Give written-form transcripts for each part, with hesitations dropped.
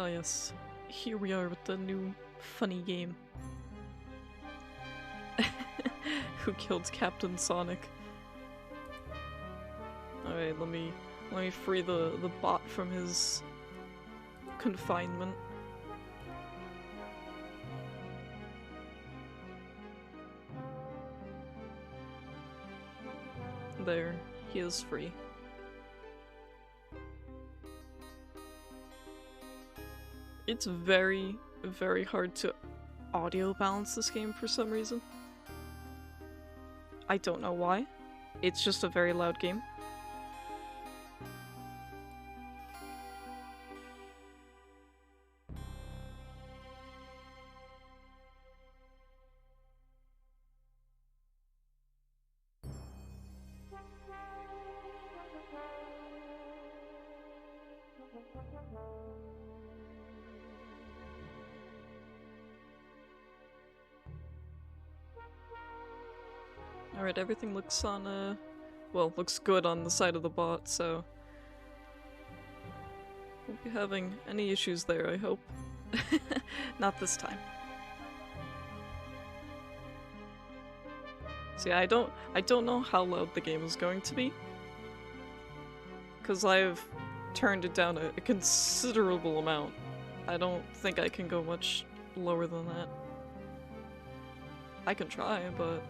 Ah yes, here we are with the new funny game. Who killed Captain Sonic? Alright, let me free the bot from his confinement. There, he is free. It's very, very hard to audio balance this game for some reason. I don't know why. It's just a very loud game. Alright, everything looks on, well, looks good on the side of the bot, so won't be having any issues there, I hope. Not this time. See, I don't know how loud the game is going to be, because I've turned it down a considerable amount. I don't think I can go much lower than that. I can try, but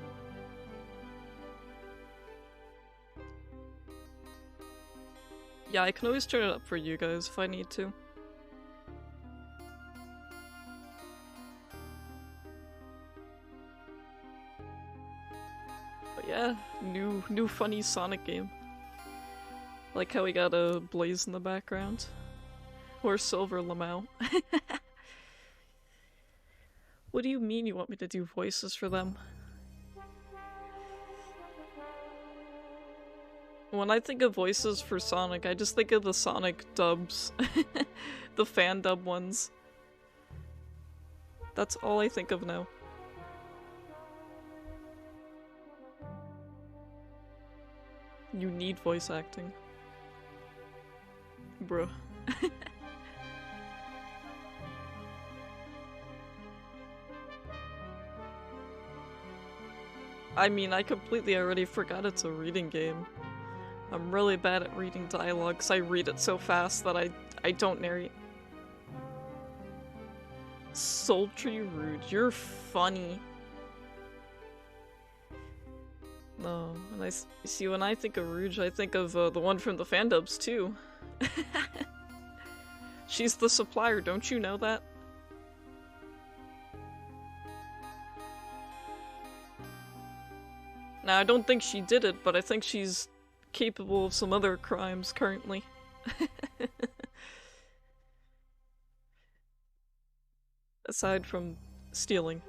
yeah, I can always turn it up for you guys if I need to. But yeah, new funny Sonic game. Like how we got a Blaze in the background. Or Silver Lamau. What do you mean you want me to do voices for them? When I think of voices for Sonic, I just think of the Sonic dubs. The fan dub ones. That's all I think of now. You need voice acting. Bruh. I mean, I completely already forgot it's a reading game. I'm really bad at reading dialogue because I read it so fast that I don't narrate. Sultry Rude, you're funny. No, and I see when I think of Rouge, I think of the one from the fan dubs too. She's the supplier, don't you know that? Now, I don't think she did it, but I think she's capable of some other crimes currently. Aside from stealing.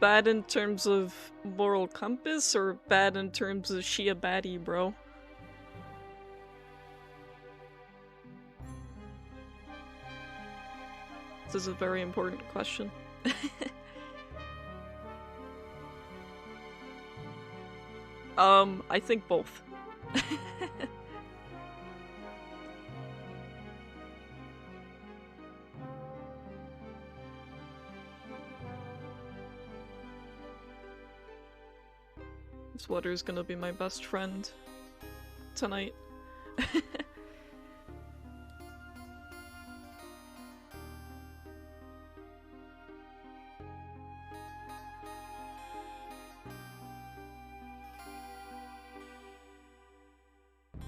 Bad in terms of moral compass, or bad in terms of she a baddie, bro? This is a very important question. I think both. This water's gonna be my best friend tonight.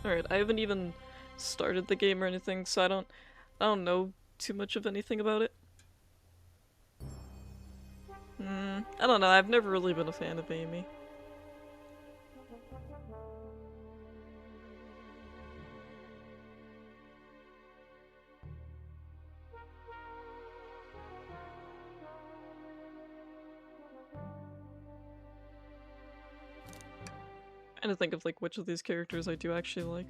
Alright, I haven't even started the game or anything, so I don't know too much of anything about it. I don't know, I've never really been a fan of Amy. Trying to think of like which of these characters I do actually like.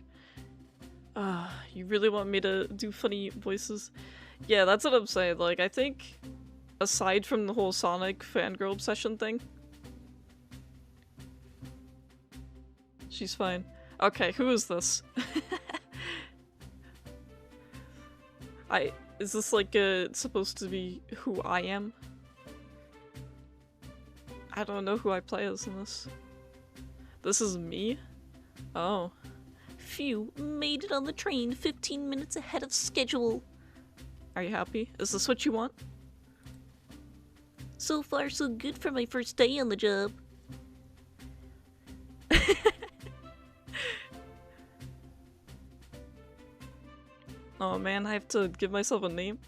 You really want me to do funny voices? Yeah, that's what I'm saying. Like, I think aside from the whole Sonic fangirl obsession thing. She's fine. Okay, who is this? Is this like supposed to be who I am? I don't know who I play as in this. This is me? Oh. Phew, made it on the train 15 minutes ahead of schedule. Are you happy? Is this what you want? So far so good for my first day on the job. Oh man, I have to give myself a name?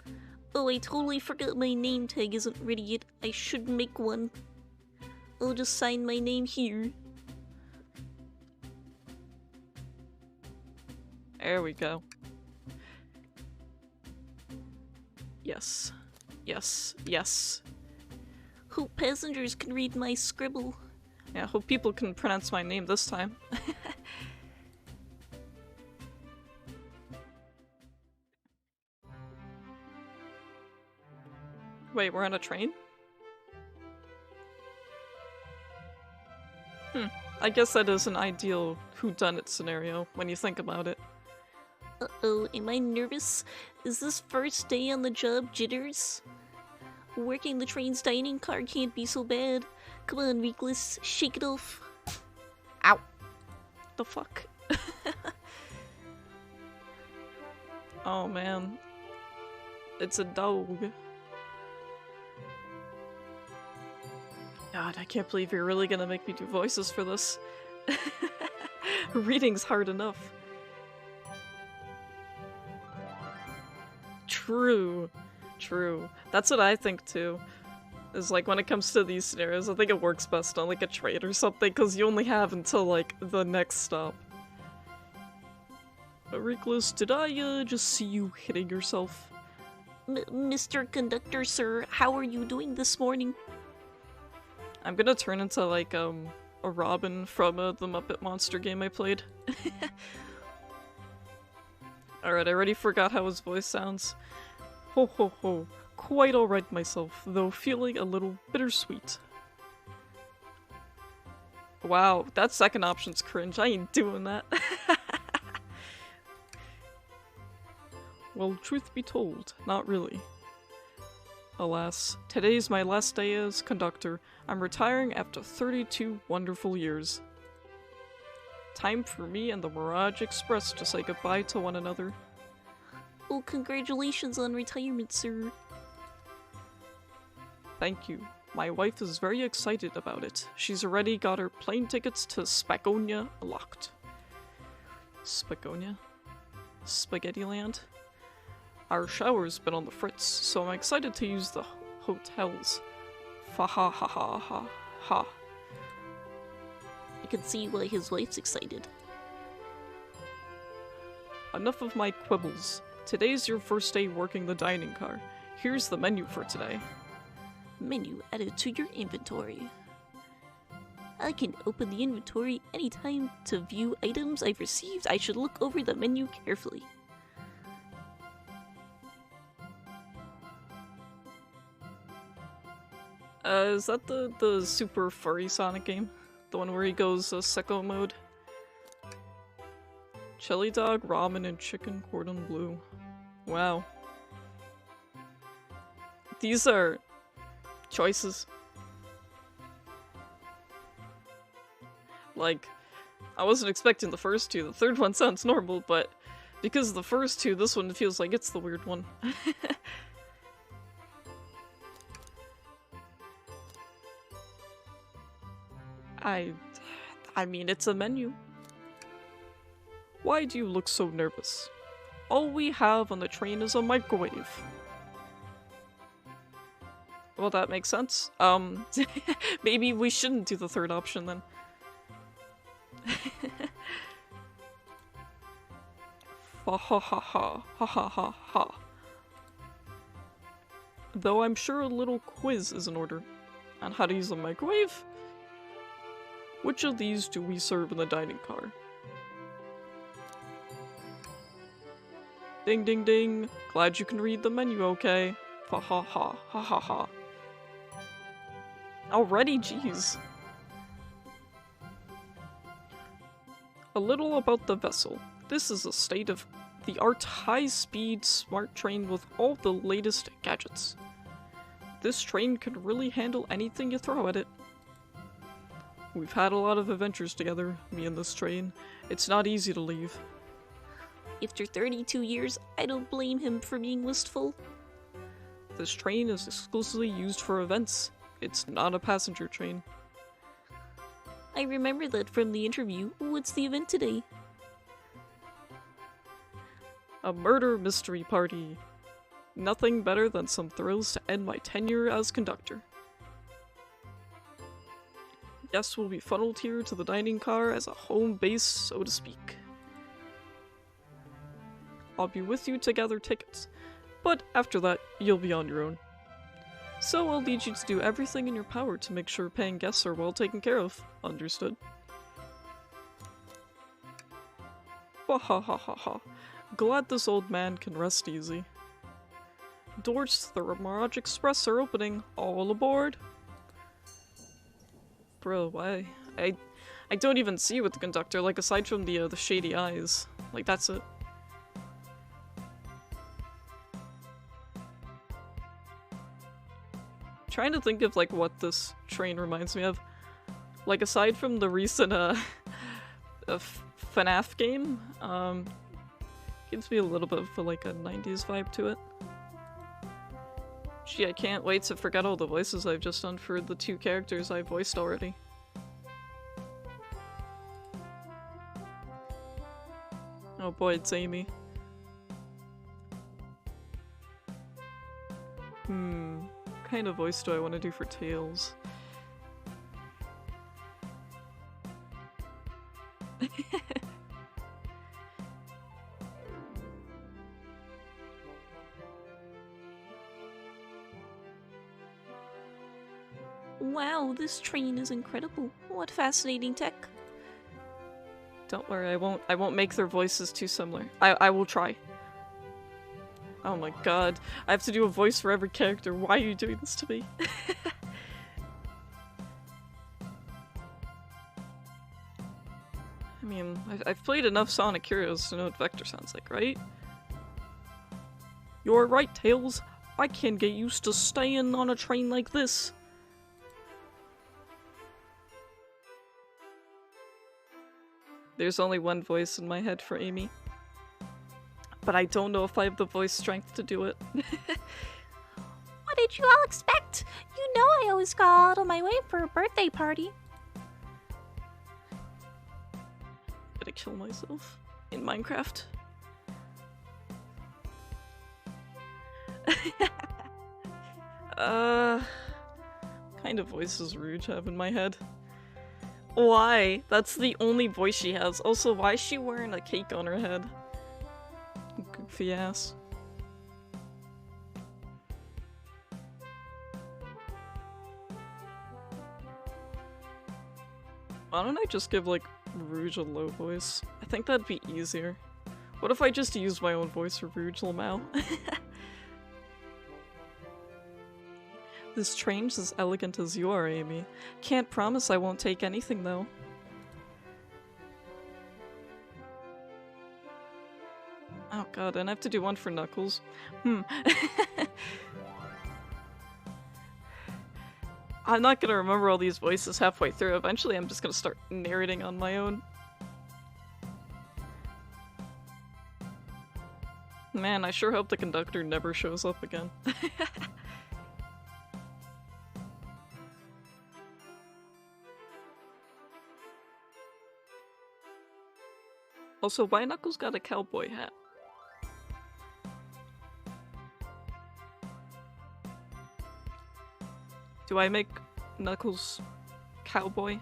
Oh, I totally forgot my name tag isn't ready yet. I should make one. I'll just sign my name here. There we go. Yes. Yes. Yes. Hope passengers can read my scribble. Yeah, hope people can pronounce my name this time. Wait, we're on a train? I guess that is an ideal whodunit scenario when you think about it. Uh-oh, am I nervous? Is this first day on the job jitters? Working the train's dining car can't be so bad. Come on, Weakless, shake it off. Ow! The fuck? Oh man. It's a dog. God, I can't believe you're really gonna make me do voices for this. Reading's hard enough. True. True. That's what I think too. Is like when it comes to these scenarios, I think it works best on like a train or something because you only have until like the next stop. Reckless, did I just see you hitting yourself? Mr. Conductor, sir, how are you doing this morning? I'm gonna turn into like a Robin from the Muppet Monster game I played. Alright, I already forgot how his voice sounds. Ho ho ho. Quite alright myself, though feeling a little bittersweet. Wow, that second option's cringe. I ain't doing that. Well, truth be told, not really. Alas, today's my last day as conductor. I'm retiring after 32 wonderful years. Time for me and the Mirage Express to say goodbye to one another. Oh, congratulations on retirement, sir. Thank you. My wife is very excited about it. She's already got her plane tickets to Spagonia locked. Spagonia? Spaghetti Land? Our shower's been on the fritz, so I'm excited to use the hotels. Fa ha ha ha ha ha. You can see why his wife's excited. Enough of my quibbles. Today's your first day working the dining car. Here's the menu for today. Menu added to your inventory. I can open the inventory anytime. To view items I've received, I should look over the menu carefully. Is that the super furry Sonic game? The one where he goes sicko mode? Chili dog, ramen, and chicken cordon bleu. Wow. These are choices. Like, I wasn't expecting the first two. The third one sounds normal, but because of the first two, this one feels like it's the weird one. I mean, it's a menu. Why do you look so nervous? All we have on the train is a microwave. Well, that makes sense. Maybe we shouldn't do the third option then. Ha ha ha ha ha ha ha ha. Though I'm sure a little quiz is in order. On how to use a microwave? Which of these do we serve in the dining car? Ding ding ding. Glad you can read the menu okay. Ha ha ha ha ha ha. Already, jeez. A little about the vessel. This is a state-of-the-art, high-speed, smart train with all the latest gadgets. This train can really handle anything you throw at it. We've had a lot of adventures together, me and this train. It's not easy to leave. After 32 years, I don't blame him for being wistful. This train is exclusively used for events. It's not a passenger train. I remember that from the interview. What's the event today? A murder mystery party. Nothing better than some thrills to end my tenure as conductor. Guests will be funneled here to the dining car as a home base, so to speak. I'll be with you to gather tickets, but after that, you'll be on your own. So I'll need you to do everything in your power to make sure paying guests are well taken care of. Understood? Wahahaha. Glad this old man can rest easy. Doors to the Mirage Express are opening. All aboard! Bro, why? I don't even see you with the conductor, like aside from the shady eyes. Like, that's it. Trying to think of like what this train reminds me of. Like aside from the recent FNAF game, gives me a little bit of like a 90s vibe to it. Gee, I can't wait to forget all the voices I've just done for the 2 characters I've voiced already. Oh boy, it's Amy. What kind of voice do I want to do for Tails? Wow, this train is incredible. What fascinating tech. Don't worry, I won't make their voices too similar. I will try. Oh my god, I have to do a voice for every character. Why are you doing this to me? I mean, I've played enough Sonic Heroes to know what Vector sounds like, right? You're right, Tails. I can't get used to staying on a train like this. There's only one voice in my head for Amy. But I don't know if I have the voice strength to do it. What did you all expect? You know I always go out of my way for a birthday party. Gonna kill myself in Minecraft. Kind of voice does Rouge have in my head? Why? That's the only voice she has. Also, why is she wearing a cake on her head? Goofy ass. Why don't I just give, like, Rouge a low voice? I think that'd be easier. What if I just use my own voice for Rouge Lamau? This train's as elegant as you are, Amy. Can't promise I won't take anything, though. Oh god, and I have to do one for Knuckles. I'm not gonna remember all these voices halfway through. Eventually I'm just gonna start narrating on my own. Man, I sure hope the conductor never shows up again. Also, why Knuckles got a cowboy hat? Do I make Knuckles cowboy?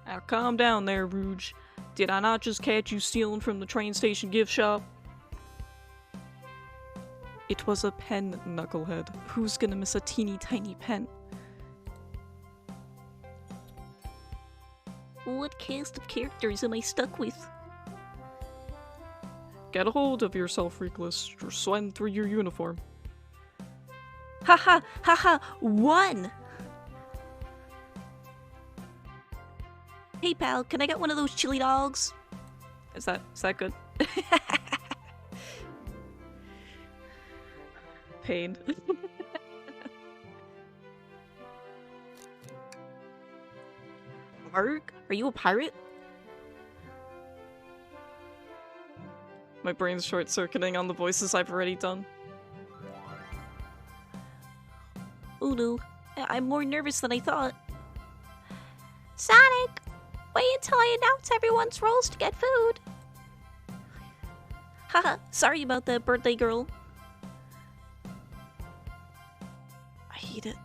Now calm down there, Rouge. Did I not just catch you stealing from the train station gift shop? It was a pen, Knucklehead. Who's gonna miss a teeny tiny pen? What cast of characters am I stuck with? Get a hold of yourself, Reckless. You're sweating through your uniform. Haha, haha, one! Hey pal, can I get one of those chili dogs? Is that good? Pain. Mark, are you a pirate? My brain's short-circuiting on the voices I've already done. Oh no, I'm more nervous than I thought. Sonic, wait until I announce everyone's roles to get food. Haha, sorry about that, birthday girl. I hate it.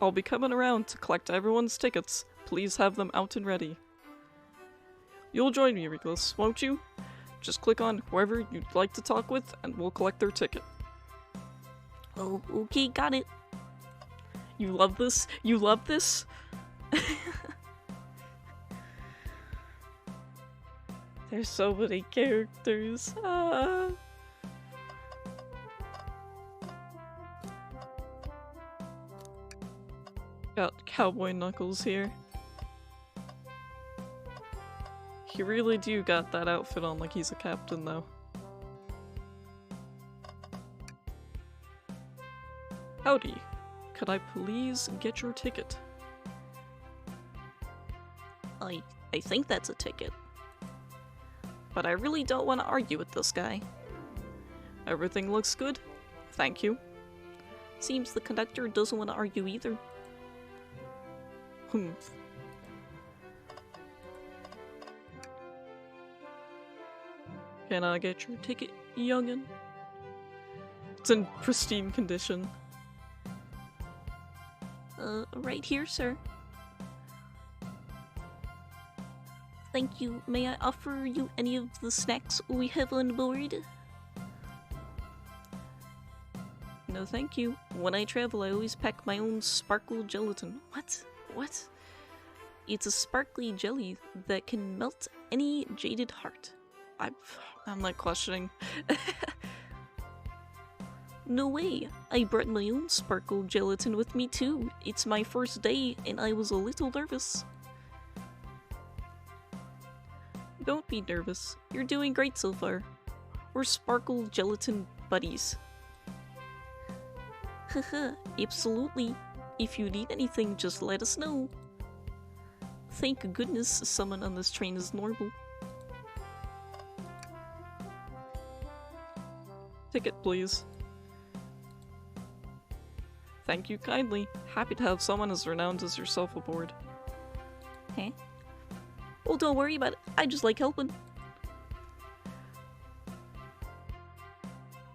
I'll be coming around to collect everyone's tickets. Please have them out and ready. You'll join me, Reckless, won't you? Just click on whoever you'd like to talk with and we'll collect their ticket. Oh, okay, got it. You love this? You love this? There's so many characters. Got Cowboy Knuckles here. He really do got that outfit on like he's a captain though. Howdy. Could I please get your ticket? I think that's a ticket. But I really don't want to argue with this guy. Everything looks good. Thank you. Seems the conductor doesn't want to argue either. Can I get your ticket, youngin'? It's in pristine condition. Right here, sir. Thank you. May I offer you any of the snacks we have on board? No, thank you. When I travel, I always pack my own sparkle gelatin. What? What? It's a sparkly jelly that can melt any jaded heart. I'm like questioning. No way! I brought my own sparkle gelatin with me too. It's my first day and I was a little nervous. Don't be nervous. You're doing great so far. We're sparkle gelatin buddies. Haha, absolutely. If you need anything, just let us know. Thank goodness someone on this train is normal. Ticket, please. Thank you kindly. Happy to have someone as renowned as yourself aboard. Huh? Well, don't worry about it. I just like helping.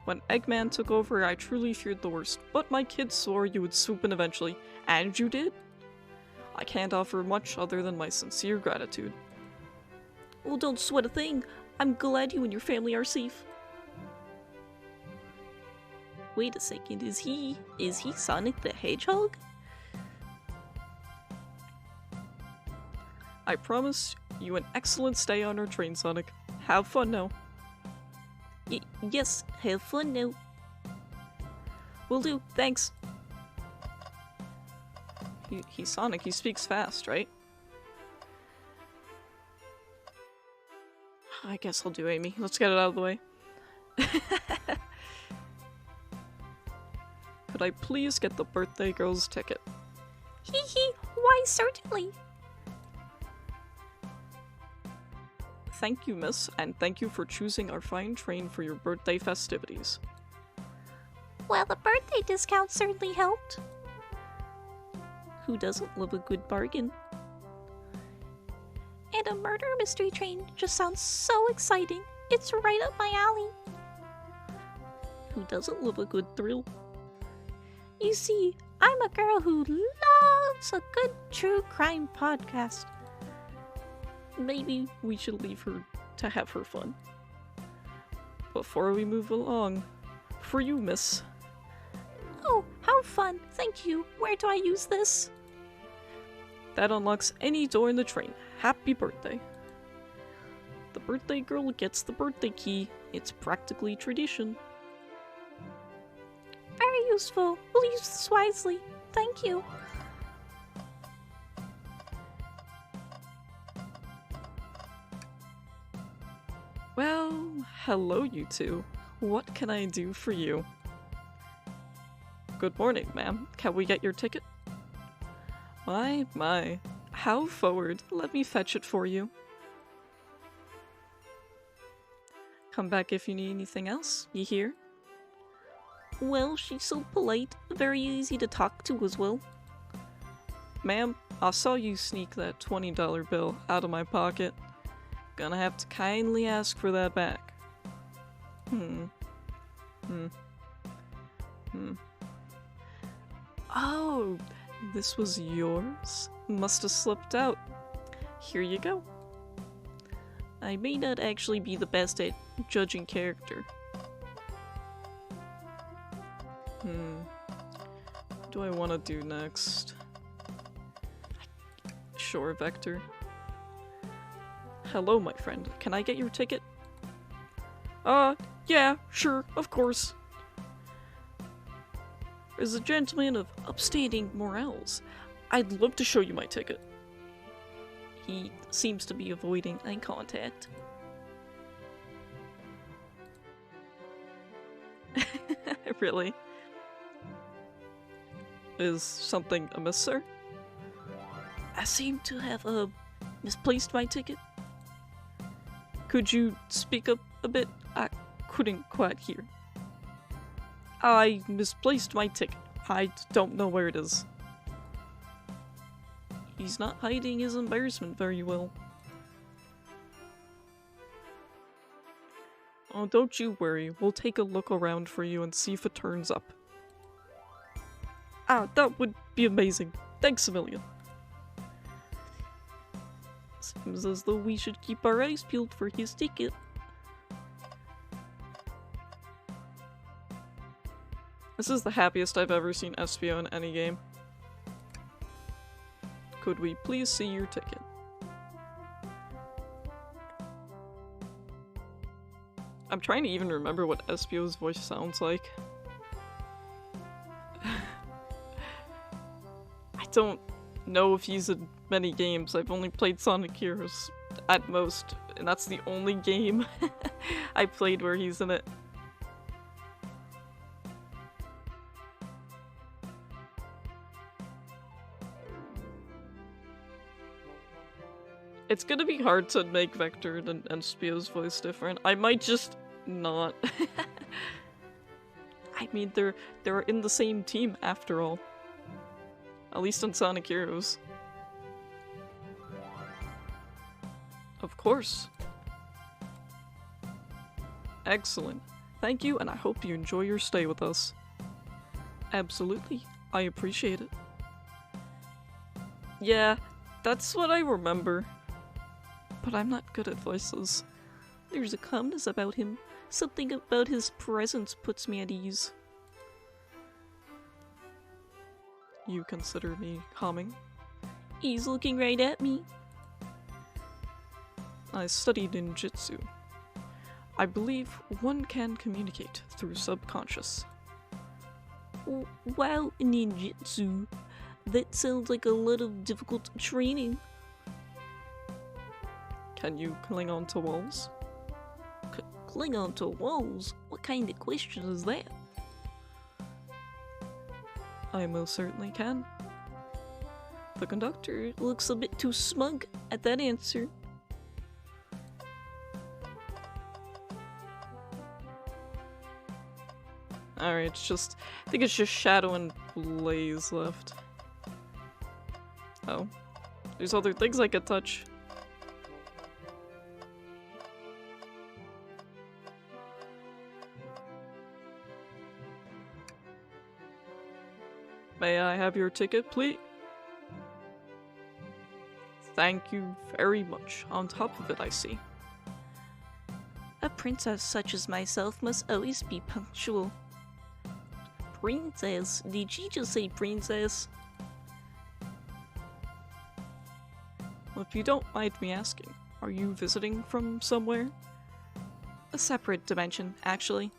When Eggman took over, I truly feared the worst, but my kids swore you would swoop in eventually, and you did. I can't offer much other than my sincere gratitude. Well, don't sweat a thing. I'm glad you and your family are safe. Wait a second, is he Sonic the Hedgehog? I promise you an excellent stay on our train, Sonic. Have fun now. Yes, have fun now. Will do, thanks. He's Sonic, he speaks fast, right? I guess I'll do Amy. Let's get it out of the way. Could I please get the birthday girl's ticket? Hee hee, why certainly. Thank you, miss, and thank you for choosing our fine train for your birthday festivities. Well, the birthday discount certainly helped. Who doesn't love a good bargain? And a murder mystery train just sounds so exciting. It's right up my alley. Who doesn't love a good thrill? You see, I'm a girl who loves a good true crime podcast. Maybe we should leave her to have her fun. Before we move along, for you, miss. Oh, how fun. Thank you. Where do I use this? That unlocks any door in the train. Happy birthday. The birthday girl gets the birthday key. It's practically tradition. useful. We'll use this wisely. Thank you. Well, hello you two. What can I do for you? Good morning, ma'am. Can we get your ticket? My. How forward. Let me fetch it for you. Come back if you need anything else. You hear? Well, she's so polite. Very easy to talk to as well. Ma'am, I saw you sneak that $20 bill out of my pocket. Gonna have to kindly ask for that back. Oh, this was yours? Must have slipped out. Here you go. I may not actually be the best at judging character. What do I want to do next? Sure, Vector. Hello, my friend. Can I get your ticket? Yeah, sure, of course. As a gentleman of upstanding morals, I'd love to show you my ticket. He seems to be avoiding eye contact. Really? Is something amiss, sir? I seem to have misplaced my ticket. Could you speak up a bit? I couldn't quite hear. I misplaced my ticket. I don't know where it is. He's not hiding his embarrassment very well. Oh, don't you worry. We'll take a look around for you and see if it turns up. Ah, that would be amazing. Thanks a million. Seems as though we should keep our eyes peeled for his ticket. This is the happiest I've ever seen Espio in any game. Could we please see your ticket? I'm trying to even remember what Espio's voice sounds like. I don't know if he's in many games. I've only played Sonic Heroes at most, and that's the only game I played where he's in it. It's gonna be hard to make Vector and Espio's voice different. I might just not. I mean, they're in the same team after all. At least in Sonic Heroes. Of course. Excellent. Thank you, and I hope you enjoy your stay with us. Absolutely. I appreciate it. Yeah, that's what I remember. But I'm not good at voices. There's a calmness about him. Something about his presence puts me at ease. You consider me calming? He's looking right at me. I studied ninjutsu. I believe one can communicate through subconscious. Wow, ninjutsu. That sounds like a lot of difficult training. Can you cling onto walls? Cling onto walls? What kind of question is that? I most certainly can. The conductor looks a bit too smug at that answer. Alright, I think it's just Shadow and Blaze left. Oh. There's other things I could touch. May I have your ticket, please? Thank you very much. On top of it, I see. A princess such as myself must always be punctual. Princess? Did she just say princess? Well, if you don't mind me asking, are you visiting from somewhere? A separate dimension, actually.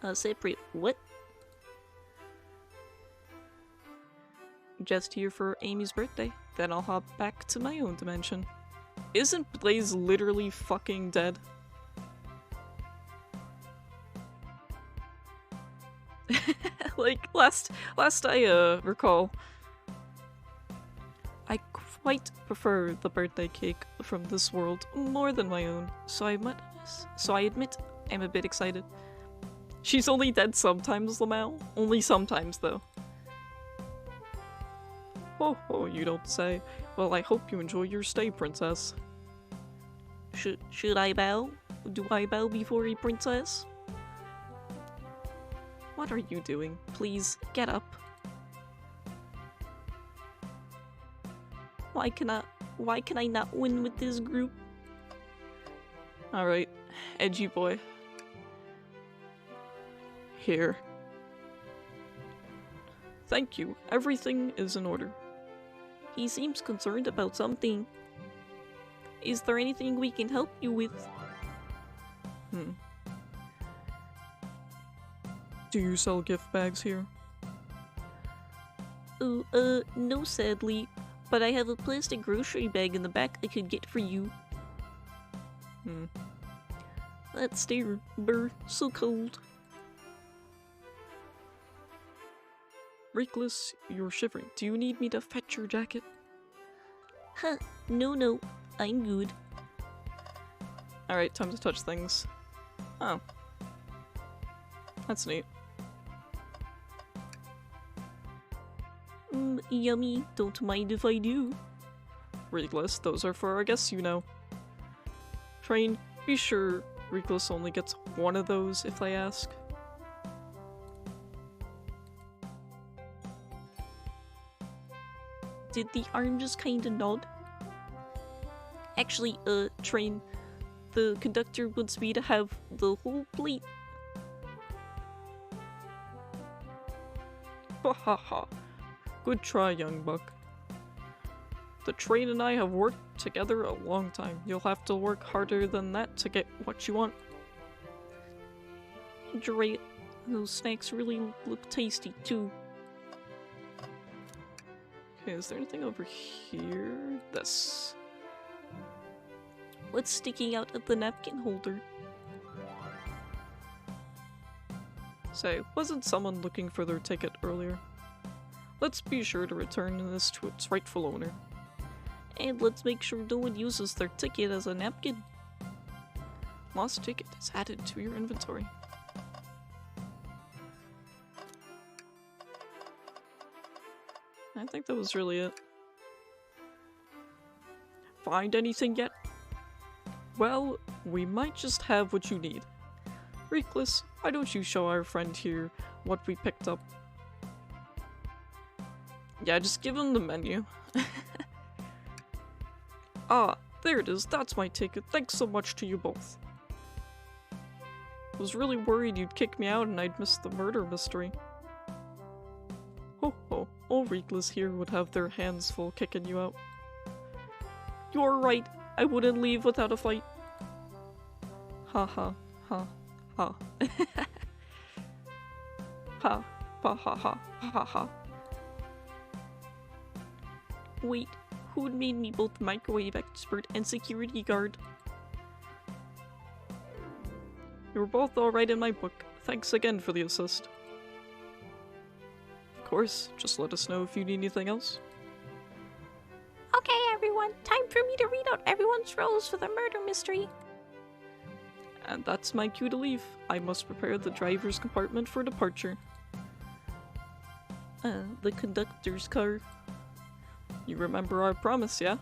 A separate what? just here for Amy's birthday. Then I'll hop back to my own dimension. Isn't Blaze literally fucking dead? Like, last I recall, I quite prefer the birthday cake from this world more than my own, so I admit I'm a bit excited. She's only dead sometimes, Lamau. Only sometimes, though. Oh, you don't say. Well, I hope you enjoy your stay, princess. Should I bow? Do I bow before a princess? What are you doing? Please, get up. Why can I not win with this group? Alright, edgy boy. Here. Thank you. Everything is in order. He seems concerned about something. Is there anything we can help you with? Do you sell gift bags here? No sadly, but I have a plastic grocery bag in the back I could get for you. That stair, brr, so cold. Reckless, you're shivering. Do you need me to fetch your jacket? Huh, no, I'm good. Alright, time to touch things. Oh. That's neat. Yummy, don't mind if I do. Reckless, those are for our guests, you know. Train, be sure Reckless only gets one of those if they ask. Did the arm just kinda nod? Actually, Train, the conductor wants me to have the whole plate. Ha ha ha. Good try, young buck. The train and I have worked together a long time. You'll have to work harder than that to get what you want. Great. Those snacks really look tasty, too. Okay, is there anything over here? This. What's sticking out of the napkin holder? Say, wasn't someone looking for their ticket earlier? Let's be sure to return this to its rightful owner. And let's make sure no one uses their ticket as a napkin. Lost ticket is added to your inventory. I think that was really it. Find anything yet? Well, we might just have what you need. Reckless, why don't you show our friend here what we picked up? Yeah, just give him the menu. Ah, there it is. That's my ticket. Thanks so much to you both. I was really worried you'd kick me out and I'd miss the murder mystery. Ho ho, all Reckless here would have their hands full kicking you out. You're right. I wouldn't leave without a fight. Ha ha ha ha. Ha ha ha ha ha ha. Wait, who'd made me both microwave expert and security guard? You were both alright in my book. Thanks again for the assist. Of course, just let us know if you need anything else. Okay, everyone, time for me to read out everyone's roles for the murder mystery. And that's my cue to leave. I must prepare the driver's compartment for departure. The conductor's car. You remember our promise, yeah?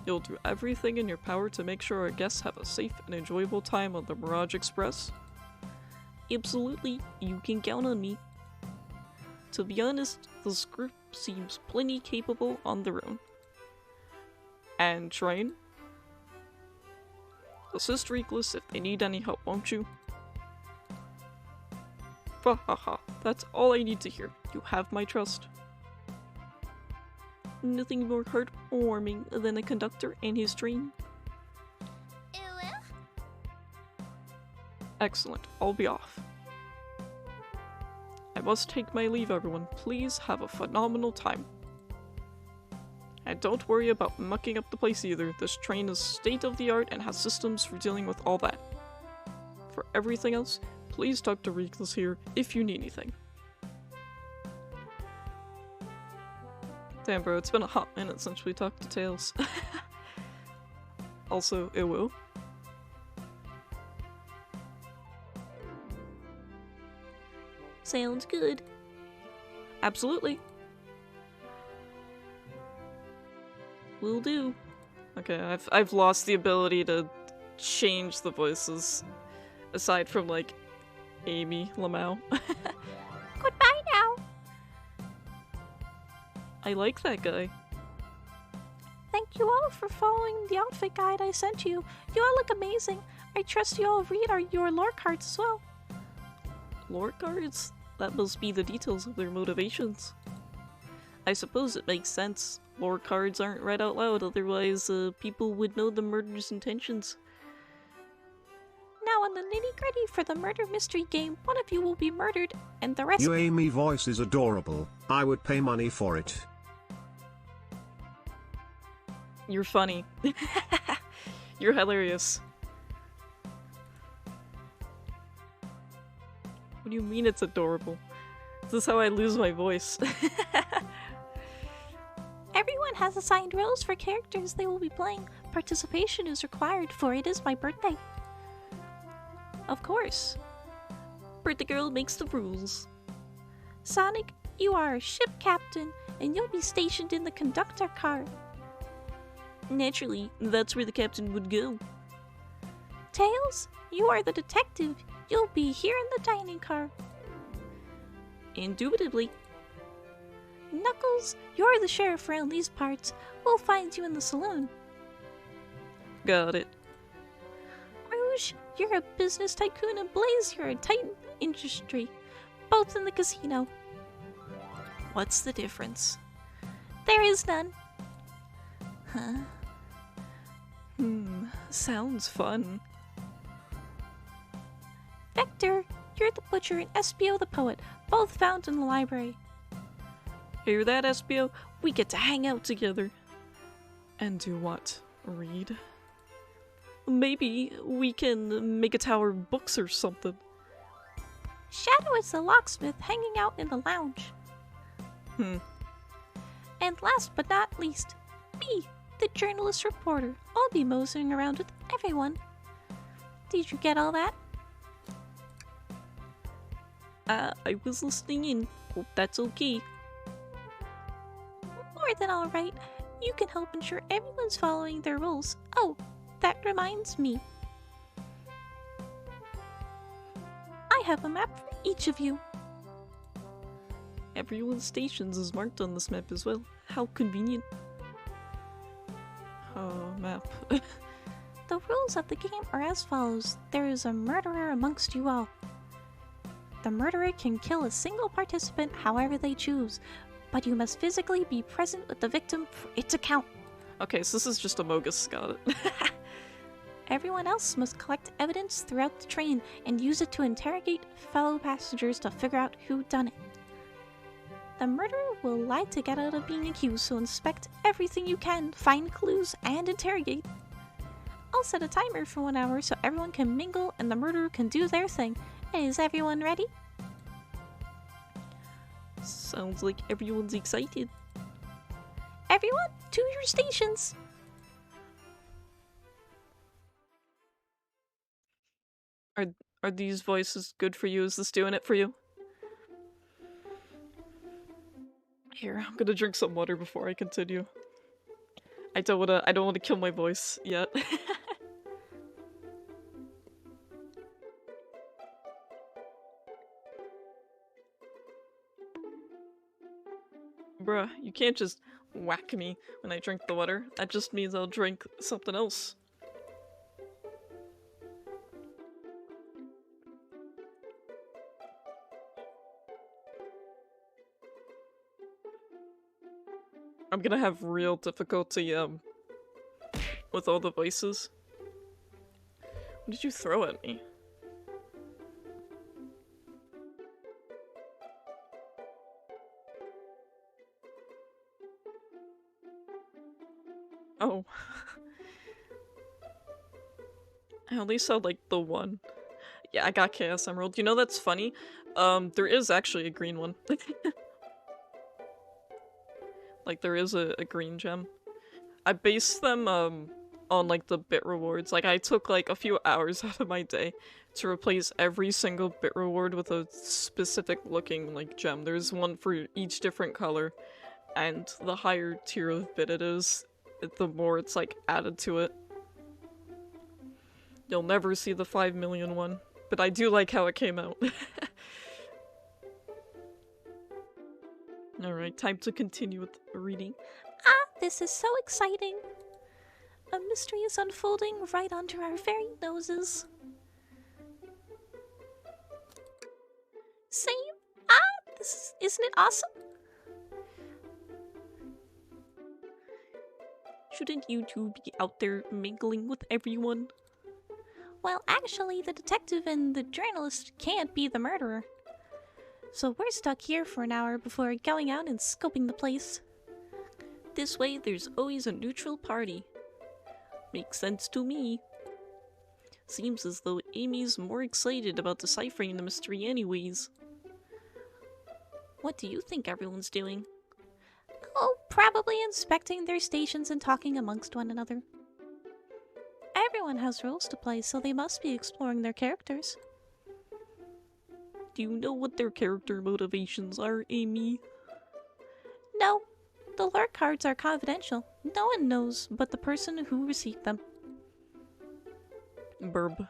You'll do everything in your power to make sure our guests have a safe and enjoyable time on the Mirage Express? Absolutely, you can count on me. To be honest, this group seems plenty capable on their own. And Train? Assist Reckless if they need any help, won't you? Ha ha ha, that's all I need to hear. You have my trust. Nothing more heartwarming than a conductor and his train. Excellent, I'll be off. I must take my leave, everyone. Please have a phenomenal time. And don't worry about mucking up the place either. This train is state-of-the-art and has systems for dealing with all that. For everything else, please talk to Reckless here if you need anything. Damn bro, it's been a hot minute since we talked to Tails. Also, it will. Sounds good. Absolutely. Will do. Okay, I've lost the ability to change the voices. Aside from, like, Amy Lamau. Goodbye now. I like that guy. Thank you all for following the outfit guide I sent you. You all look amazing. I trust you all read your lore cards as well. Lore cards? That must be the details of their motivations. I suppose it makes sense. Lore cards aren't read out loud, otherwise people would know the murderer's intentions. Now on the nitty-gritty for the murder mystery game, one of you will be murdered, and the rest— Your Amy voice is adorable. I would pay money for it. You're funny. You're hilarious. What do you mean it's adorable? This is how I lose my voice. Everyone has assigned roles for characters they will be playing. Participation is required, for it is my birthday. Of course. Birthday girl makes the rules. Sonic, you are a ship captain, and you'll be stationed in the conductor car. Naturally, that's where the captain would go. Tails, you are the detective. You'll be here in the dining car. Indubitably. Knuckles, you're the sheriff around these parts. We'll find you in the saloon. Got it. Rouge, you're a business tycoon, and Blaze, you're a titan industry. Both in the casino. What's the difference? There is none. Huh? Sounds fun. Vector, you're the butcher, and Espio the poet, both found in the library. Hear that, Espio? We get to hang out together. And do what? Read? Maybe we can make a tower of books or something. Shadow is the locksmith hanging out in the lounge. And last but not least, me, the journalist reporter. I'll be moseying around with everyone. Did you get all that? I was listening in. Hope that's okay. More than alright. You can help ensure everyone's following their rules. Oh, that reminds me. I have a map for each of you. Everyone's stations is marked on this map as well. How convenient. Map. The rules of the game are as follows. There is a murderer amongst you all. The murderer can kill a single participant however they choose, but you must physically be present with the victim for it to count. Okay, so this is just a Mogus, got it. Everyone else must collect evidence throughout the train and use it to interrogate fellow passengers to figure out who done it. The murderer will lie to get out of being accused, so inspect everything you can, find clues, and interrogate. I'll set a timer for 1 hour so everyone can mingle and the murderer can do their thing. Is everyone ready? Sounds like everyone's excited. Everyone, to your stations! Are these voices good for you? Is this doing it for you? Here, I'm gonna drink some water before I continue. I don't wanna kill my voice yet. Bruh, you can't just whack me when I drink the water. That just means I'll drink something else. I'm gonna have real difficulty, with all the voices. What did you throw at me? Oh. I only saw, like, the one. Yeah, I got Chaos Emerald. You know, that's funny. There is actually a green one. Like, there is a green gem. I based them, on, like, the bit rewards. Like, I took, like, a few hours out of my day to replace every single bit reward with a specific looking, like, gem. There's one for each different color, and the higher tier of bit it is, the more it's, like, added to it. You'll never see the 5 million one, but I do like how it came out. Alright, time to continue with reading. Ah, this is so exciting. A mystery is unfolding right under our very noses. Same. Isn't it awesome? Shouldn't you two be out there mingling with everyone? Well, actually, the detective and the journalist can't be the murderer. So we're stuck here for an hour before going out and scoping the place. This way, there's always a neutral party. Makes sense to me. Seems as though Amy's more excited about deciphering the mystery anyways. What do you think everyone's doing? Oh, probably inspecting their stations and talking amongst one another. Everyone has roles to play, so they must be exploring their characters. Do you know what their character motivations are, Amy? No, the lure cards are confidential. No one knows but the person who received them. Burb.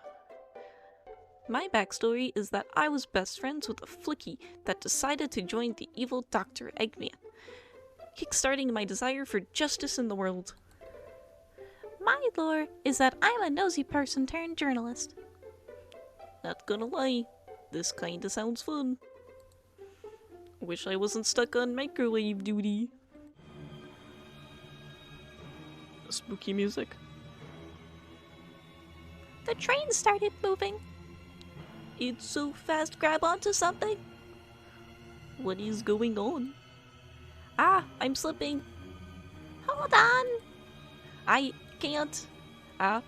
My backstory is that I was best friends with a flicky that decided to join the evil Dr. Eggman, kickstarting my desire for justice in the world. My lore is that I'm a nosy person turned journalist. Not gonna lie, this kinda sounds fun. Wish I wasn't stuck on microwave duty. Spooky music. The train started moving. It's so fast, grab onto something. What is going on? Ah, I'm slipping. Hold on. I can't. No.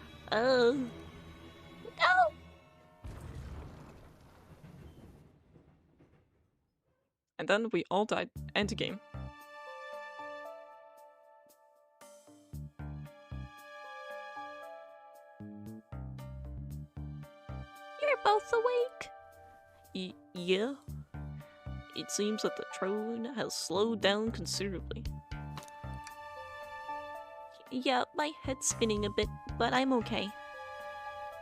And then we all died. End game. You're both awake. Yeah. It seems that the train has slowed down considerably. Yeah, my head's spinning a bit, but I'm okay.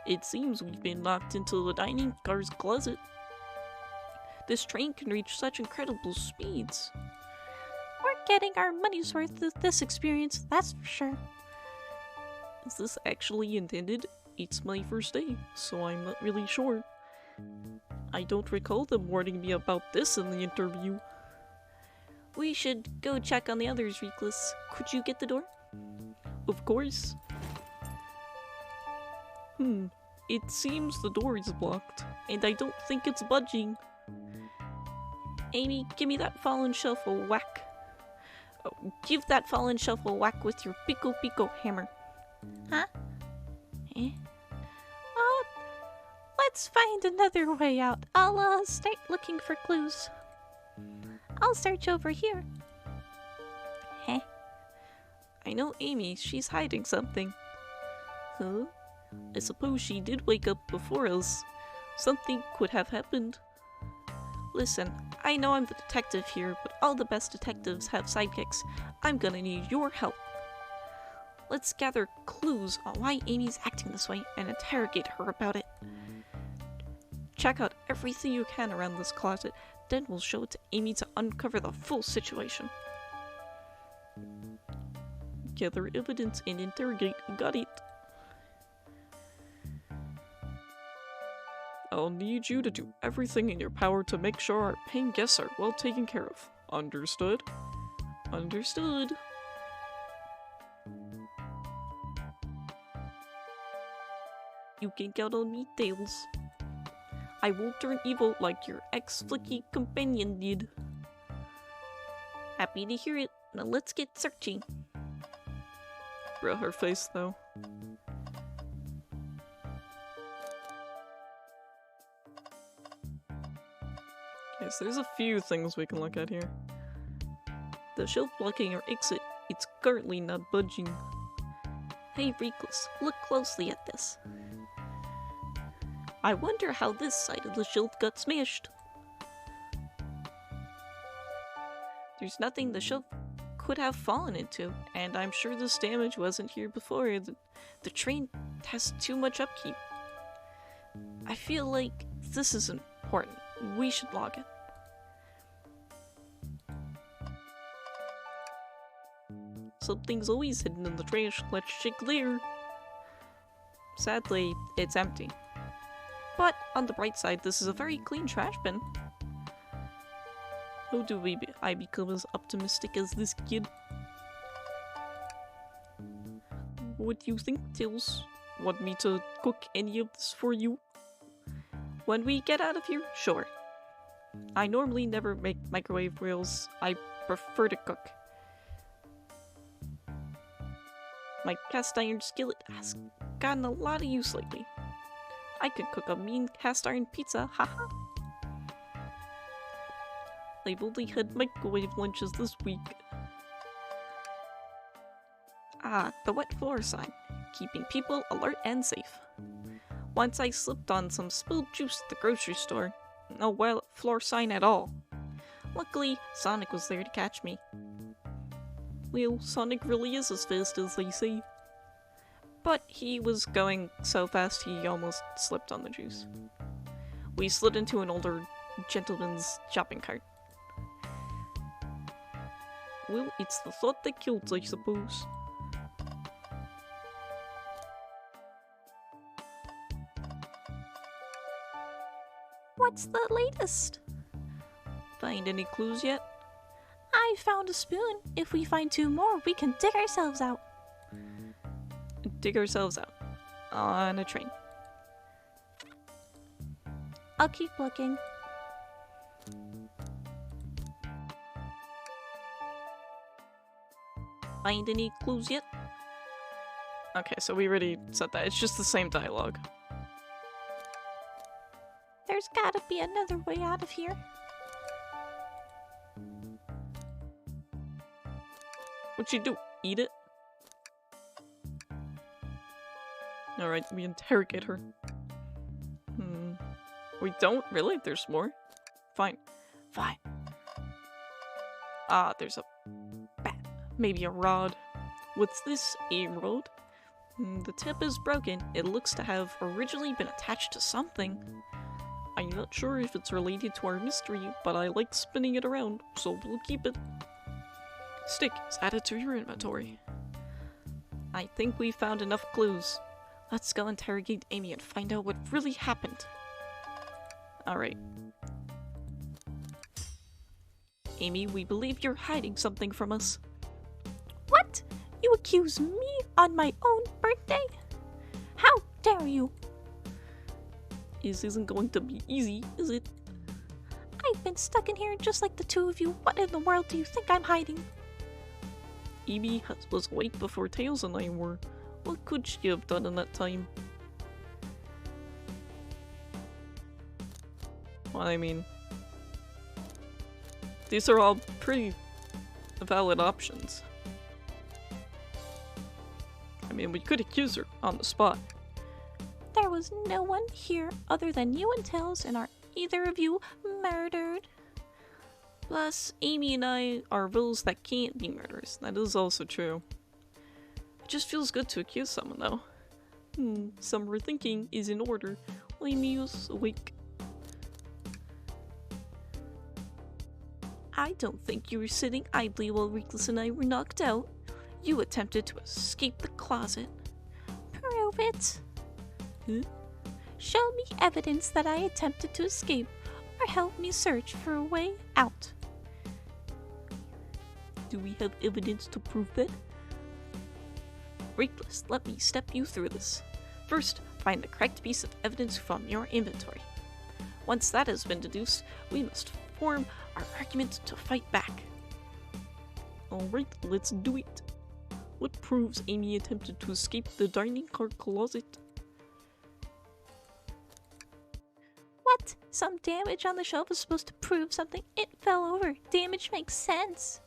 It seems we've been locked into the dining car's closet. This train can reach such incredible speeds. We're getting our money's worth of this experience, that's for sure. Is this actually intended? It's my first day, so I'm not really sure. I don't recall them warning me about this in the interview. We should go check on the others, Reckless. Could you get the door? Of course. It seems the door is blocked, and I don't think it's budging. Amy, give me that fallen shelf a whack. Give that fallen shelf a whack with your Pico Pico hammer. Huh? Eh? Oh, let's find another way out. I'll start looking for clues. I'll search over here. Heh? I know Amy, she's hiding something. Huh? I suppose she did wake up before us. Something could have happened. Listen, I know I'm the detective here, but all the best detectives have sidekicks. I'm gonna need your help. Let's gather clues on why Amy's acting this way and interrogate her about it. Check out everything you can around this closet, then we'll show it to Amy to uncover the full situation. Gather evidence and interrogate. Got it. I'll need you to do everything in your power to make sure our paying guests are well taken care of. Understood? Understood. You can count on me, Tails. I won't turn evil like your ex-flicky companion did. Happy to hear it. Now let's get searching. real her face, though. Okay, so there's a few things we can look at here. The shelf blocking our exit, it's currently not budging. Hey Reckless, look closely at this. I wonder how this side of the shelf got smashed. There's nothing the shelf could have fallen into, and I'm sure this damage wasn't here before. The train has too much upkeep. I feel like this is important. We should log it. Something's always hidden in the trash. Let's check there. Sadly, it's empty. But on the bright side, this is a very clean trash bin. How do I become as optimistic as this kid? What do you think, Tails? Want me to cook any of this for you? When we get out of here, sure. I normally never make microwave meals. I prefer to cook. My cast iron skillet has gotten a lot of use lately. I could cook a mean cast iron pizza, haha. I've only had microwave lunches this week. Ah, the wet floor sign, keeping people alert and safe. Once I slipped on some spilled juice at the grocery store. No wet floor sign at all. Luckily, Sonic was there to catch me. Well, Sonic really is as fast as they say. But he was going so fast he almost slipped on the juice. We slid into an older gentleman's shopping cart. Well, it's the thought that kills, I suppose. What's the latest? Find any clues yet? I found a spoon. If we find 2 more, we can dig ourselves out. Dig ourselves out. On a train. I'll keep looking. Find any clues yet? Okay, so we already said that. It's just the same dialogue. There's gotta be another way out of here. What'd she do? Eat it? Alright, we interrogate her. We don't? Really? There's more? Fine. Fine. Ah, there's a bat. Maybe a rod. What's this? A rod? The tip is broken. It looks to have originally been attached to something. I'm not sure if it's related to our mystery, but I like spinning it around, so we'll keep it. Stick is added to your inventory. I think we found enough clues. Let's go interrogate Amy and find out what really happened. Alright. Amy, we believe you're hiding something from us. What? You accuse me on my own birthday? How dare you? This isn't going to be easy, is it? I've been stuck in here just like the 2 of you. What in the world do you think I'm hiding? Amy was awake before Tails and I were. What could she have done in that time? Well, I mean, these are all pretty valid options. I mean, we could accuse her on the spot. There was no one here other than you and Tails, and are either of you murdered? Plus, Amy and I are villains that can't be murderers. That is also true. It just feels good to accuse someone, though. Some rethinking is in order. Amy is awake. I don't think you were sitting idly while Reckless and I were knocked out. You attempted to escape the closet. Prove it. Huh? Show me evidence that I attempted to escape, or help me search for a way out. Do we have evidence to prove that? Reckless, let me step you through this. First, find the correct piece of evidence from your inventory. Once that has been deduced, we must form our argument to fight back. Alright, let's do it. What proves Amy attempted to escape the dining car closet? What? Some damage on the shelf is supposed to prove something. It fell over. Damage makes sense.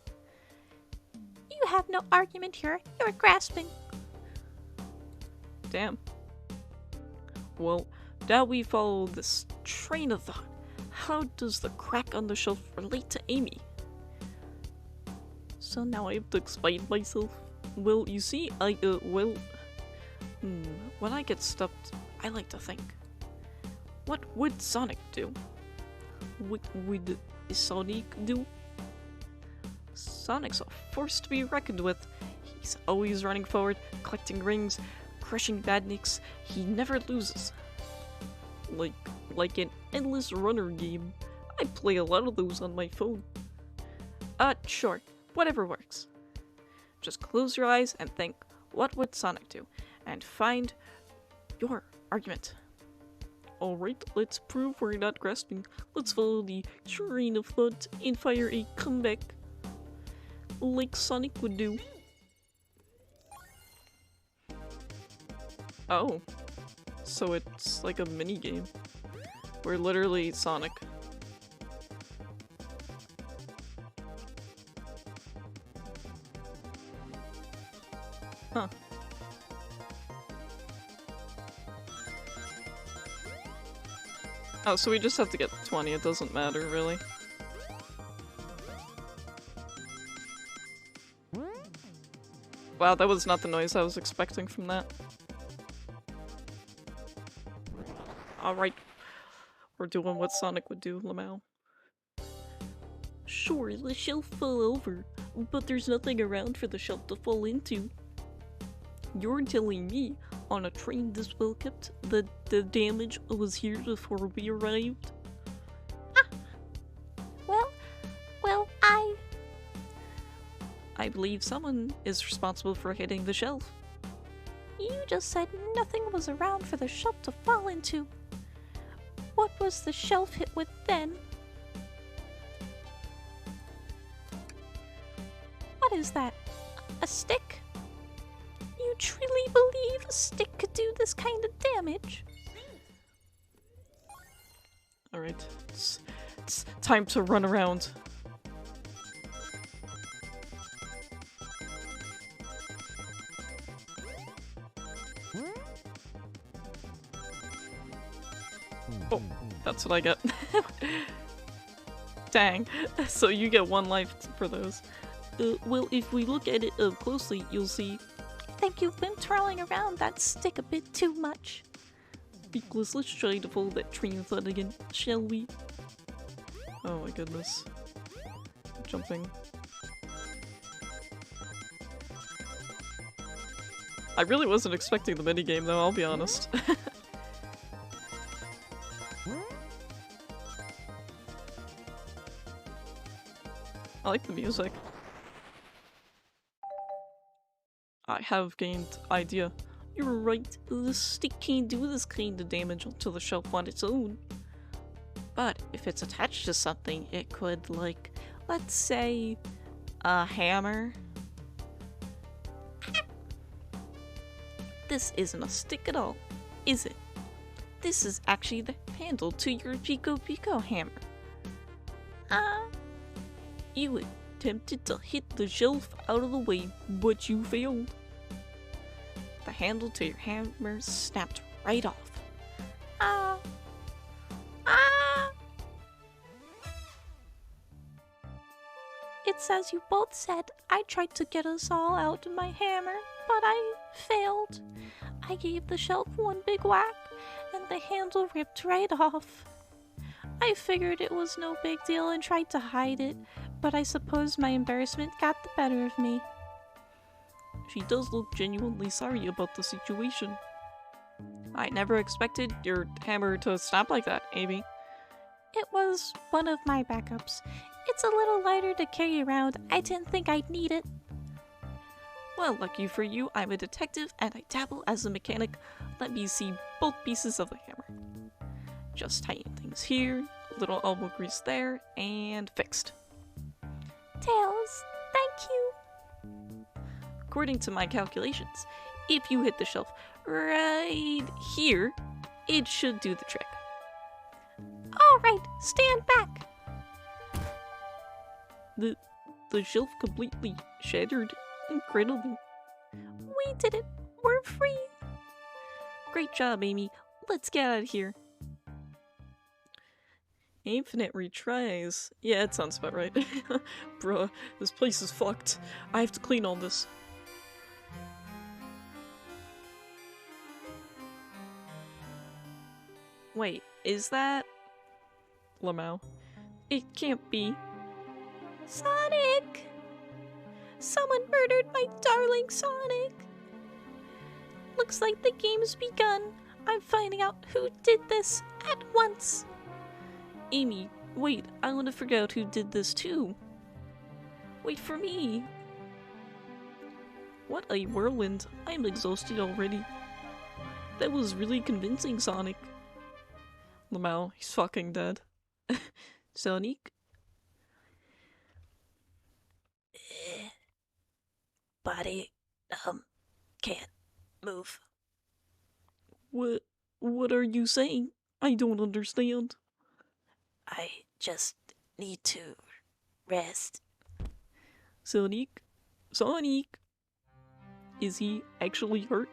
You have no argument here. You're grasping. Damn. Well, now we follow this train of thought. How does the crack on the shelf relate to Amy? So now I have to explain myself. Well, you see, when I get stumped, I like to think. What would Sonic do? What would Sonic do? Sonic's a force to be reckoned with. He's always running forward, collecting rings, crushing badniks. He never loses. Like an endless runner game. I play a lot of those on my phone. Sure. Whatever works. Just close your eyes and think, what would Sonic do? And find your argument. Alright, let's prove we're not grasping. Let's follow the train of thought and fire a comeback. Like Sonic would do. Oh. So it's like a mini game. We're literally Sonic. Huh. Oh, so we just have to get 20, it doesn't matter, really. Wow, that was not the noise I was expecting from that. Alright. We're doing what Sonic would do, Lamau. Sure, the shelf fell over, but there's nothing around for the shelf to fall into. You're telling me, on a train this well kept, that the damage was here before we arrived? Well, I believe someone is responsible for hitting the shelf. You just said nothing was around for the shelf to fall into. What was the shelf hit with then? What is that? A stick? You truly believe a stick could do this kind of damage? Alright, it's time to run around. Oh, that's what I get. Dang. So you get 1 life for those. Well, if we look at it closely, you'll see. I think you've been twirling around that stick a bit too much. Because let's try to follow that train of thought again, shall we? Oh my goodness. Jumping. I really wasn't expecting the minigame though, I'll be honest. I like the music. I have gained idea. You're right, the stick can't do this kind of damage to the shelf on its own. But if it's attached to something, it could, like, let's say, a hammer. This isn't a stick at all, is it? This is actually the handle to your Pico Pico hammer. You attempted to hit the shelf out of the way, but you failed. The handle to your hammer snapped right off. It's as you both said, I tried to get us all out of my hammer, but I failed. I gave the shelf 1 big whack, and the handle ripped right off. I figured it was no big deal and tried to hide it, but I suppose my embarrassment got the better of me. She does look genuinely sorry about the situation. I never expected your hammer to snap like that, Amy. It was one of my backups. It's a little lighter to carry around. I didn't think I'd need it. Well, lucky for you, I'm a detective and I dabble as a mechanic. Let me see both pieces of the hammer. Just tighten things here, a little elbow grease there, and fixed. Tails, thank you. according to my calculations, if you hit the shelf right here, it should do the trick. Alright, stand back! The shelf completely shattered. Incredible. We did it! We're free! Great job, Amy. Let's get out of here. Infinite retries. Yeah, it sounds about right. Bruh, this place is fucked. I have to clean all this. Wait, is that Lamau? It can't be. Sonic? Someone murdered my darling Sonic. Looks like the game's begun. I'm finding out who did this at once. Amy, wait, I want to figure out who did this too. Wait for me. What a whirlwind. I'm exhausted already. That was really convincing, Sonic. Lamau, he's fucking dead. Sonic? Body, can't move. What are you saying? I don't understand. I just need to rest. Sonic? Sonic? Is he actually hurt?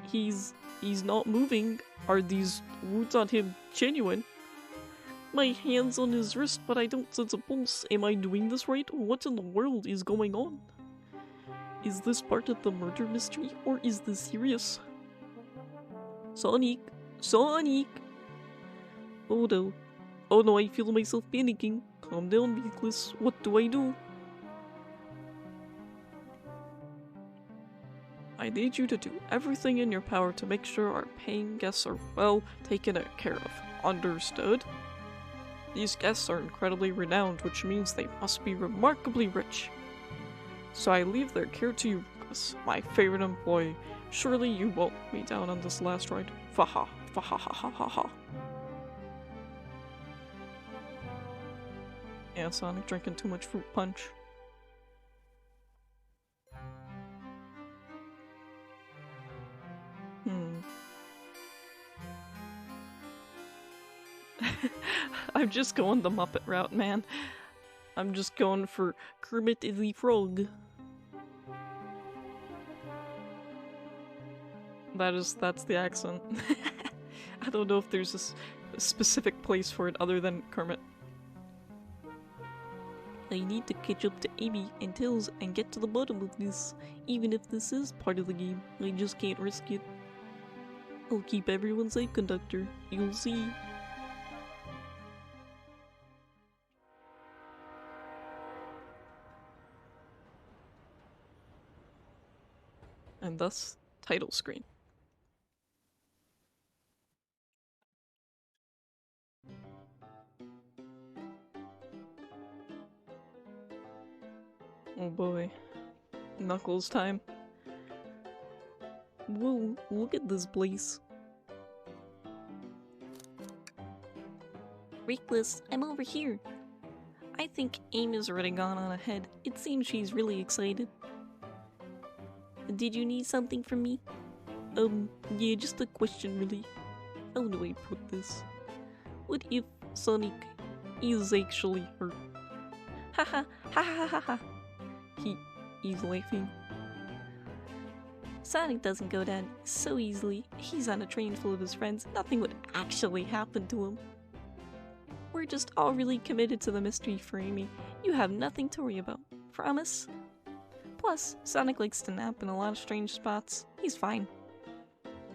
He's not moving. Are these wounds on him genuine? My hand's on his wrist, but I don't sense a pulse. Am I doing this right? What in the world is going on? Is this part of the murder mystery, or is this serious? Sonic? Sonic? Oh no. Oh no, I feel myself panicking. Calm down, Nicholas. What do I do? I need you to do everything in your power to make sure our paying guests are well taken care of. Understood? These guests are incredibly renowned, which means they must be remarkably rich. So I leave their care to you, Nicholas, my favorite employee. Surely you won't let me down on this last ride. Faha, faha ha ha ha ha. Yeah, Sonic drinking too much fruit punch. I'm just going the Muppet route, man. I'm just going for Kermit the Frog. That's the accent. I don't know if there's a specific place for it other than Kermit. I need to catch up to Amy and Tails and get to the bottom of this. Even if this is part of the game, I just can't risk it. I'll keep everyone safe, Conductor. You'll see. And thus, title screen. Oh boy. Knuckles time. Whoa, look at this place. Reckless, I'm over here. I think Amy's already gone on ahead. It seems she's really excited. Did you need something from me? Yeah, just a question really. How do I put this? What if Sonic is actually hurt? Haha, ha ha ha ha. He's laughing. Sonic doesn't go down so easily. He's on a train full of his friends. Nothing would actually happen to him. We're just all really committed to the mystery for Amy. You have nothing to worry about. Promise? Plus, Sonic likes to nap in a lot of strange spots. He's fine.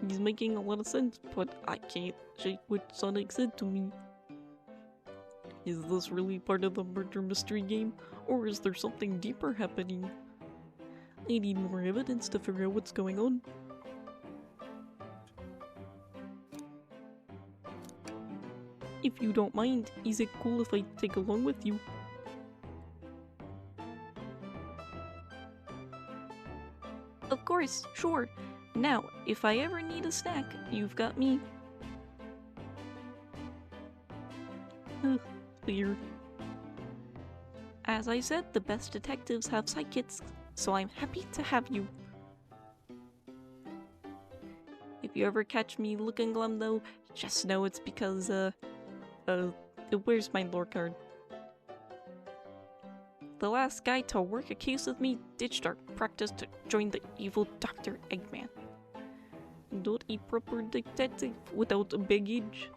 He's making a lot of sense, but I can't shake what Sonic said to me. Is this really part of the murder mystery game, or is there something deeper happening? I need more evidence to figure out what's going on. If you don't mind, is it cool if I take along with you? Of course, sure. Now, if I ever need a snack, you've got me. Weird. As I said, the best detectives have sidekicks. so I'm happy to have you. If you ever catch me looking glum though, just know it's because, where's my lore card? The last guy to work a case with me ditched our practice to join the evil Dr. Eggman. Not a proper detective without a baggage.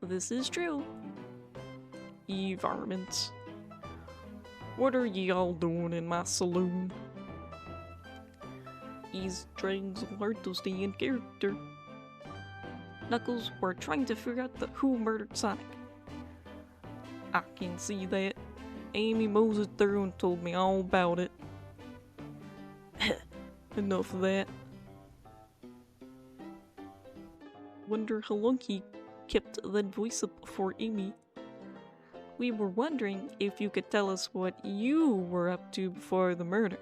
This is true. Ye varmints. What are ye all doing in my saloon? He's trying so hard to stay in character. Knuckles, we're trying to figure out who murdered Sonic. I can see that. Amy Moses through and told me all about it. Enough of that. Wonder how long he kept that voice up for Amy. We were wondering if you could tell us what you were up to before the murder.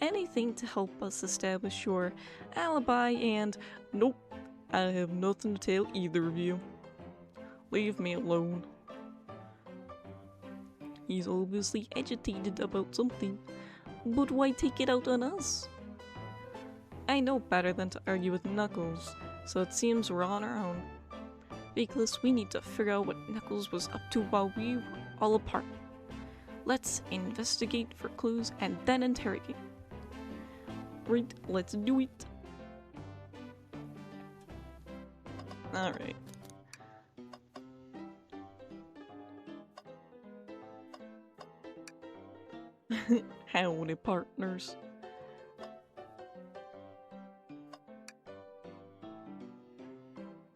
Anything to help us establish your alibi and... Nope, I have nothing to tell either of you. Leave me alone. He's obviously agitated about something, but why take it out on us? I know better than to argue with Knuckles, so it seems we're on our own. Because we need to figure out what Knuckles was up to while we were all apart. Let's investigate for clues and then interrogate. Right, let's do it. Alright. Howdy, partners.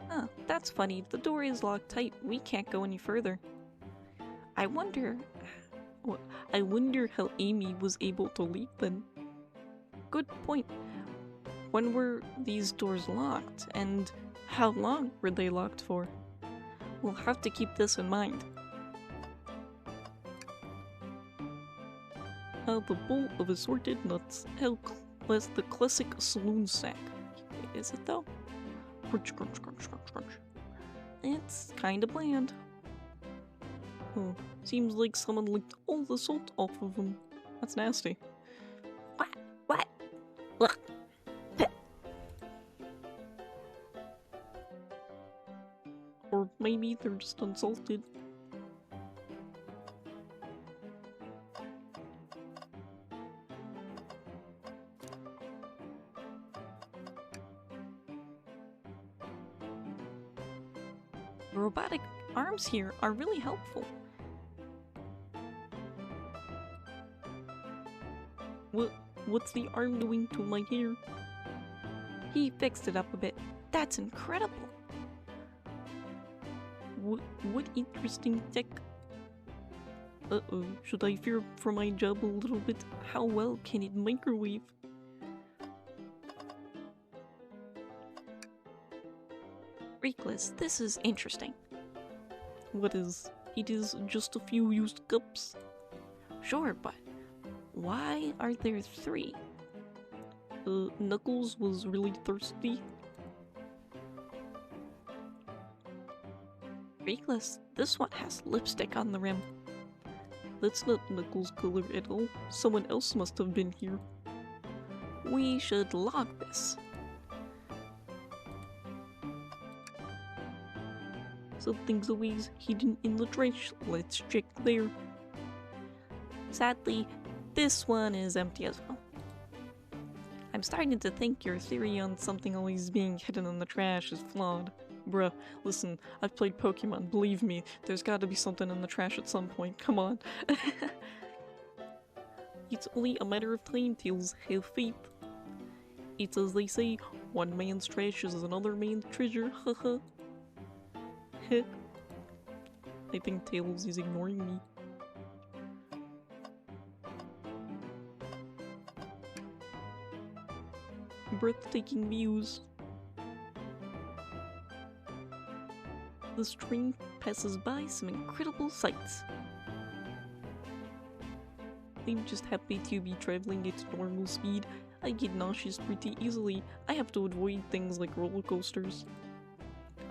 Huh, that's funny. The door is locked tight. We can't go any further. I wonder how Amy was able to leave then. Good point. When were these doors locked, and how long were they locked for? We'll have to keep this in mind. The bowl of assorted nuts. Was the classic saloon snack. Is it though? Crunch, crunch, crunch, crunch, crunch. It's kinda bland. Oh, seems like someone licked all the salt off of them. That's nasty. What? Ugh. Or maybe they're just unsalted. Robotic arms here are really helpful. What's the arm doing to my hair? He fixed it up a bit. That's incredible. What interesting tech. Uh-oh, should I fear for my job a little bit? How well can it microwave? Reckless, this is interesting. What is? It is just a few used cups. Sure, but why are there 3? Knuckles was really thirsty. Reckless, this one has lipstick on the rim. That's not Knuckles' color at all. Someone else must have been here. We should log this. Something's always hidden in the trash. Let's check there. Sadly, this one is empty as well. I'm starting to think your theory on something always being hidden in the trash is flawed. Bruh, listen, I've played Pokemon, believe me, there's gotta be something in the trash at some point, come on. It's only a matter of time, Tails, have faith. It's as they say, one man's trash is another man's treasure, haha. Heh. I think Tails is ignoring me. Breathtaking views. This train passes by some incredible sights. I'm just happy to be traveling at normal speed. I get nauseous pretty easily. I have to avoid things like roller coasters.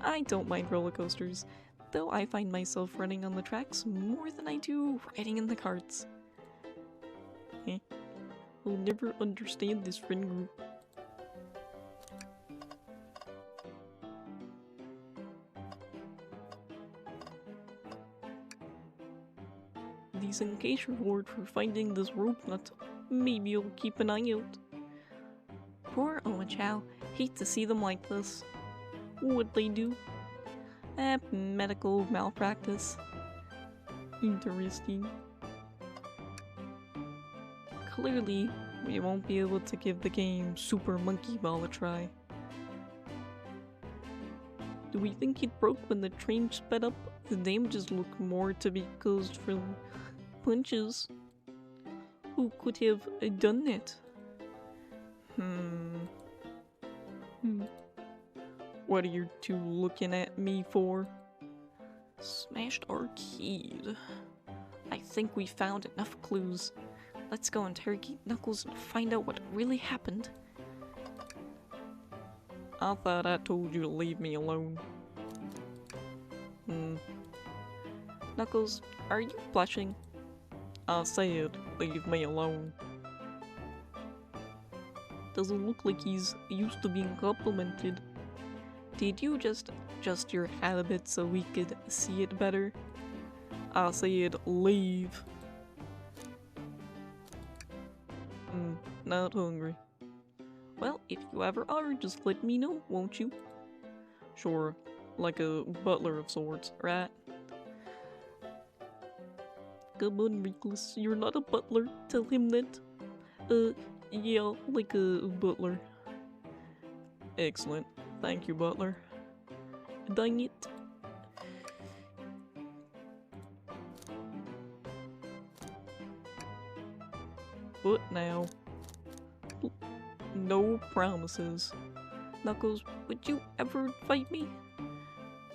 I don't mind roller coasters, though I find myself running on the tracks more than I do riding in the carts. I'll never understand this friend group. Decent case reward for finding this rope nut. Maybe I'll keep an eye out. Poor Omochao. Hate to see them like this. What'd they do? Medical malpractice. Interesting. Clearly, we won't be able to give the game Super Monkey Ball a try. Do we think it broke when the train sped up? The damages look more to be caused from punches. Who could have done that? What are you two looking at me for? Smashed arcade. I think we found enough clues. Let's go interrogate Knuckles and find out what really happened. I thought I told you to leave me alone. Knuckles, are you blushing? I said, leave me alone. Doesn't look like he's used to being complimented. Did you just adjust your hat a bit so we could see it better? I said, leave. Not hungry. Well, if you ever are, just let me know, won't you? Sure, like a butler of sorts, right? Come on, Reckless, you're not a butler. Tell him that. Yeah, like a butler. Excellent. Thank you, butler. Dang it. What now? No promises. Knuckles, would you ever fight me?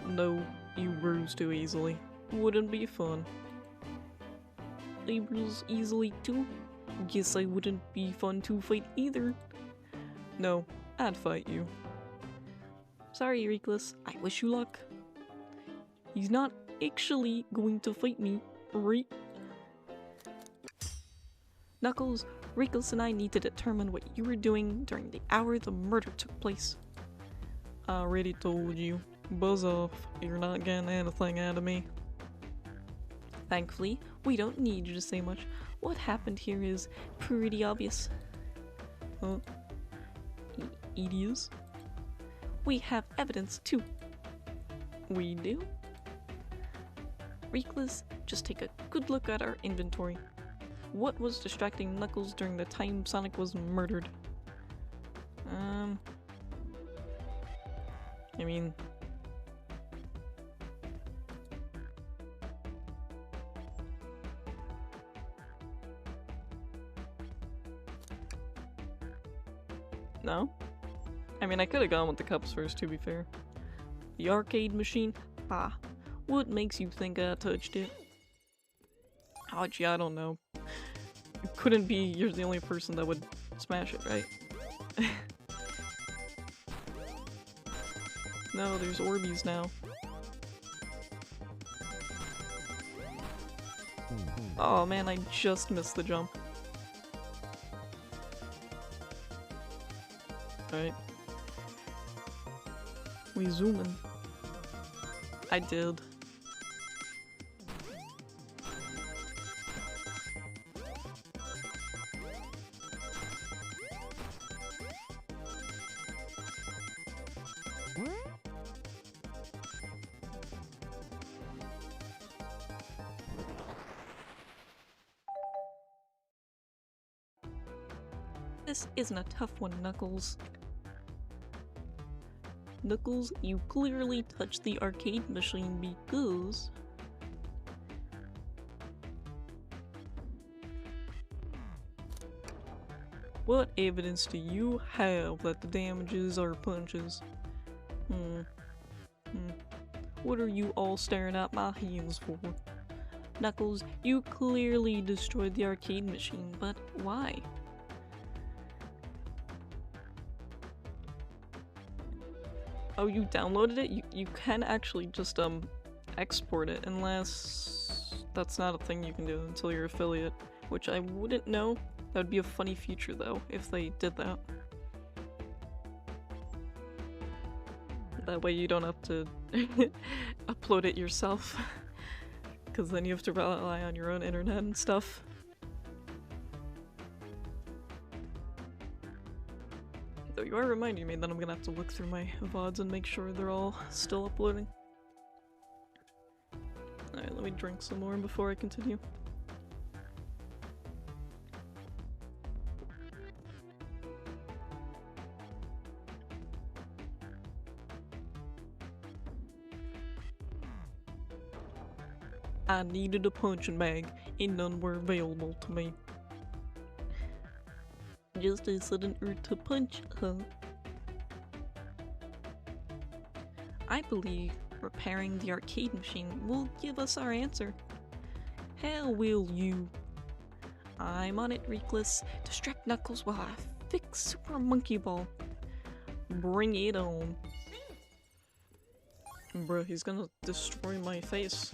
No, you bruise too easily. Wouldn't be fun. I bruise easily too? Guess I wouldn't be fun to fight either. No, I'd fight you. Sorry, Reckless. I wish you luck. He's not actually going to fight me, right? Knuckles, Reckless and I need to determine what you were doing during the hour the murder took place. I already told you. Buzz off. You're not getting anything out of me. Thankfully, we don't need you to say much. What happened here is pretty obvious. Huh? It is? We have evidence too. We do? Reckless, just take a good look at our inventory. What was distracting Knuckles during the time Sonic was murdered? I mean... No? I mean, I could've gone with the cups first, to be fair. The arcade machine? Ah, what makes you think I touched it? Oh, gee, I don't know. It couldn't be you're the only person that would smash it, right? No, there's Orbeez now. Oh man, I just missed the jump. Alright. We zoom in. I did. This isn't a tough one, Knuckles. Knuckles, you clearly touched the arcade machine because... What evidence do you have that the damages are punches? What are you all staring at my hands for? Knuckles, you clearly destroyed the arcade machine, but why? Oh, you downloaded it? You can actually just export it, unless that's not a thing you can do until you're affiliate, which I wouldn't know. That would be a funny feature though, if they did that. That way you don't have to upload it yourself. Because then you have to rely on your own internet and stuff. Though you are reminding me that I'm gonna have to look through my VODs and make sure they're all still uploading. Alright, let me drink some more before I continue. I needed a punching bag, and none were available to me. Just a sudden urge to punch, huh? I believe repairing the arcade machine will give us our answer. How will you? I'm on it, Reckless. Distract Knuckles while I fix Super Monkey Ball. Bring it on. Bruh, he's gonna destroy my face.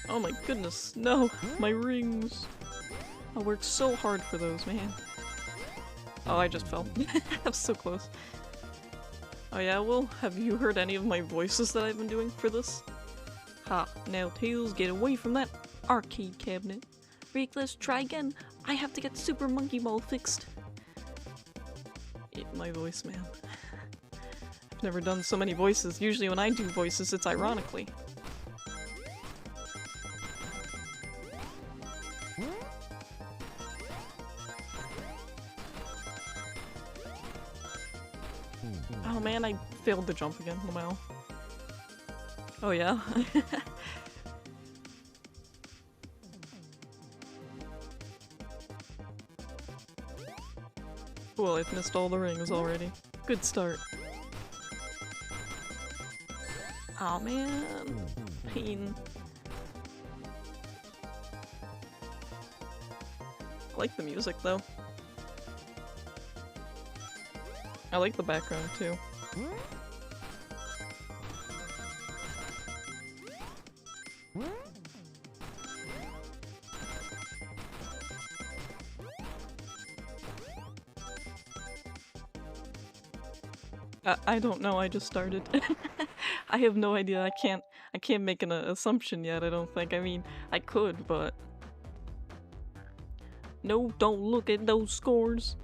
Oh my goodness, no! My rings! I worked so hard for those, man. Oh, I just fell. I'm so close. Oh yeah, well, have you heard any of my voices that I've been doing for this? Ha, now Tails, get away from that arcade cabinet. Reckless, try again. I have to get Super Monkey Ball fixed. My voice, man. I've never done so many voices. Usually when I do voices, it's ironically. Oh man, I failed to jump again, Lamau. Oh yeah? Well, I've missed all the rings already. Good start. Oh man, pain. I like the music though. I like the background too. I don't know, I just started. I have no idea, I can't make an assumption yet, I don't think. I mean, I could, but... No, don't look at those scores!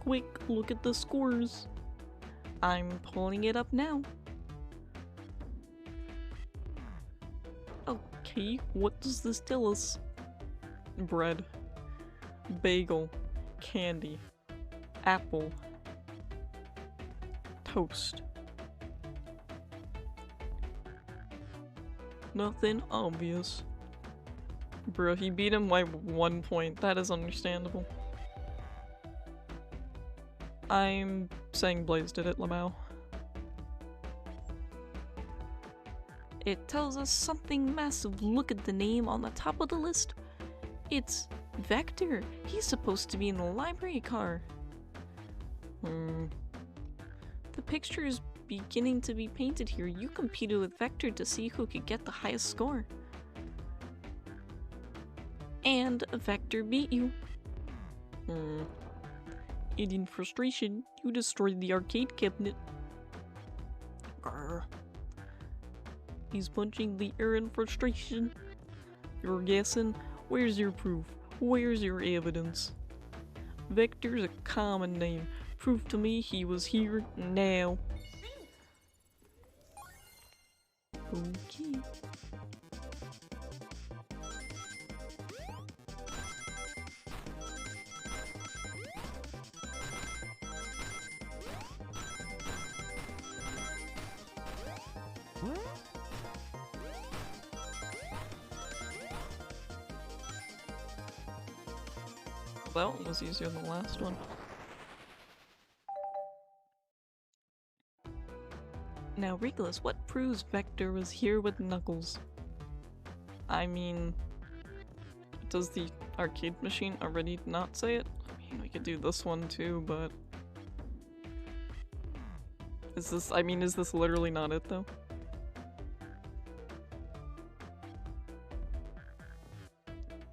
Quick, look at the scores! I'm pulling it up now. Okay, what does this tell us? Bread. Bagel. Candy. Apple. Toast. Nothing obvious. Bro, he beat him by 1 point. That is understandable. I'm saying Blaze did it, Lamau. It tells us something massive. Look at the name on the top of the list. It's Vector. He's supposed to be in the library car. The picture is beginning to be painted here. You competed with Vector to see who could get the highest score. And Vector beat you. And in frustration, you destroyed the arcade cabinet. Grr. He's punching the air in frustration. You're guessing? Where's your proof? Where's your evidence? Vector's a common name. Prove to me he was here now. Okay. That one was easier than the last one. Now, Reckless, what proves Vector was here with Knuckles? I mean, does the arcade machine already not say it? I mean, we could do this one too, but... Is this literally not it though?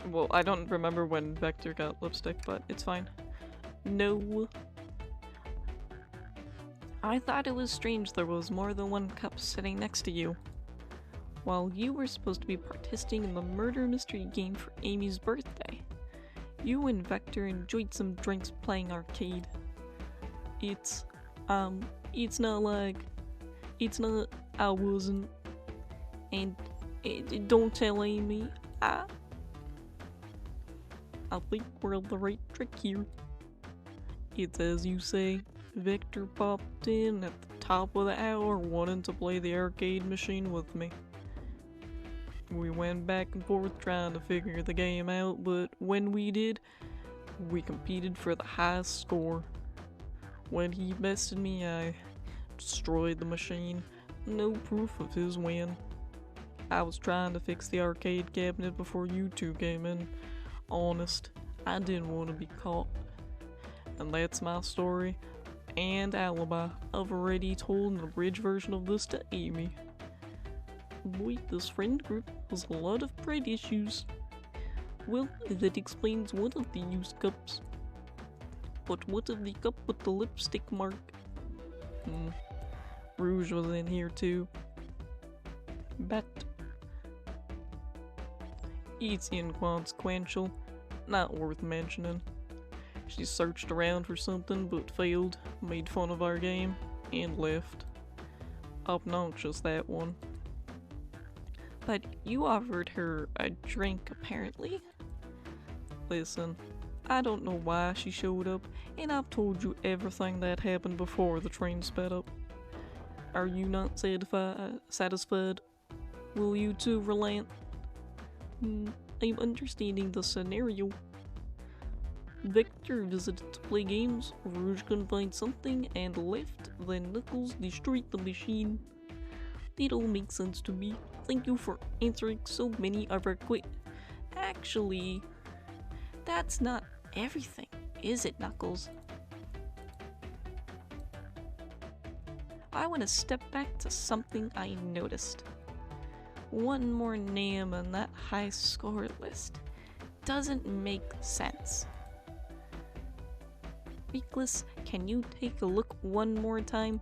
Well, I don't remember when Vector got lipstick, but it's fine. No. I thought it was strange there was more than one cup sitting next to you. While you were supposed to be participating in the murder mystery game for Amy's birthday, you and Vector enjoyed some drinks playing arcade. It's not like, I wasn't, and don't tell Amy, I think we're on the right track here. It's as you say, Vector popped in at the top of the hour wanting to play the arcade machine with me. We went back and forth trying to figure the game out, but when we did, we competed for the highest score. When he bested me, I destroyed the machine. No proof of his win. I was trying to fix the arcade cabinet before you two came in. Honest, I didn't want to be caught. And that's my story and alibi. I've already told an abridged version of this to Amy. Boy, this friend group has a lot of pride issues. Well, that explains one of the used cups. But what of the cup with the lipstick mark? Rouge was in here too. Bet. It's inconsequential, not worth mentioning. She searched around for something but failed, made fun of our game, and left. Obnoxious, that one. But you offered her a drink, apparently? Listen, I don't know why she showed up, and I've told you everything that happened before the train sped up. Are you not satisfied? Will you two relent? I'm understanding the scenario. Vector visited to play games, Rouge couldn't find something and left, then Knuckles destroyed the machine. It all makes sense to me. Thank you for answering so many of our Actually, that's not everything, is it, Knuckles? I want to step back to something I noticed. One more name on that high score list doesn't make sense. Weakless, can you take a look one more time?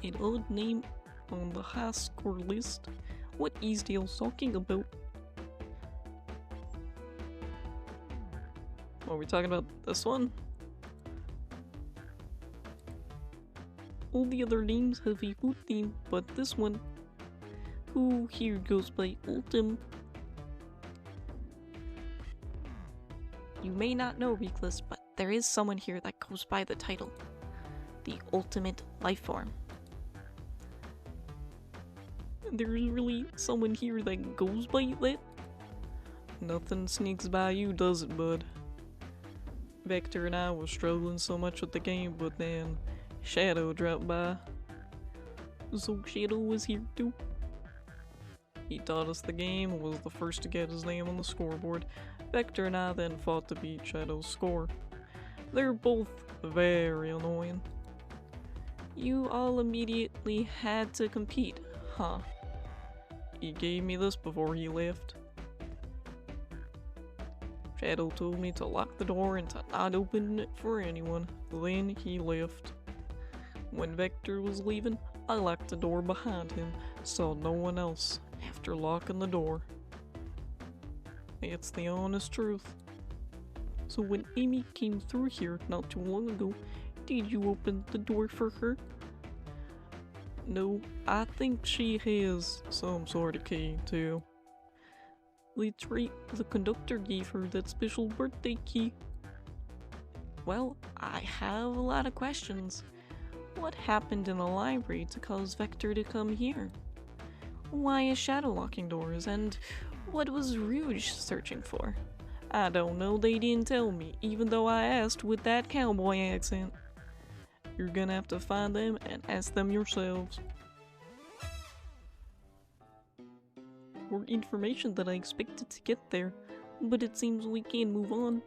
An odd name on the high score list? What is Dale talking about? Are we talking about this one? All the other names have a good name, but this one, who here goes by Ultim? You may not know, Reckless, but there is someone here that goes by the title, the Ultimate Lifeform. There's really someone here that goes by that? Nothing sneaks by you, does it, bud? Vector and I were struggling so much with the game, but then Shadow dropped by. So Shadow was here too. He taught us the game and was the first to get his name on the scoreboard. Vector and I then fought to beat Shadow's score. They're both very annoying. You all immediately had to compete, huh? He gave me this before he left. Shadow told me to lock the door and to not open it for anyone. Then he left. When Vector was leaving, I locked the door behind him, so no one else, after locking the door. It's the honest truth. So when Amy came through here not too long ago, did you open the door for her? No, I think she has some sort of key too. That's right, the conductor gave her that special birthday key. Well, I have a lot of questions. What happened in the library to cause Vector to come here? Why is Shadow locking doors, and what was Rouge searching for? I don't know, they didn't tell me, even though I asked with that cowboy accent. You're gonna have to find them and ask them yourselves. More information than I expected to get there, but it seems we can move on.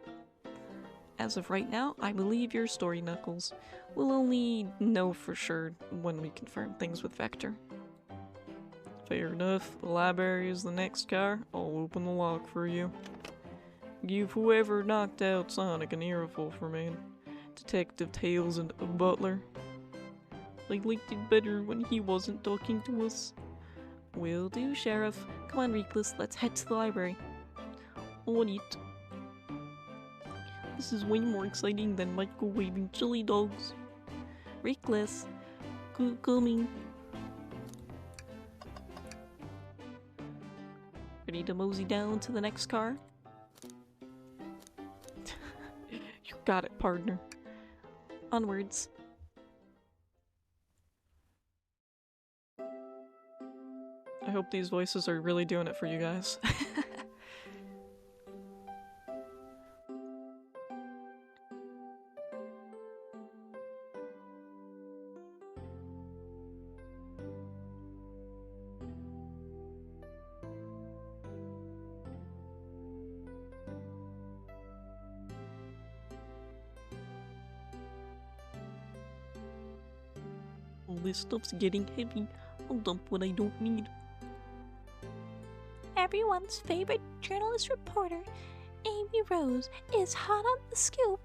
As of right now, I believe your story, Knuckles. We'll only know for sure when we confirm things with Vector. Fair enough. The library is the next car. I'll open the lock for you. Give whoever knocked out Sonic an earful for me. Detective Tails and Butler. I liked it better when he wasn't talking to us. Will do, Sheriff. Come on, Reckless, let's head to the library. On it. This is way more exciting than microwaving chili dogs. Reckless, coming. Ready to mosey down to the next car? You got it, partner. Onwards. I hope these voices are really doing it for you guys. All this stuff's getting heavy. I'll dump what I don't need. Everyone's favorite journalist reporter, Amy Rose, is hot on the scoop.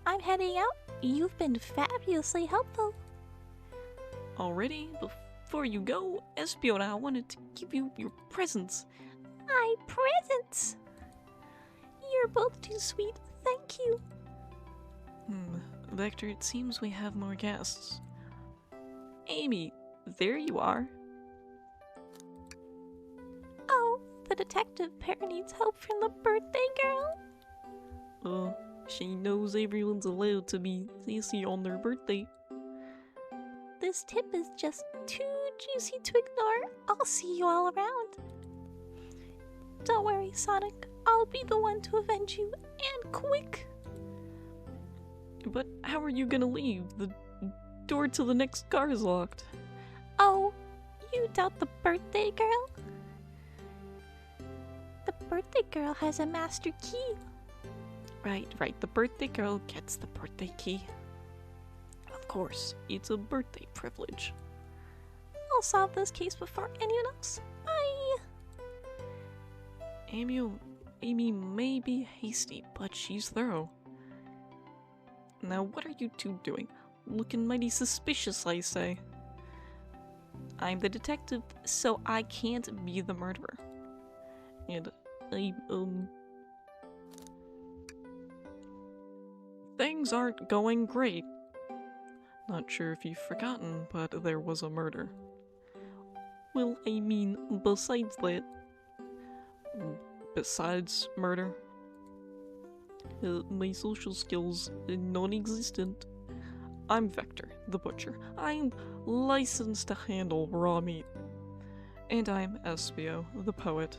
I'm heading out. You've been fabulously helpful. Already? Before you go, Espio and I wanted to give you your presents. My presents! You're both too sweet. Thank you. Vector, it seems we have more guests. Amy, there you are. Oh, the detective pair needs help from the birthday girl. She knows everyone's allowed to be sassy on their birthday. This tip is just too juicy to ignore. I'll see you all around. Don't worry, Sonic. I'll be the one to avenge you, and quick. But how are you gonna leave? The door to the next car is locked. Oh, you doubt the birthday girl? The birthday girl has a master key. Right. The birthday girl gets the birthday key. Of course, it's a birthday privilege. I'll solve this case before anyone else. Bye! Amy may be hasty, but she's thorough. Now what are you two doing? Looking mighty suspicious, I say. I'm the detective, so I can't be the murderer. And things aren't going great. Not sure if you've forgotten, but there was a murder. Well, I mean, besides that. Besides murder. My social skills are non-existent. I'm Vector, the butcher. I'm licensed to handle raw meat. And I'm Espio, the poet.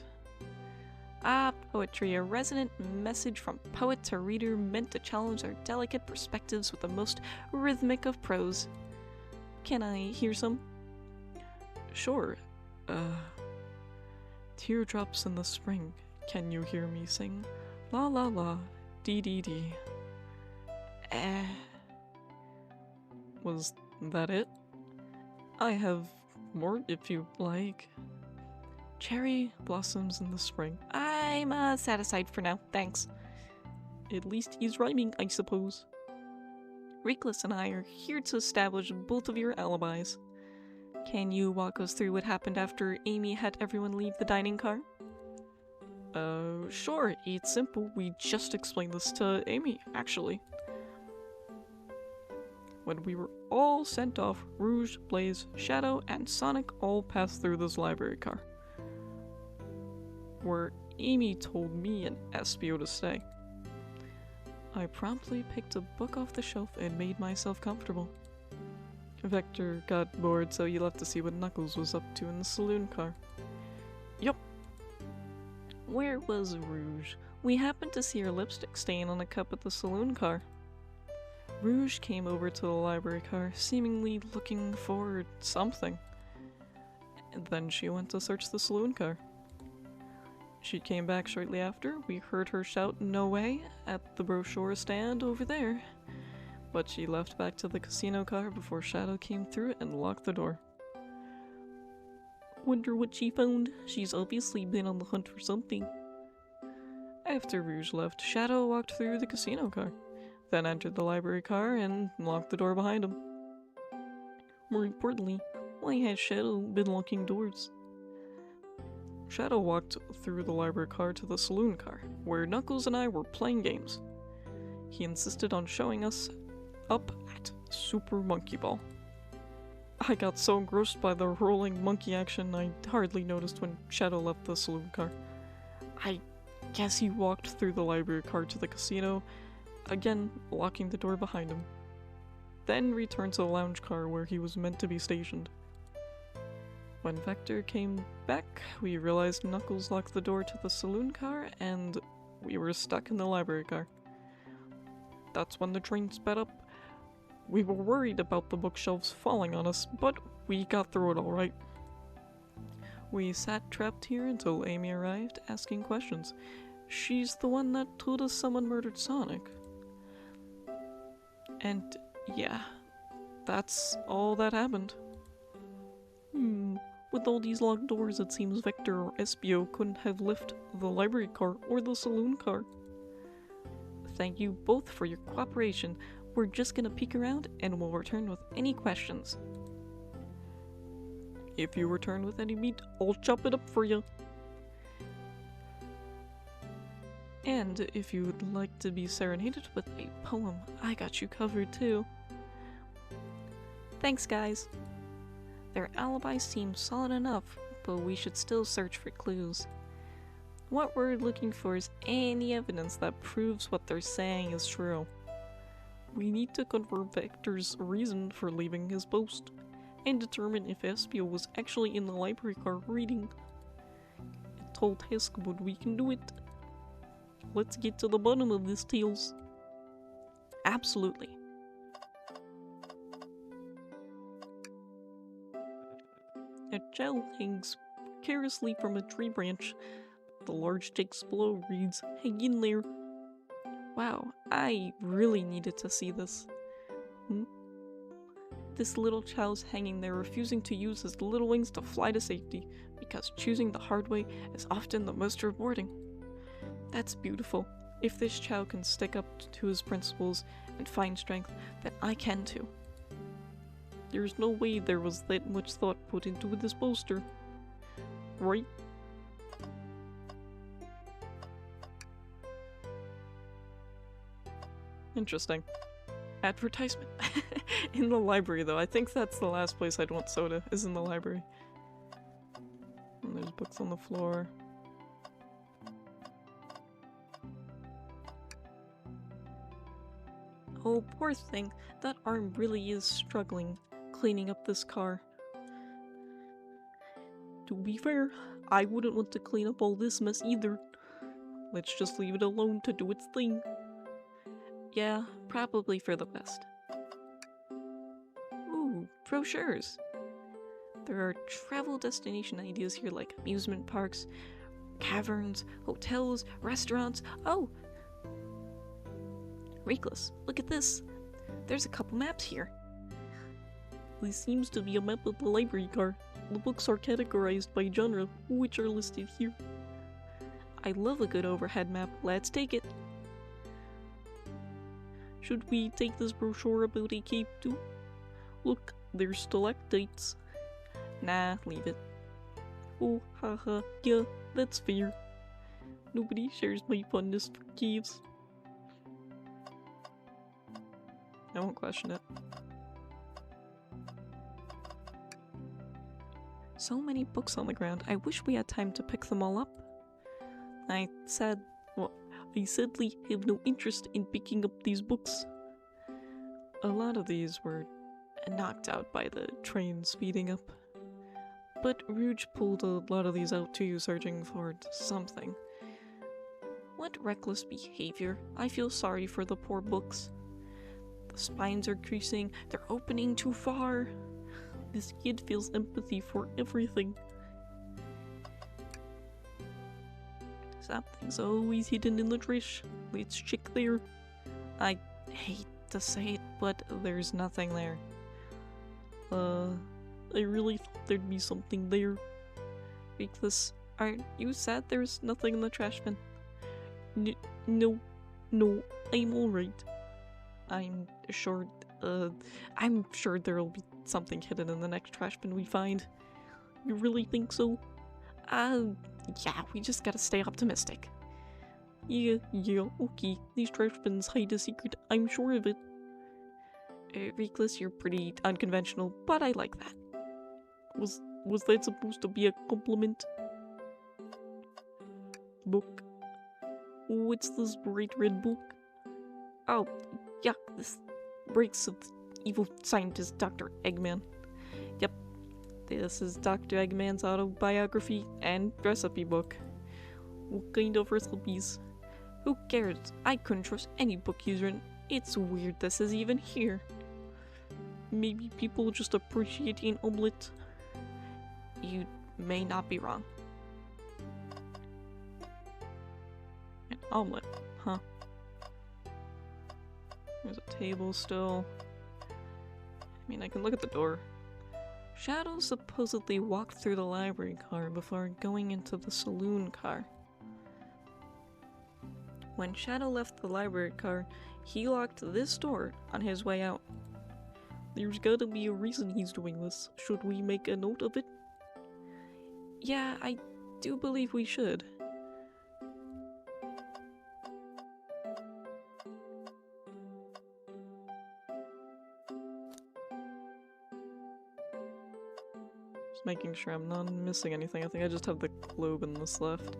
Poetry, a resonant message from poet to reader meant to challenge our delicate perspectives with the most rhythmic of prose. Can I hear some? Sure. Teardrops in the spring, can you hear me sing? La la la, dee dee dee. Was that it? I have more if you like. Cherry blossoms in the spring. I'm satisfied for now, thanks. At least he's rhyming, I suppose. Reckless and I are here to establish both of your alibis. Can you walk us through what happened after Amy had everyone leave the dining car? Sure, it's simple. We just explained this to Amy, actually. When we were all sent off, Rouge, Blaze, Shadow, and Sonic all passed through this library car, where Amy told me and Espio to stay. I promptly picked a book off the shelf and made myself comfortable. Vector got bored, so he left to see what Knuckles was up to in the saloon car. Yup. Where was Rouge? We happened to see her lipstick stain on a cup at the saloon car. Rouge came over to the library car, seemingly looking for something. And then she went to search the saloon car. She came back shortly after. We heard her shout, "No way," at the brochure stand over there. But she left back to the casino car before Shadow came through it and locked the door. Wonder what she found. She's obviously been on the hunt for something. After Rouge left, Shadow walked through the casino car, then entered the library car and locked the door behind him. More importantly, why had Shadow been locking doors? Shadow walked through the library car to the saloon car, where Knuckles and I were playing games. He insisted on showing us up at Super Monkey Ball. I got so engrossed by the rolling monkey action I hardly noticed when Shadow left the saloon car. I guess he walked through the library car to the casino, again locking the door behind him. Then returned to the lounge car where he was meant to be stationed. When Vector came back, we realized Knuckles locked the door to the saloon car and we were stuck in the library car. That's when the train sped up. We were worried about the bookshelves falling on us, but we got through it alright. We sat trapped here until Amy arrived, asking questions. She's the one that told us someone murdered Sonic. And yeah, that's all that happened. With all these locked doors, it seems Vector or Espio couldn't have left the library car or the saloon car. Thank you both for your cooperation. We're just gonna peek around and we'll return with any questions. If you return with any meat, I'll chop it up for you. And if you would like to be serenaded with a poem, I got you covered too. Thanks, guys. Their alibis seem solid enough, but we should still search for clues. What we're looking for is any evidence that proves what they're saying is true. We need to confirm Vector's reason for leaving his post, and determine if Espio was actually in the library car reading. It told Task, but we can do it. Let's get to the bottom of this, Tails. Absolutely. A shell hangs precariously from a tree branch. The large text below reads, "Hang in there." Wow, I really needed to see this. This little child's hanging there, refusing to use his little wings to fly to safety, because choosing the hard way is often the most rewarding. That's beautiful. If this child can stick up to his principles and find strength, then I can too. There's no way there was that much thought put into this poster. Right? Interesting. Advertisement. In the library, though. I think that's the last place I'd want soda, is in the library. And there's books on the floor. Oh, poor thing. That arm really is struggling, cleaning up this car. To be fair, I wouldn't want to clean up all this mess either. Let's just leave it alone to do its thing. Yeah, probably for the best. Ooh, brochures. There are travel destination ideas here like amusement parks, caverns, hotels, restaurants. Oh! Reckless, look at this. There's a couple maps here. This seems to be a map of the library car. The books are categorized by genre, which are listed here. I love a good overhead map. Let's take it. Should we take this brochure about a cape too? Look, there's stalactites. Nah, leave it. Oh, haha, yeah, that's fair. Nobody shares my fondness for caves. I won't question it. So many books on the ground. I wish we had time to pick them all up. I sadly have no interest in picking up these books. A lot of these were knocked out by the train speeding up. But Rouge pulled a lot of these out too, searching for something. What reckless behavior. I feel sorry for the poor books. The spines are creasing, they're opening too far. This kid feels empathy for everything. Something's always hidden in the trash. Let's check there. I hate to say it, but there's nothing there. I really thought there'd be something there. Reckless, aren't you sad there's nothing in the trash bin? No, no, I'm alright. I'm sure, I'm sure there'll be something hidden in the next trash bin we find. You really think so? Yeah, we just gotta stay optimistic. Yeah, okay. These trash bins hide a secret, I'm sure of it. Reckless, you're pretty unconventional, but I like that. Was that supposed to be a compliment? Book. What's this bright red book? Oh, yeah, this Breaks of the Evil Scientist Dr. Eggman. Yep, this is Dr. Eggman's autobiography and recipe book. What kind of recipes? Who cares? I couldn't trust any book he's written. It's weird this is even here. Maybe people just appreciate an omelet. You may not be wrong. An omelet, huh? There's a table still. I mean, I can look at the door. Shadow supposedly walked through the library car before going into the saloon car. When Shadow left the library car, he locked this door on his way out. There's gotta be a reason he's doing this. Should we make a note of it? Yeah, I do believe we should. Just making sure I'm not missing anything. I think I just have the globe in this left.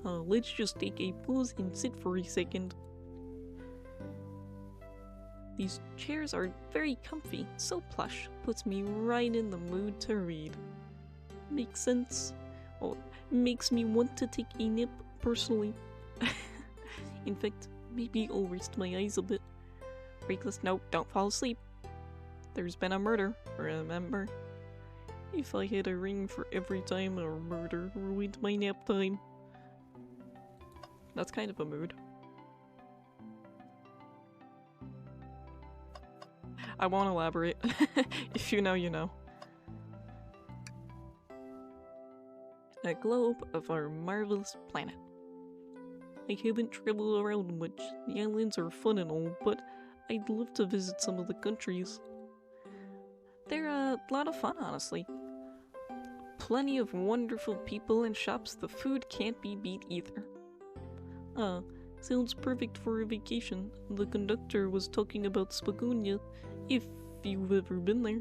Let's just take a pause and sit for a second. These chairs are very comfy, so plush, puts me right in the mood to read. Makes sense. Well, makes me want to take a nap, personally. In fact, maybe I'll rest my eyes a bit. Reckless, no, don't fall asleep. There's been a murder, remember? If I had a ring for every time a murder ruined my nap time. That's kind of a mood. I won't elaborate. If you know, you know. A globe of our marvelous planet. I haven't traveled around much. The islands are fun and all, but I'd love to visit some of the countries. They're a lot of fun, honestly. Plenty of wonderful people and shops. The food can't be beat either. Sounds perfect for a vacation. The conductor was talking about Spagonia, if you've ever been there.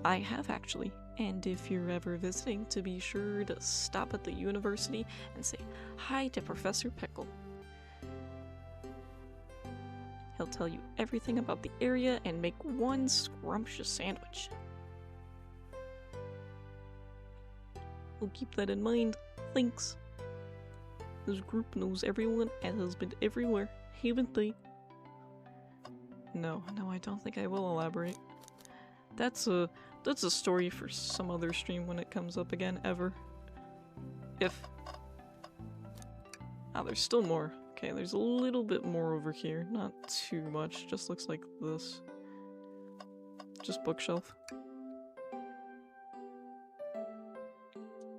I have, actually. And if you're ever visiting, to be sure to stop at the university and say hi to Professor Pickle. He'll tell you everything about the area and make one scrumptious sandwich. We'll keep that in mind. Thanks. This group knows everyone and has been everywhere, haven't they? No, I don't think I will elaborate. That's a story for some other stream when it comes up again, ever. If... Ah, there's still more. Okay, there's a little bit more over here. Not too much, just looks like this. Just bookshelf.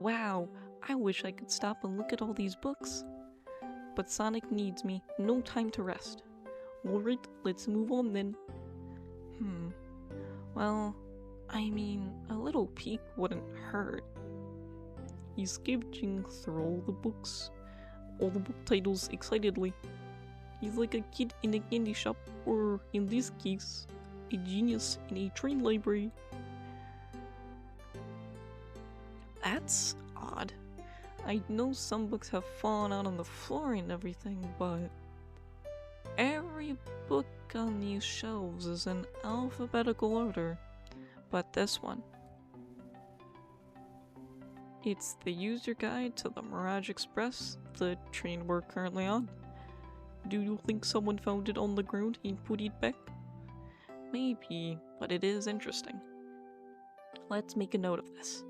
Wow, I wish I could stop and look at all these books. But Sonic needs me. No time to rest. Alright, let's move on then. Well, I mean, a little peek wouldn't hurt. He's scavenging through all the book titles excitedly. He's like a kid in a candy shop, or in this case, a genius in a train library. That's odd. I know some books have fallen out on the floor and everything, but every book on these shelves is in alphabetical order, but this one. It's the user guide to the Mirage Express, the train we're currently on. Do you think someone found it on the ground and put it back? Maybe, but it is interesting. Let's make a note of this.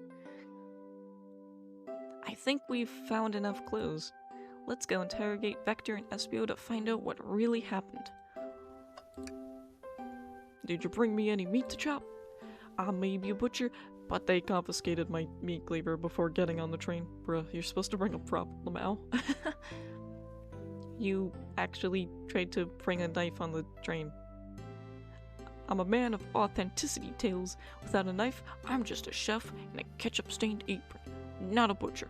I think we've found enough clues. Let's go interrogate Vector and Espio to find out what really happened. Did you bring me any meat to chop? I may be a butcher, but they confiscated my meat cleaver before getting on the train. Bruh, you're supposed to bring a prop, Lamau. You actually tried to bring a knife on the train. I'm a man of authenticity, Tails. Without a knife, I'm just a chef in a ketchup-stained apron, not a butcher.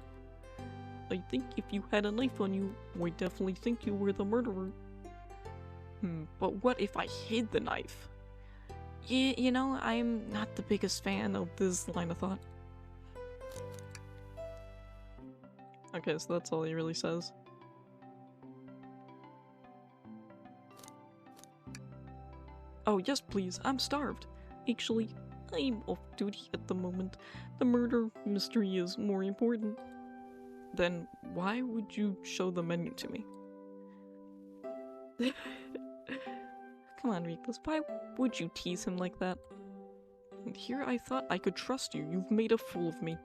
I think if you had a knife on you, we'd definitely think you were the murderer. But what if I hid the knife? Yeah, you know, I'm not the biggest fan of this line of thought. Okay, so that's all he really says. Oh, yes, please. I'm starved. Actually, I'm off duty at the moment. The murder mystery is more important. Then why would you show the menu to me? Come on, Reckless. Why would you tease him like that? And here I thought I could trust you. You've made a fool of me.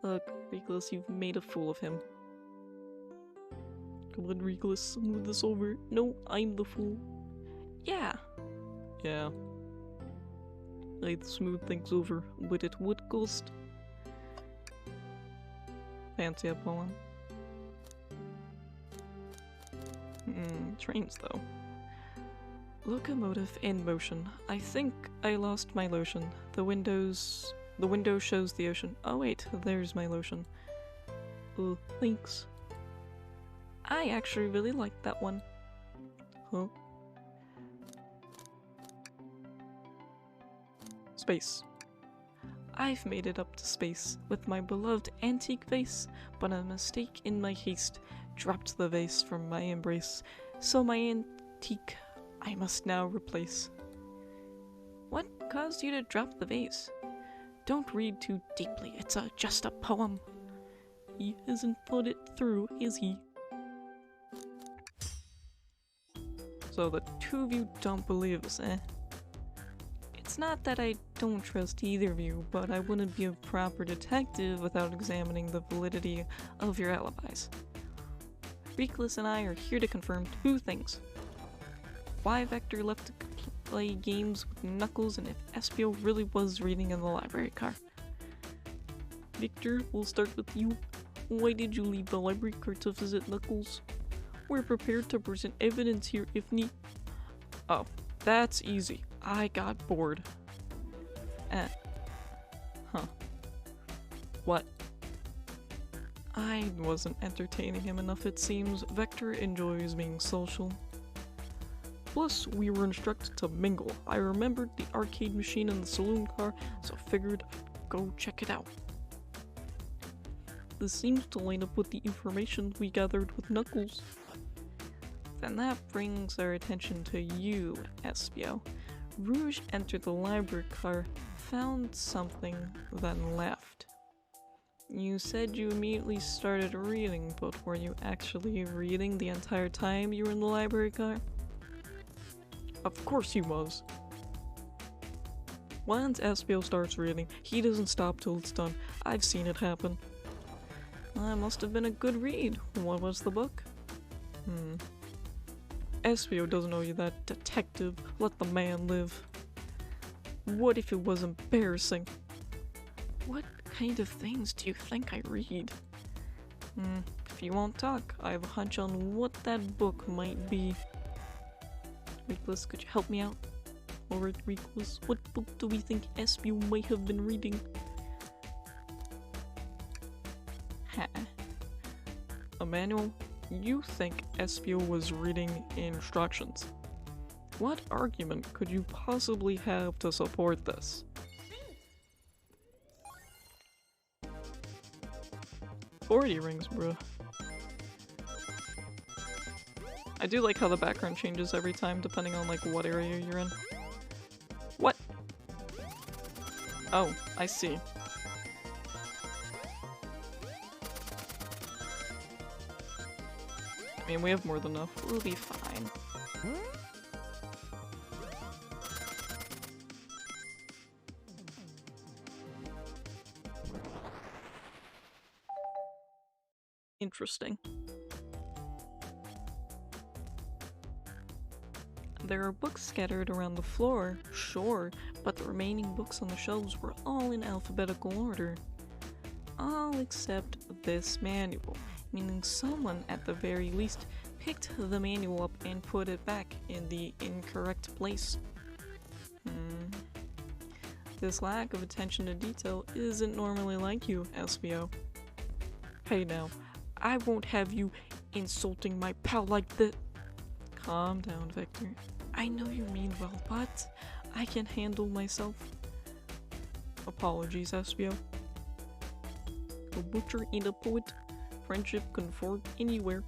Look, Reckless, you've made a fool of him. Come on, Reckless. Smooth this over. No, I'm the fool. Yeah. Yeah. I'd smooth things over, but it would cost. Fancy a poem. Trains though. Locomotive in motion. I think I lost my lotion. The window shows the ocean. Oh wait, there's my lotion. Thanks. I actually really like that one. Huh? Space. I've made it up to space with my beloved antique vase, but a mistake in my haste dropped the vase from my embrace, so my antique I must now replace. What caused you to drop the vase? Don't read too deeply, it's just a poem. He hasn't thought it through, is he? So the two of you don't believe us, eh? It's not that I don't trust either of you, but I wouldn't be a proper detective without examining the validity of your alibis. Reckless and I are here to confirm two things. Why Vector left to play games with Knuckles, and if Espio really was reading in the library car. Victor, we'll start with you. Why did you leave the library car to visit Knuckles? We're prepared to present evidence here if need. Oh, that's easy. I got bored. Huh. What? I wasn't entertaining him enough, it seems. Vector enjoys being social. Plus, we were instructed to mingle. I remembered the arcade machine in the saloon car, so figured I'd go check it out. This seems to line up with the information we gathered with Knuckles. Then that brings our attention to you, Espio. Rouge entered the library car, found something, then left. You said you immediately started reading, but were you actually reading the entire time you were in the library car? Of course he was. Once Espio starts reading, he doesn't stop till it's done. I've seen it happen. That must have been a good read. What was the book? Espio doesn't owe you that, detective. Let the man live. What if it was embarrassing? What kind of things do you think I read? If you won't talk, I have a hunch on what that book might be. Reckless, could you help me out? Alright, Reckless, what book do we think Espio might have been reading? Emmanuel, you think Espio was reading instructions. What argument could you possibly have to support this? 40 rings, bruh. I do like how the background changes every time depending on like what area you're in. What? Oh, I see. I mean, we have more than enough. We'll be fine. Interesting. There are books scattered around the floor, sure, but the remaining books on the shelves were all in alphabetical order. All except this manual, meaning someone at the very least picked the manual up and put it back in the incorrect place. This lack of attention to detail isn't normally like you, SBO. Hey now, I won't have you insulting my pal like this. Calm down, Victor. I know you mean well, but I can handle myself. Apologies, SBO. A butcher and a poet. Friendship can fork anywhere.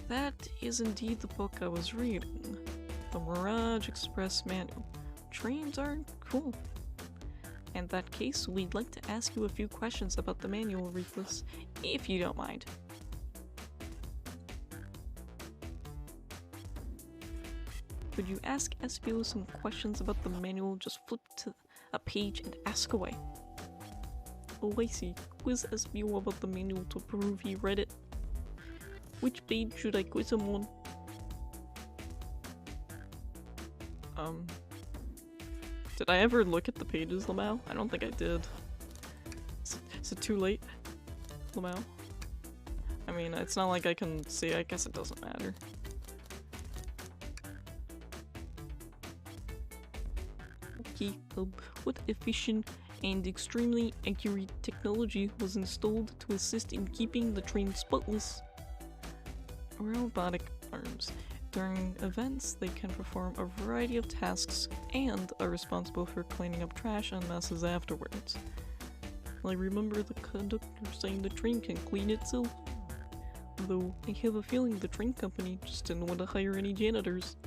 That is indeed the book I was reading. The Mirage Express Manual. Trains are cool. In that case, we'd like to ask you a few questions about the manual, Reckless, if you don't mind. Could you ask SBO some questions about the manual? Just flip to a page and ask away. Oh, I see. Quiz SBO about the manual to prove he read it. Which page should I quiz him on? Did I ever look at the pages, Lamau? I don't think I did. Is it too late, Lamau? I mean, it's not like I can see. I guess it doesn't matter. Okay, what efficient and extremely accurate technology was installed to assist in keeping the train spotless? Robotic arms. During events, they can perform a variety of tasks and are responsible for cleaning up trash and messes afterwards. I remember the conductor saying the train can clean itself. Though I have a feeling the train company just didn't want to hire any janitors.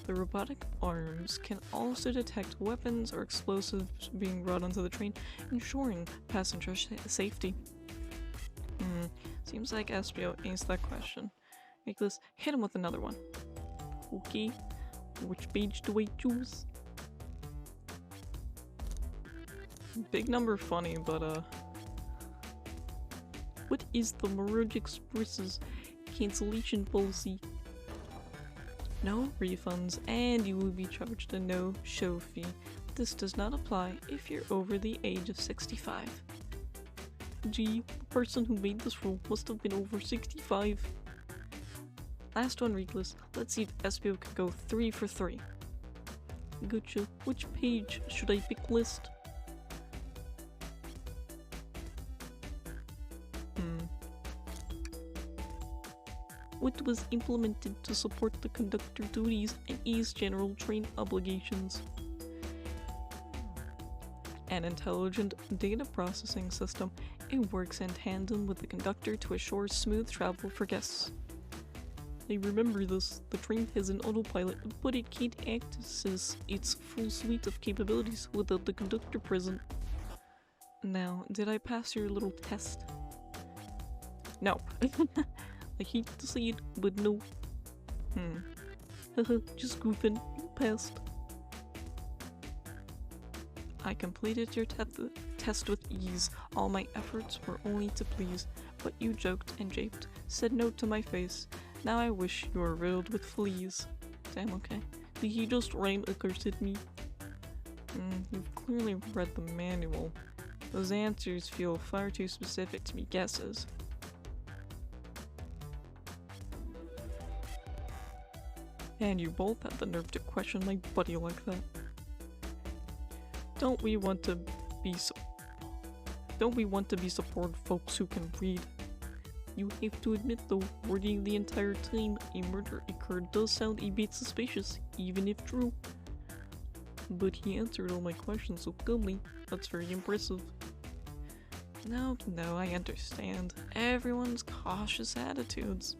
The robotic arms can also detect weapons or explosives being brought onto the train, ensuring passenger safety. Seems like SBO aced that question. Nicholas, hit him with another one. Okay, which page do I choose? Big number funny, but what is the Mirage Express's cancellation policy? No refunds, and you will be charged a no-show fee. This does not apply if you're over the age of 65. Gee, the person who made this rule must have been over 65. Last one, Reckless. Let's see if SBO can go 3 for 3. Gotcha. Which page should I pick list? What was implemented to support the conductor duties and ease general train obligations? An intelligent data processing system. It works in tandem with the conductor to assure smooth travel for guests. I remember this. The train has an autopilot, but it can't access its full suite of capabilities without the conductor present. Now, did I pass your little test? No. I hate to say it, but no. Haha, just goofing. You passed. I completed your test with ease. All my efforts were only to please, but you joked and japed, said no to my face. Now I wish you were riddled with fleas. Damn, okay. Did he just rhyme a curse at me? You've clearly read the manual. Those answers feel far too specific to be guesses. And you both had the nerve to question my buddy like that. Don't we want to be support folks who can read? You have to admit though, reading the entire time a murder occurred does sound a bit suspicious, even if true. But he answered all my questions so calmly. That's very impressive. No, I understand. Everyone's cautious attitudes.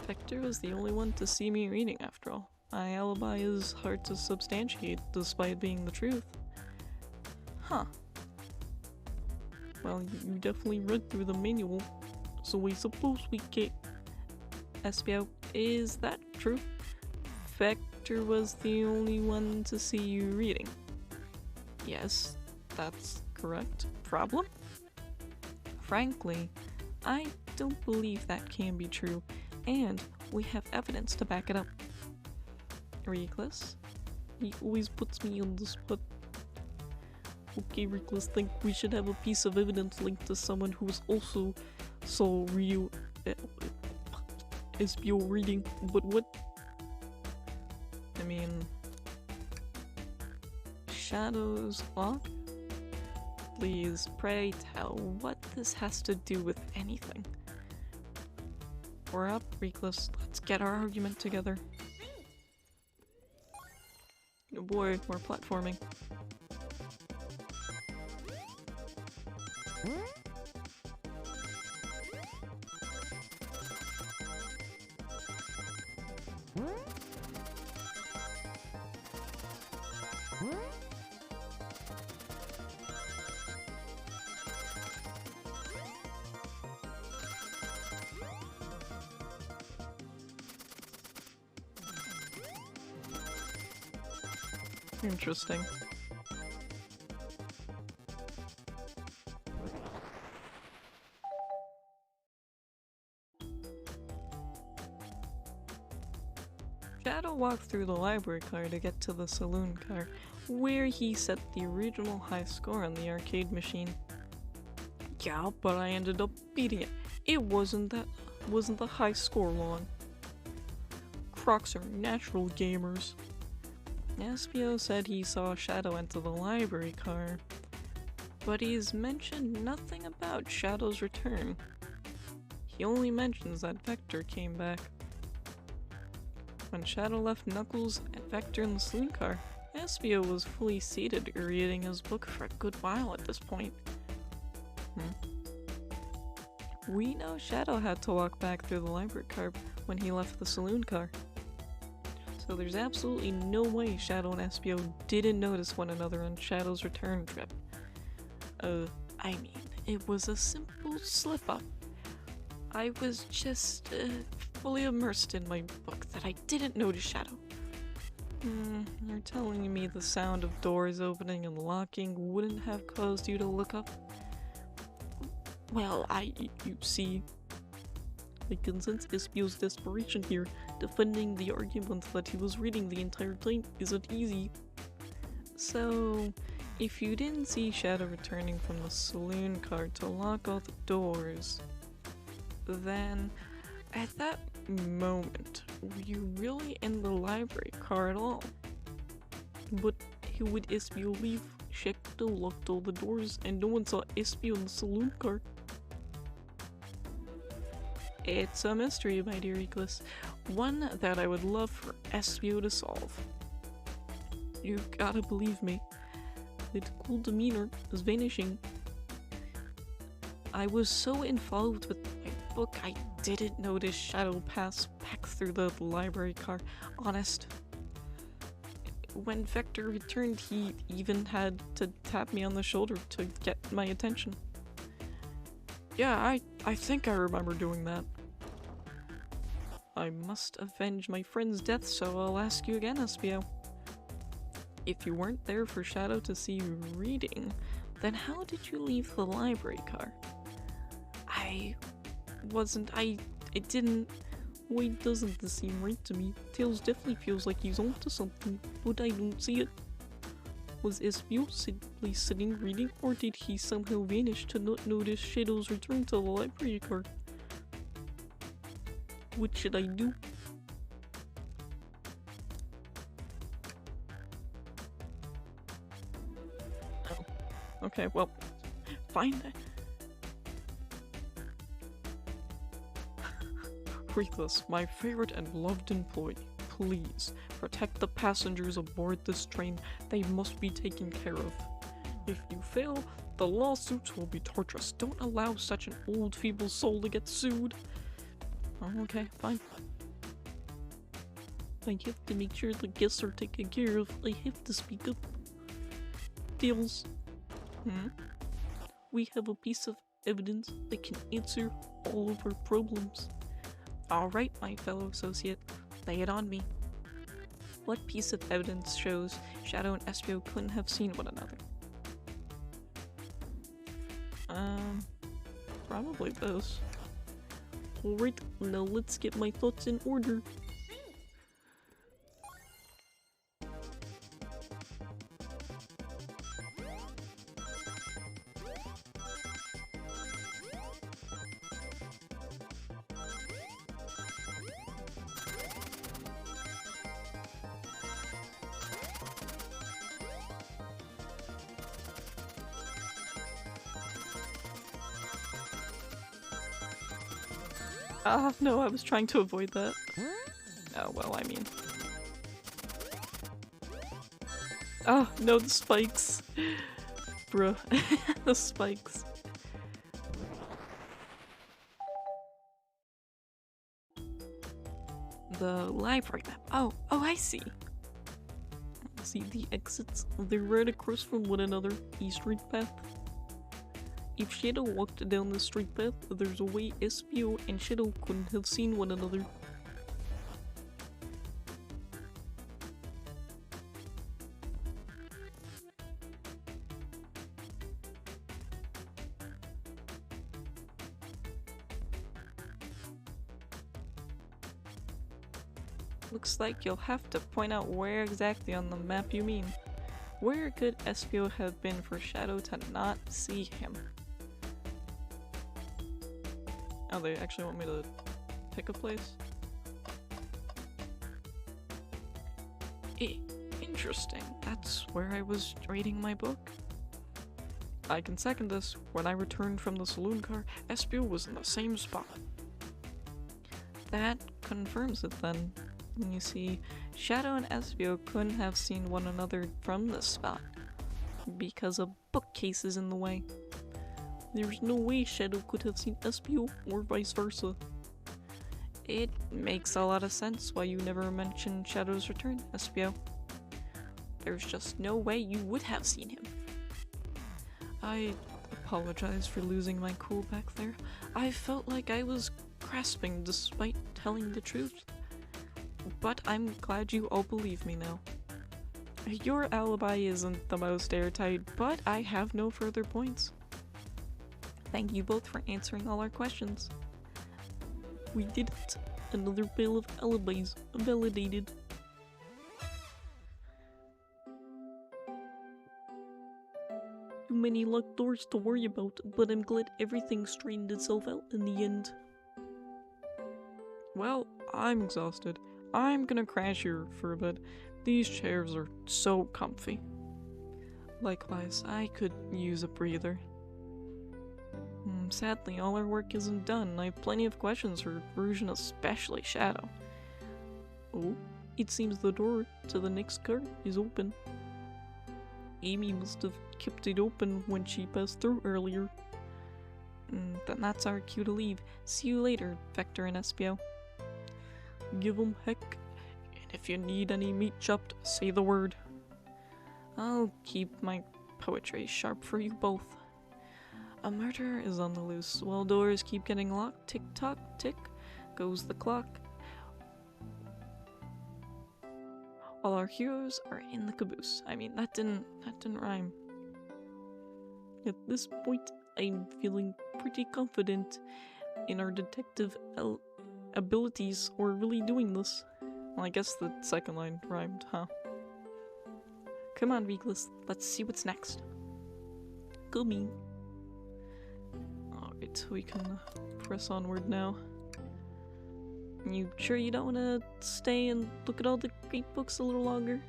Victor was the only one to see me reading after all. My alibi is hard to substantiate despite being the truth. Huh. Well, you definitely read through the manual, so I suppose we get... SBO, is that true? Victor was the only one to see you reading. Yes, that's correct. Problem? Frankly, I don't believe that can be true, and we have evidence to back it up. Reckless? He always puts me on the spot. Okay, Reckless, think we should have a piece of evidence linked to someone who's also saw Ryu SBO reading, but what? I mean, Shadow's log? Please, pray tell what this has to do with anything. We're up, Reckless. Let's get our argument together. Oh boy, more platforming. Interesting. Shadow walked through the library car to get to the saloon car, where he set the original high score on the arcade machine. Yeah, but I ended up beating it. It wasn't the high score long. Crocs are natural gamers. Espio said he saw Shadow enter the library car, but he's mentioned nothing about Shadow's return. He only mentions that Vector came back. When Shadow left Knuckles and Vector in the saloon car, Espio was fully seated reading his book for a good while at this point. We know Shadow had to walk back through the library car when he left the saloon car. So there's absolutely no way Shadow and Espio didn't notice one another on Shadow's return trip. I mean, it was a simple slip-up. I was just, fully immersed in my book that I didn't notice Shadow. You're telling me the sound of doors opening and locking wouldn't have caused you to look up? Well, you see, I can sense Espio's desperation here. Defending the argument that he was reading the entire time isn't easy. So, if you didn't see Shadow returning from the saloon car to lock all the doors, then at that moment, were you really in the library car at all? But would Espio leave, Shadow locked all the doors, and no one saw Espio in the saloon car? It's a mystery, my dear Reckless. One that I would love for Espio to solve. You gotta believe me. Its cool demeanor is vanishing. I was so involved with my book, I didn't notice Shadow pass back through the library car. Honest. When Vector returned, he even had to tap me on the shoulder to get my attention. Yeah, I think I remember doing that. I must avenge my friend's death, so I'll ask you again, Espio. If you weren't there for Shadow to see you reading, then how did you leave the library car? It didn't. Why doesn't this seem right to me? Tails definitely feels like he's onto something, but I don't see it. Was Espio simply sitting reading, or did he somehow vanish to not notice Shadow's return to the library car? What should I do? Oh. Okay, well, fine. Reckless, my favorite and loved employee, please protect the passengers aboard this train. They must be taken care of. If you fail, the lawsuits will be torturous. Don't allow such an old, feeble soul to get sued. Oh, okay, fine. I have to make sure the guests are taken care of. I have to speak up. Tails. We have a piece of evidence that can answer all of our problems. Alright, my fellow associate, lay it on me. What piece of evidence shows Shadow and Espio couldn't have seen one another? Probably this. Alright, now let's get my thoughts in order. Ah, no, I was trying to avoid that. Oh, well, I mean. Oh, no, the spikes. Bruh. The spikes. The library map. Oh, I see. See the exits? They're right across from one another. East-Street path. If Shadow walked down the street path, there's a way Espio and Shadow couldn't have seen one another. Looks like you'll have to point out where exactly on the map you mean. Where could Espio have been for Shadow to not see him? Oh, they actually want me to pick a place? Interesting. That's where I was reading my book. I can second this. When I returned from the saloon car, Espio was in the same spot. That confirms it then. You see, Shadow and Espio couldn't have seen one another from this spot because a bookcase is in the way. There's no way Shadow could have seen Espio or vice versa. It makes a lot of sense why you never mentioned Shadow's return, Espio. There's just no way you would have seen him. I apologize for losing my cool back there. I felt like I was grasping despite telling the truth. But I'm glad you all believe me now. Your alibi isn't the most airtight, but I have no further points. Thank you both for answering all our questions. We did it. Another bale of alibis validated. Too many locked doors to worry about, but I'm glad everything straightened itself out in the end. Well, I'm exhausted. I'm gonna crash here for a bit. These chairs are so comfy. Likewise, I could use a breather. Sadly, all our work isn't done. I have plenty of questions for Rouge and especially Shadow. Oh, it seems the door to the next car is open. Amy must have kept it open when she passed through earlier. Then that's our cue to leave. See you later, Vector and Espio. Give 'em heck, and if you need any meat chopped, say the word. I'll keep my poetry sharp for you both. A murderer is on the loose. While doors keep getting locked, tick-tock, tick, goes the clock. While our heroes are in the caboose. I mean, that didn't rhyme. At this point, I'm feeling pretty confident in our detective abilities or really doing this. Well, I guess the second line rhymed, huh? Come on, Reglis, let's see what's next. Go me. Alright, we can press onward now. You sure you don't want to stay and look at all the great books a little longer?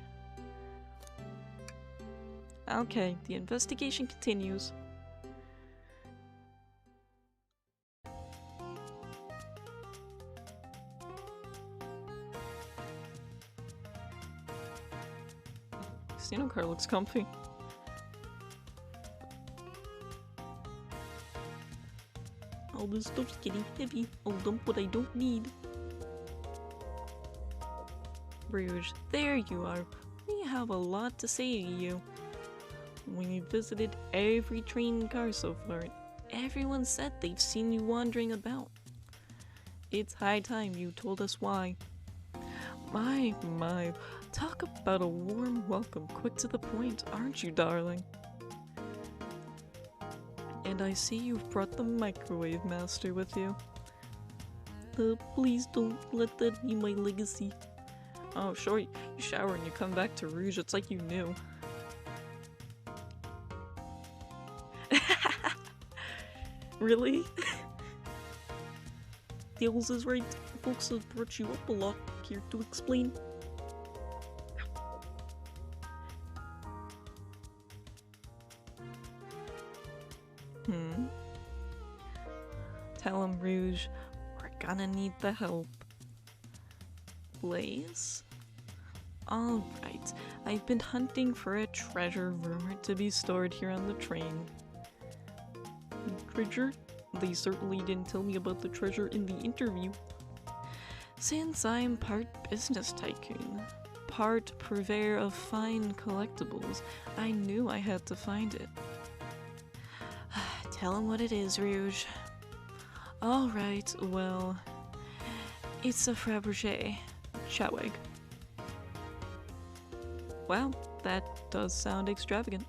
Okay, the investigation continues. Casino car looks comfy. All this stuff's getting heavy. I'll dump what I don't need. Rouge, there you are. We have a lot to say to you. We visited every train and car so far. Everyone said they've seen you wandering about. It's high time you told us why. My, talk about a warm welcome, quick to the point, aren't you, darling? And I see you've brought the Microwave Master with you. Please don't let that be my legacy. Oh, sure, you shower and you come back to Rouge, it's like you knew. Really? Tails is right. Folks have brought you up a lot. Here to explain. Tell him, Rouge, we're gonna need the help. Blaze? Alright, I've been hunting for a treasure rumored to be stored here on the train. Treasure? They certainly didn't tell me about the treasure in the interview. Since I'm part business tycoon, part purveyor of fine collectibles, I knew I had to find it. Tell him what it is, Rouge. Alright, well, it's a Fabergé chow egg. Wow, that does sound extravagant.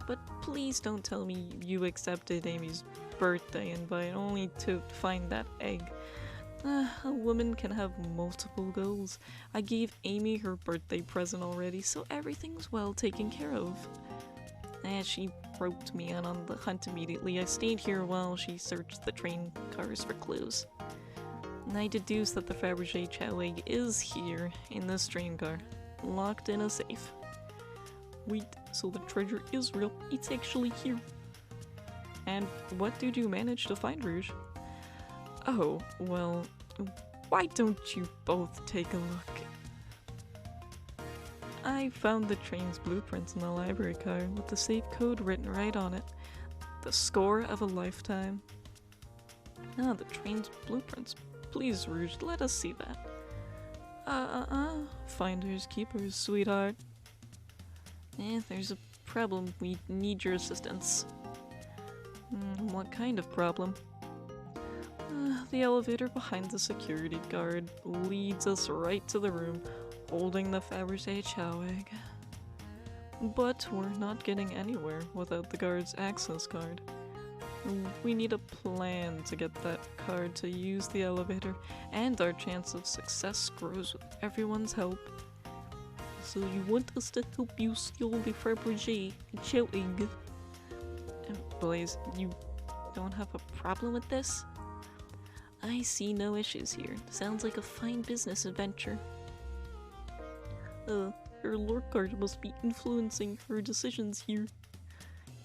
But please don't tell me you accepted Amy's birthday invite only to find that egg. A woman can have multiple goals. I gave Amy her birthday present already, so everything's well taken care of. She roped me in on the hunt immediately. I stayed here while she searched the train cars for clues. And I deduced that the Fabergé chow egg is here in this train car, locked in a safe. Wait, so the treasure is real? It's actually here. And what did you manage to find, Rouge? Oh, well, why don't you both take a look? I found the train's blueprints in the library card with the safe code written right on it. The score of a lifetime. Ah, the train's blueprints. Please, Rouge, let us see that. Finders keepers, sweetheart. There's a problem. We need your assistance. What kind of problem? The elevator behind the security guard leads us right to the room holding the Fabergé chow egg. But we're not getting anywhere without the guard's access card. We need a plan to get that card to use the elevator, and our chance of success grows with everyone's help. So you want us to help you steal the Fabergé chow egg? Blaze, you don't have a problem with this? I see no issues here. Sounds like a fine business adventure. Her lore card must be influencing her decisions here.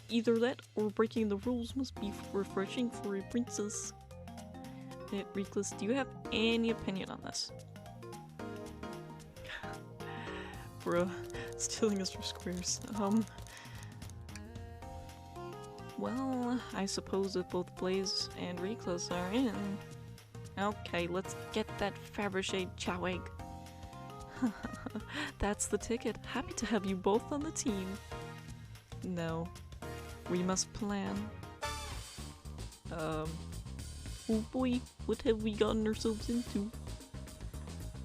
Either that or breaking the rules must be refreshing for a princess. Reckless, do you have any opinion on this? Bruh, stealing us for squares. Well, I suppose if both Blaze and Reckless are in. Okay, let's get that Fabergé chow egg. That's the ticket. Happy to have you both on the team. No. We must plan. Oh boy, what have we gotten ourselves into?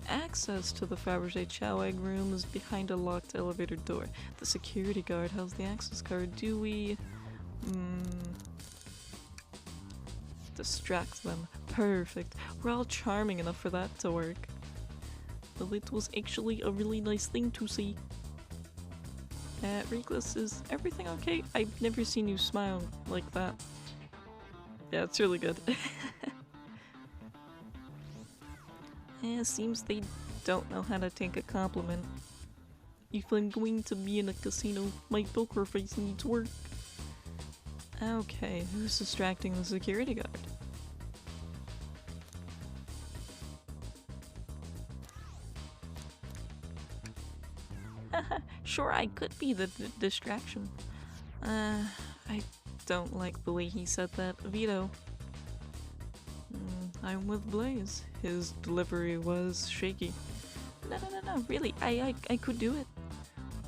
Access to the Fabergé chow egg room is behind a locked elevator door. The security guard has the access card. Do we... distract them. Perfect. We're all charming enough for that to work. Well, it was actually a really nice thing to see. Reckless, is everything okay? I've never seen you smile like that. Yeah, it's really good. Seems they don't know how to take a compliment. If I'm going to be in a casino, my poker face needs work. Okay, who's distracting the security guard? Sure, I could be the distraction. I don't like the way he said that. Vito. I'm with Blaze. His delivery was shaky. No, really, I could do it.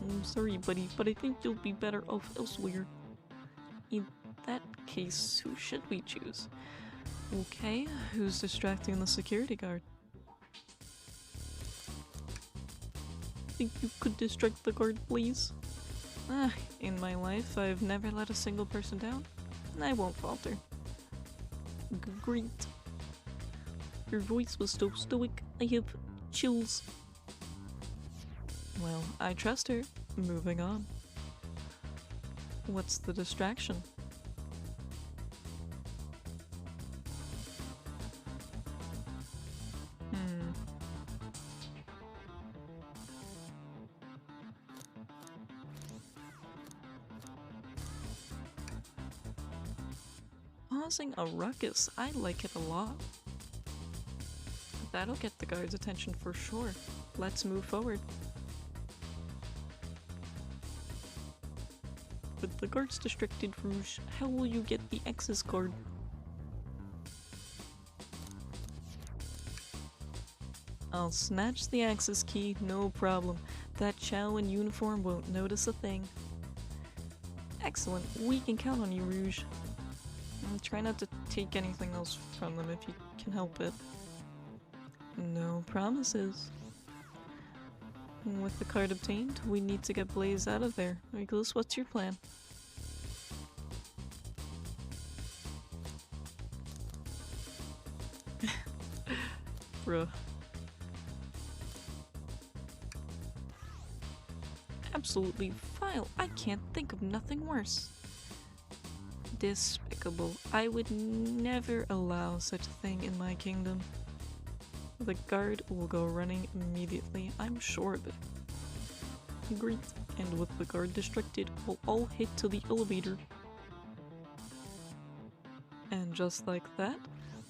I'm sorry, buddy, but I think you'll be better off elsewhere. In that case, who should we choose? Okay, who's distracting the security guard? Think you could distract the guard, please? In my life, I've never let a single person down, and I won't falter. Great. Your voice was so stoic, I have chills. Well, I trust her. Moving on. What's the distraction? Causing a ruckus. I like it a lot. That'll get the guards' attention for sure. Let's move forward. With the guards distracted, Rouge, how will you get the access card? I'll snatch the access key, no problem. That Chow in uniform won't notice a thing. Excellent, we can count on you, Rouge. Try not to take anything else from them if you can help it. No promises. With the card obtained, we need to get Blaze out of there. Nicholas, what's your plan? Bruh. Absolutely vile. I can't think of nothing worse. Despicable. I would never allow such a thing in my kingdom. The guard will go running immediately, I'm sure of it. Great. And with the guard distracted, we'll all head to the elevator. And just like that,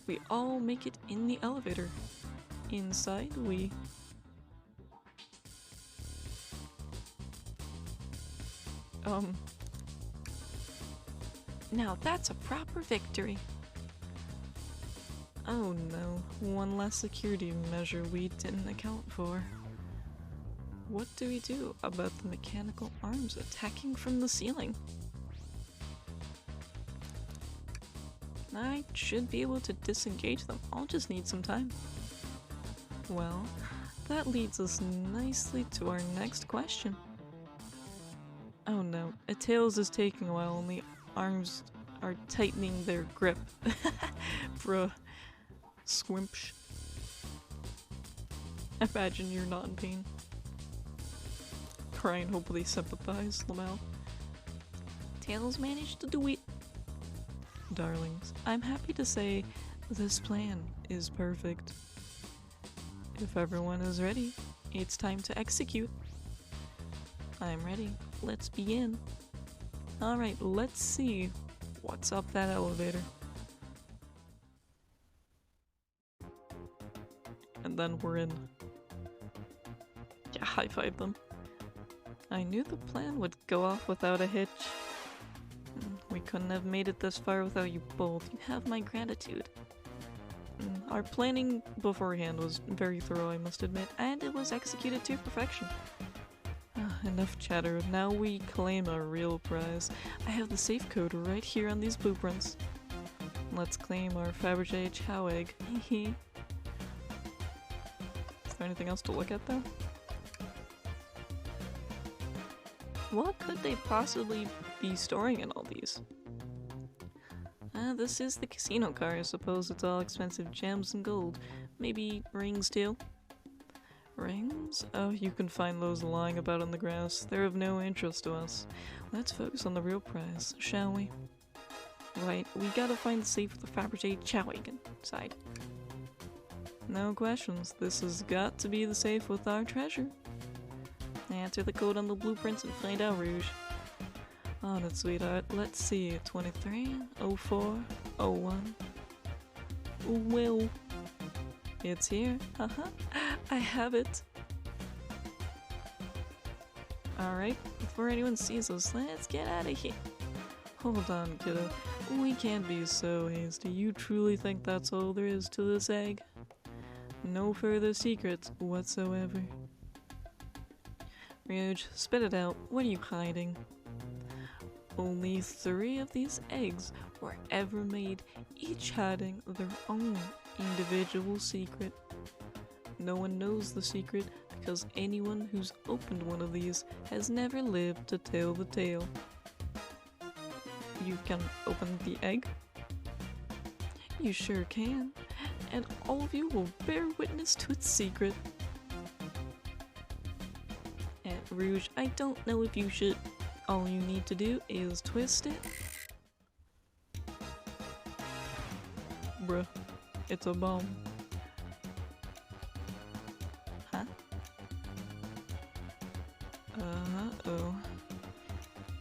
we all make it in the elevator. Inside we... Now that's a proper victory. Oh no, one less security measure we didn't account for. What do we do about the mechanical arms attacking from the ceiling? I should be able to disengage them, I'll just need some time. Well, that leads us nicely to our next question. Oh no, Tails is taking a while and the arms are tightening their grip. Bruh. Squimpsh. Imagine you're not in pain. Crying, hopefully sympathize, Lamel. Tails managed to do it. Darlings, I'm happy to say this plan is perfect. If everyone is ready, it's time to execute. I'm ready. Let's begin. Alright, let's see what's up that elevator. And then we're in. Yeah, high five them. I knew the plan would go off without a hitch. We couldn't have made it this far without you both. You have my gratitude. Our planning beforehand was very thorough, I must admit, and it was executed to perfection. Enough chatter. Now we claim a real prize. I have the safe code right here on these blueprints. Let's claim our Fabergé Chow egg. Is there anything else to look at though? What could they possibly be storing in all these? This is the casino car. I suppose it's all expensive gems and gold. Maybe rings too? Rings? Oh, you can find those lying about on the grass. They're of no interest to us. Let's focus on the real prize, shall we? Right, we gotta find the safe with the Fabergé Chow egg inside. No questions. This has got to be the safe with our treasure. Answer the code on the blueprints and find out, Rouge. On it, sweetheart. Let's see. 23, 04, 01. Well, it's here. I have it. Alright, before anyone sees us, let's get out of here. Hold on, kiddo. We can't be so hasty. You truly think that's all there is to this egg? No further secrets whatsoever. Rouge, spit it out. What are you hiding? Only 3 of these eggs were ever made, each hiding their own individual secret. No one knows the secret because anyone who's opened one of these has never lived to tell the tale. You can open the egg? You sure can. and all of you will bear witness to its secret. And Rouge, I don't know if you should. All you need to do is twist it. Bruh, it's a bomb. Huh? Uh-oh.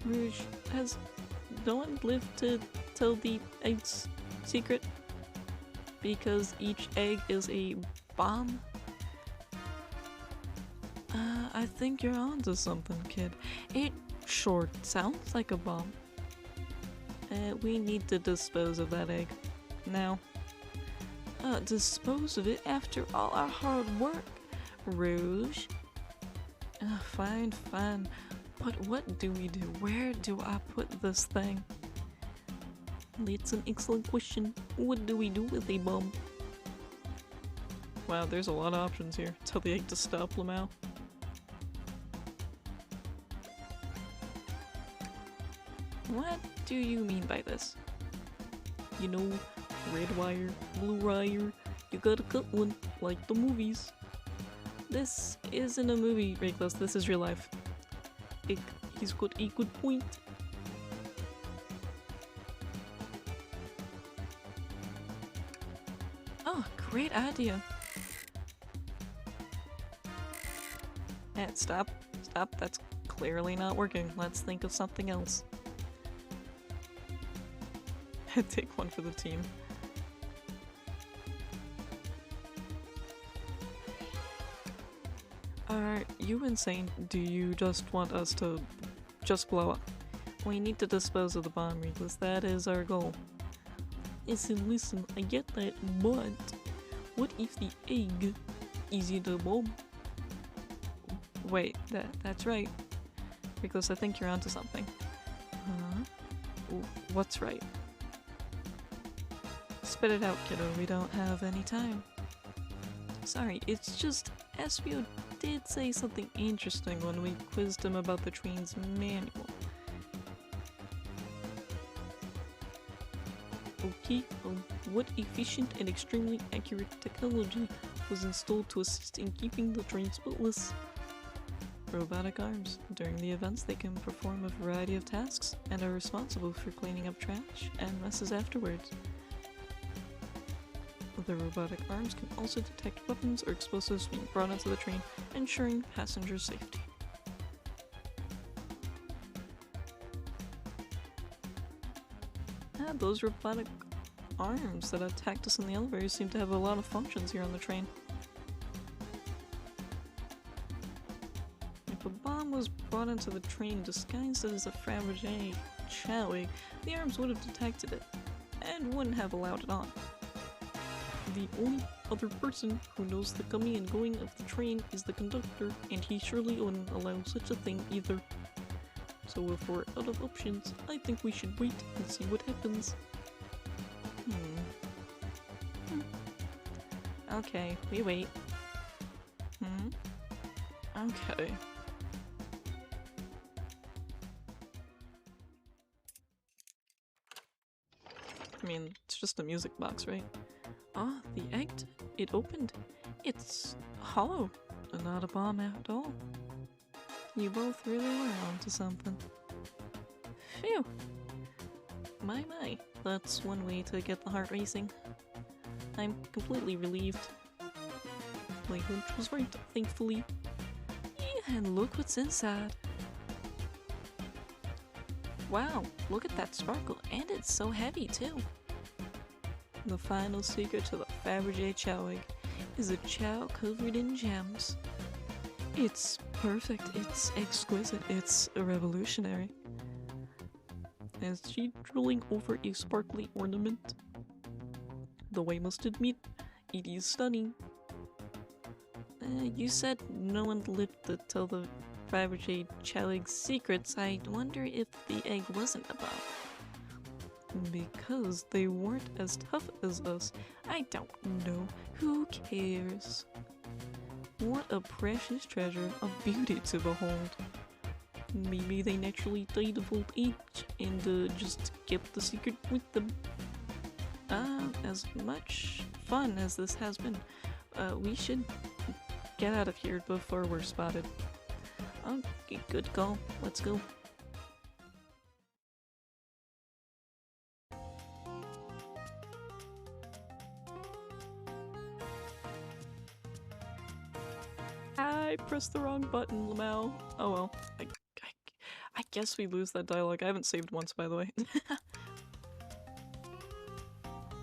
Rouge, has no one lived to tell the egg's secret? Because each egg is a bomb? I think you're onto something, kid. It sure sounds like a bomb. We need to dispose of that egg. Now. Dispose of it after all our hard work, Rouge? Fine, fine. But what do we do? Where do I put this thing? It's an excellent question. What do we do with a bomb? Wow, there's a lot of options here. Tell the egg to stop, Lamau. What do you mean by this? You know, red wire, blue wire, you gotta cut one, like the movies. This isn't a movie, Reckless, this is real life. He's got a good point. Oh, great idea. Stop, that's clearly not working. Let's think of something else. Take one for the team. Are you insane? Do you just want us to just blow up? We need to dispose of the bomb, Reckless. That is our goal. Listen, I get that, but what if the egg is in the bomb? Wait, that's right. Reckless, I think you're onto something. Huh? What's right? Spit it out, kiddo. We don't have any time. Sorry, it's just Espio did say something interesting when we quizzed him about the train's manual. Okay, what efficient and extremely accurate technology was installed to assist in keeping the train spotless? Robotic arms. During the events, they can perform a variety of tasks and are responsible for cleaning up trash and messes afterwards. The robotic arms can also detect weapons or explosives being brought onto the train, ensuring passenger safety. Those robotic arms that attacked us in the elevator seem to have a lot of functions here on the train. If a bomb was brought into the train disguised as a Fabergé Chowig, the arms would have detected it, and wouldn't have allowed it on. The only other person who knows the coming and going of the train is the conductor, and he surely wouldn't allow such a thing either. So if we're out of options, I think we should wait and see what happens. Okay, we wait. Okay. I mean, it's just a music box, right? Ah, the egg, it opened. It's hollow, and not a bomb at all. You both really were onto something. Phew! My, that's one way to get the heart racing. I'm completely relieved. My hunch was right, thankfully. And look what's inside. Wow, look at that sparkle, and it's so heavy too. The final secret to the Fabergé Chowig is a chow covered in gems. It's perfect, it's exquisite, it's revolutionary. As she drooling over a sparkly ornament, the way must admit, it is stunning. You said no one lived to tell the Fabergé Chowig's secrets. I wonder if the egg wasn't a bomb. Because they weren't as tough as us. I don't know. Who cares? What a precious treasure, a beauty to behold. Maybe they naturally died of old age and just kept the secret with them. As much fun as this has been, we should get out of here before we're spotted. Okay, good call. Let's go. I pressed the wrong button, Lamau. Oh well. I guess we lose that dialogue. I haven't saved once, by the way.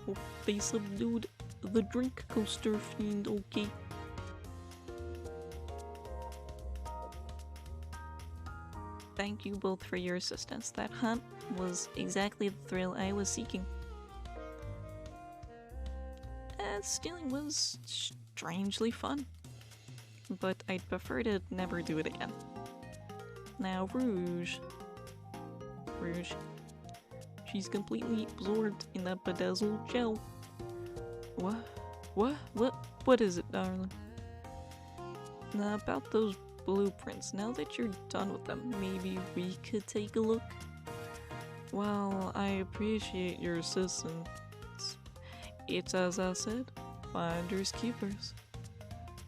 Oh, they subdued the drink coaster fiend, okay. Thank you both for your assistance. That hunt was exactly the thrill I was seeking. Stealing was strangely fun, but I'd prefer to never do it again. Now, Rouge. She's completely absorbed in that bedazzled gel. What is it, darling? Now, about those blueprints, now that you're done with them, maybe we could take a look? Well, I appreciate your assistance. It's as I said, finders keepers.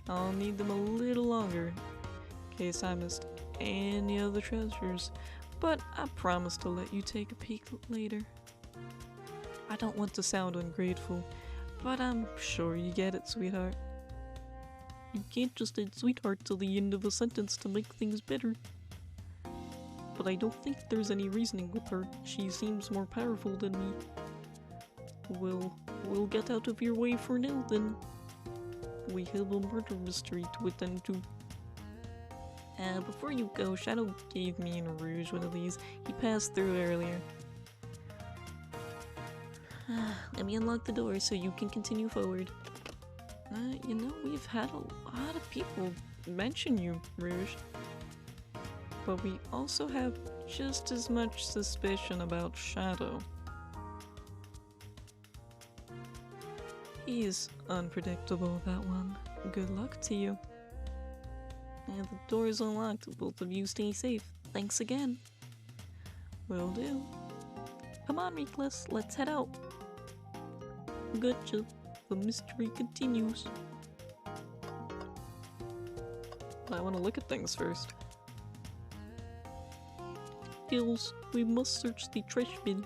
I'll need them a little longer, in case I missed any other treasures, but I promise to let you take a peek later. I don't want to sound ungrateful, but I'm sure you get it, sweetheart. You can't just add sweetheart till the end of a sentence to make things better. But I don't think there's any reasoning with her. She seems more powerful than me. We'll get out of your way for now, then. We have a murder mystery to attend to. Before you go, Shadow gave me and Rouge one of these. He passed through earlier. Let me unlock the door so you can continue forward. You know, we've had a lot of people mention you, Rouge. But we also have just as much suspicion about Shadow. He's unpredictable, that one. Good luck to you. And the door's unlocked. Both of you stay safe. Thanks again. Will do. Come on, Reckless. Let's head out. Gotcha. The mystery continues. I want to look at things first. Gills, we must search the trash bin.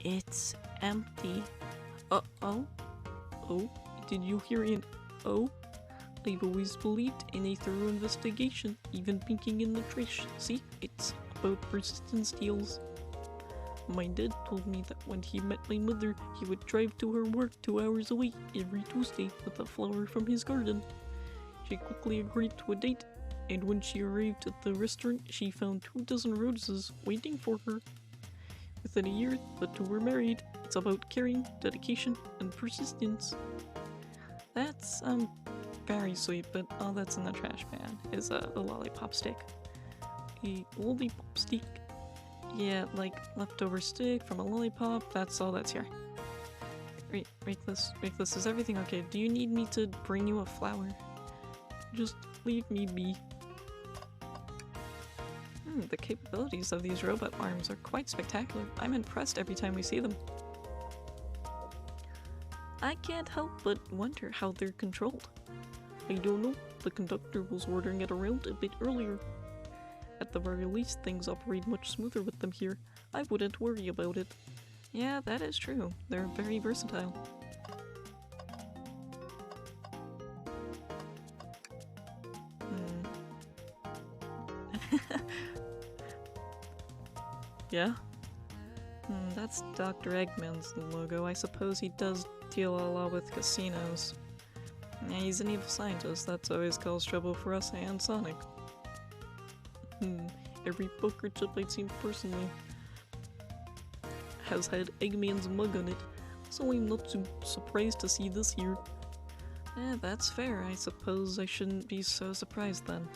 It's empty. Uh-oh. Oh, did you hear an oh? I've always believed in a thorough investigation, even peeking in the trash. See, it's about persistence deals. My dad told me that when he met my mother, he would drive to her work 2 hours away every Tuesday with a flower from his garden. She quickly agreed to a date, and when she arrived at the restaurant, she found 24 roses waiting for her. Within a year, the two were married. It's about caring, dedication, and persistence. That's, very sweet, but all that's in the trash can is a lollipop stick. A lollipop stick? Yeah, like leftover stick from a lollipop, that's all that's here. Reckless, is everything okay? Do you need me to bring you a flower? Just leave me be. The capabilities of these robot arms are quite spectacular. I'm impressed every time we see them. I can't help but wonder how they're controlled. I don't know. The conductor was ordering it around a bit earlier. At the very least, things operate much smoother with them here. I wouldn't worry about it. Yeah, that is true. They're very versatile. Yeah? That's Dr. Eggman's logo. I suppose he does deal a lot with casinos. Yeah, he's an evil scientist. That's always caused trouble for us and Sonic. Every poker chip I've seen personally has had Eggman's mug on it, so I'm not too surprised to see this here. Yeah, that's fair. I suppose I shouldn't be so surprised then.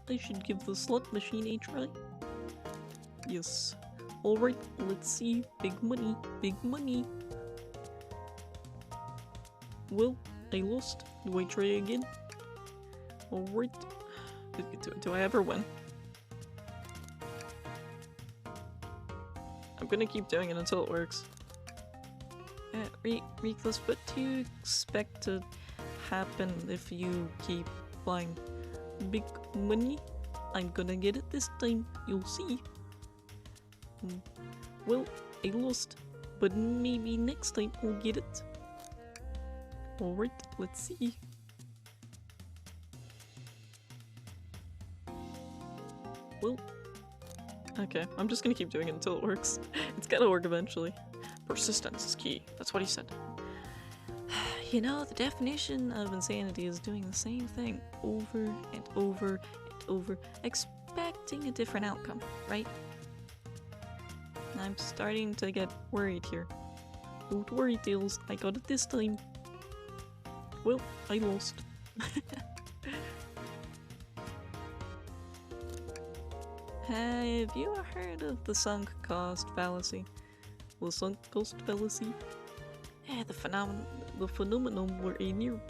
I should give the slot machine a try. Yes. Alright, let's see. Big money, big money. Well, I lost. Do I try again? Alright. Do I ever win? I'm gonna keep doing it until it works. Reckless, what do you expect to happen if you keep flying? Big money? I'm gonna get it this time, you'll see. Well, I lost, but maybe next time I'll get it. Alright, let's see. Well, okay, I'm just gonna keep doing it until it works. It's gotta work eventually. Persistence is key, that's what he said. You know, the definition of insanity is doing the same thing over and over and over, expecting a different outcome, right? I'm starting to get worried here. Don't worry, Tails, I got it this time. Well, I lost. Have you heard of the sunk cost fallacy? The sunk cost fallacy? The phenomenon where a near...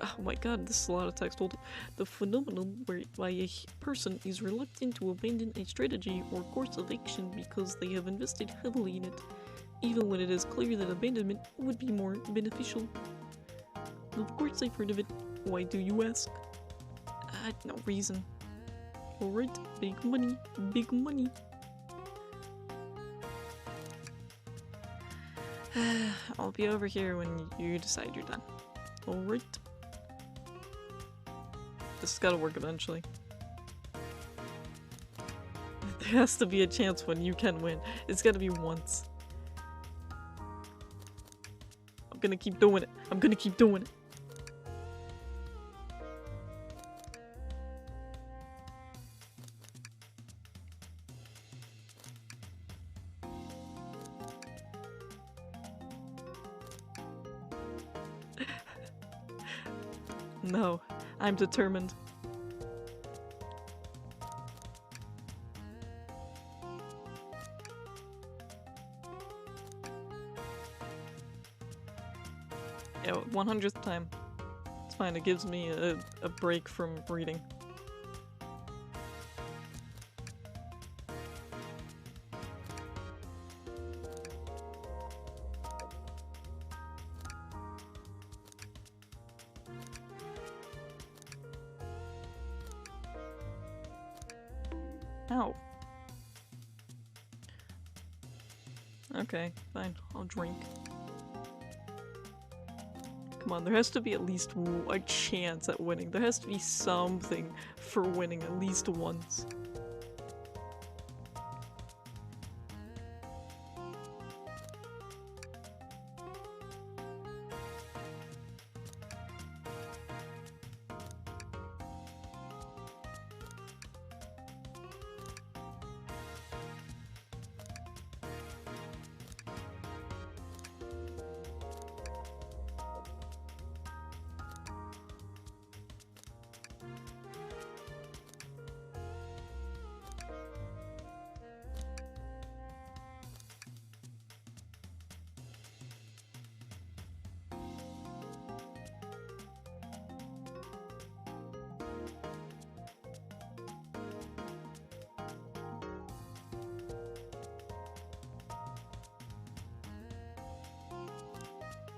Oh my god, this is a lot of text. Hold on. The phenomenon whereby a person is reluctant to abandon a strategy or course of action because they have invested heavily in it, even when it is clear that abandonment would be more beneficial. Of course I've heard of it. Why do you ask? No reason. Alright, big money, big money. I'll be over here when you decide you're done. Alright. This has gotta work eventually. There has to be a chance when you can win. It's gotta be once. I'm gonna keep doing it. I'm gonna keep doing it. No, I'm determined. Yeah, 100th time. It's fine, it gives me a break from reading. Ow. Okay, fine. I'll drink. Come on, there has to be at least a chance at winning. There has to be something for winning at least once.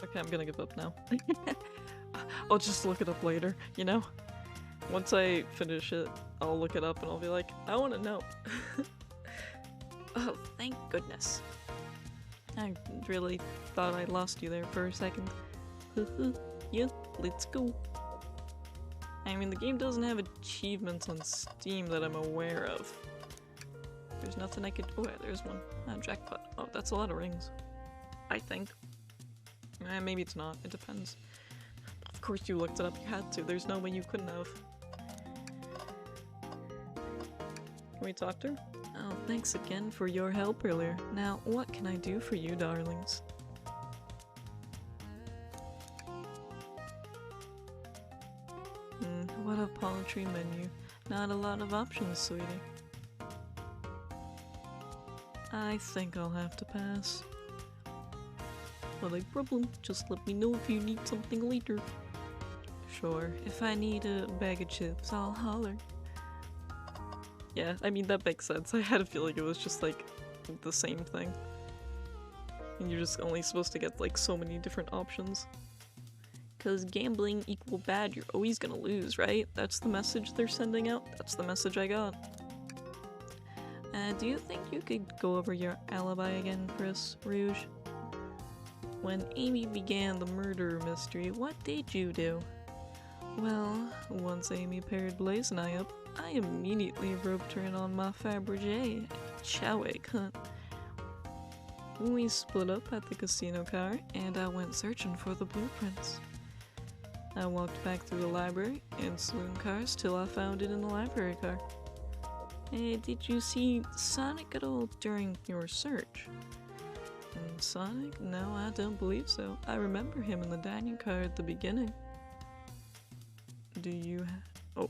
Okay, I'm gonna give up now. I'll just look it up later, you know? Once I finish it, I'll look it up and I'll be like, I wanna know. Oh, thank goodness. I really thought I lost you there for a second. Yeah, let's go. I mean, the game doesn't have achievements on Steam that I'm aware of. There's nothing I could- oh yeah, there's one. Jackpot. Oh, that's a lot of rings. I think. Maybe it's not. It depends. Of course you looked it up. You had to. There's no way you couldn't have. Can we talk to her? Oh, thanks again for your help earlier. Now, what can I do for you, darlings? What a paltry menu. Not a lot of options, sweetie. I think I'll have to pass. Not a problem, just let me know if you need something later. Sure, if I need a bag of chips, I'll holler. Yeah, I mean, that makes sense. I had a feeling it was just, like, the same thing. And you're just only supposed to get, like, so many different options. Because gambling equal bad, you're always gonna lose, right? That's the message they're sending out. That's the message I got. Do you think you could go over your alibi again, Chris Rouge? When Amy began the murder mystery, what did you do? Well, once Amy paired Blaze and I up, I immediately roped her in on my Fabergé Chowake hunt. We split up at the casino car, and I went searching for the blueprints. I walked back through the library and saloon cars till I found it in the library car. Hey, did you see Sonic at all during your search? Sonic? No, I don't believe so. I remember him in the dining car at the beginning. Do you oh,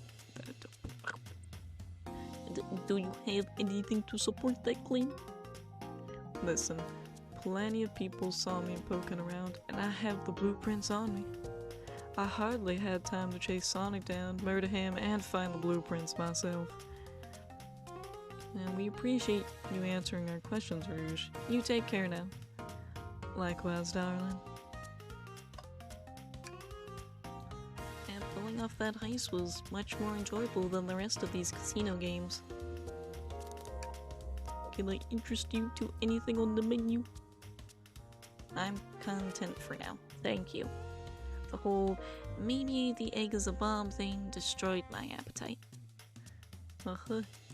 do you have anything to support that claim? Listen, plenty of people saw me poking around, and I have the blueprints on me. I hardly had time to chase Sonic down, murder him, and find the blueprints myself. And we appreciate you answering our questions, Rouge. You take care now. Likewise, darling. And pulling off that heist was much more enjoyable than the rest of these casino games. Can I interest you to anything on the menu? I'm content for now, thank you. The whole maybe the egg is a bomb thing destroyed my appetite.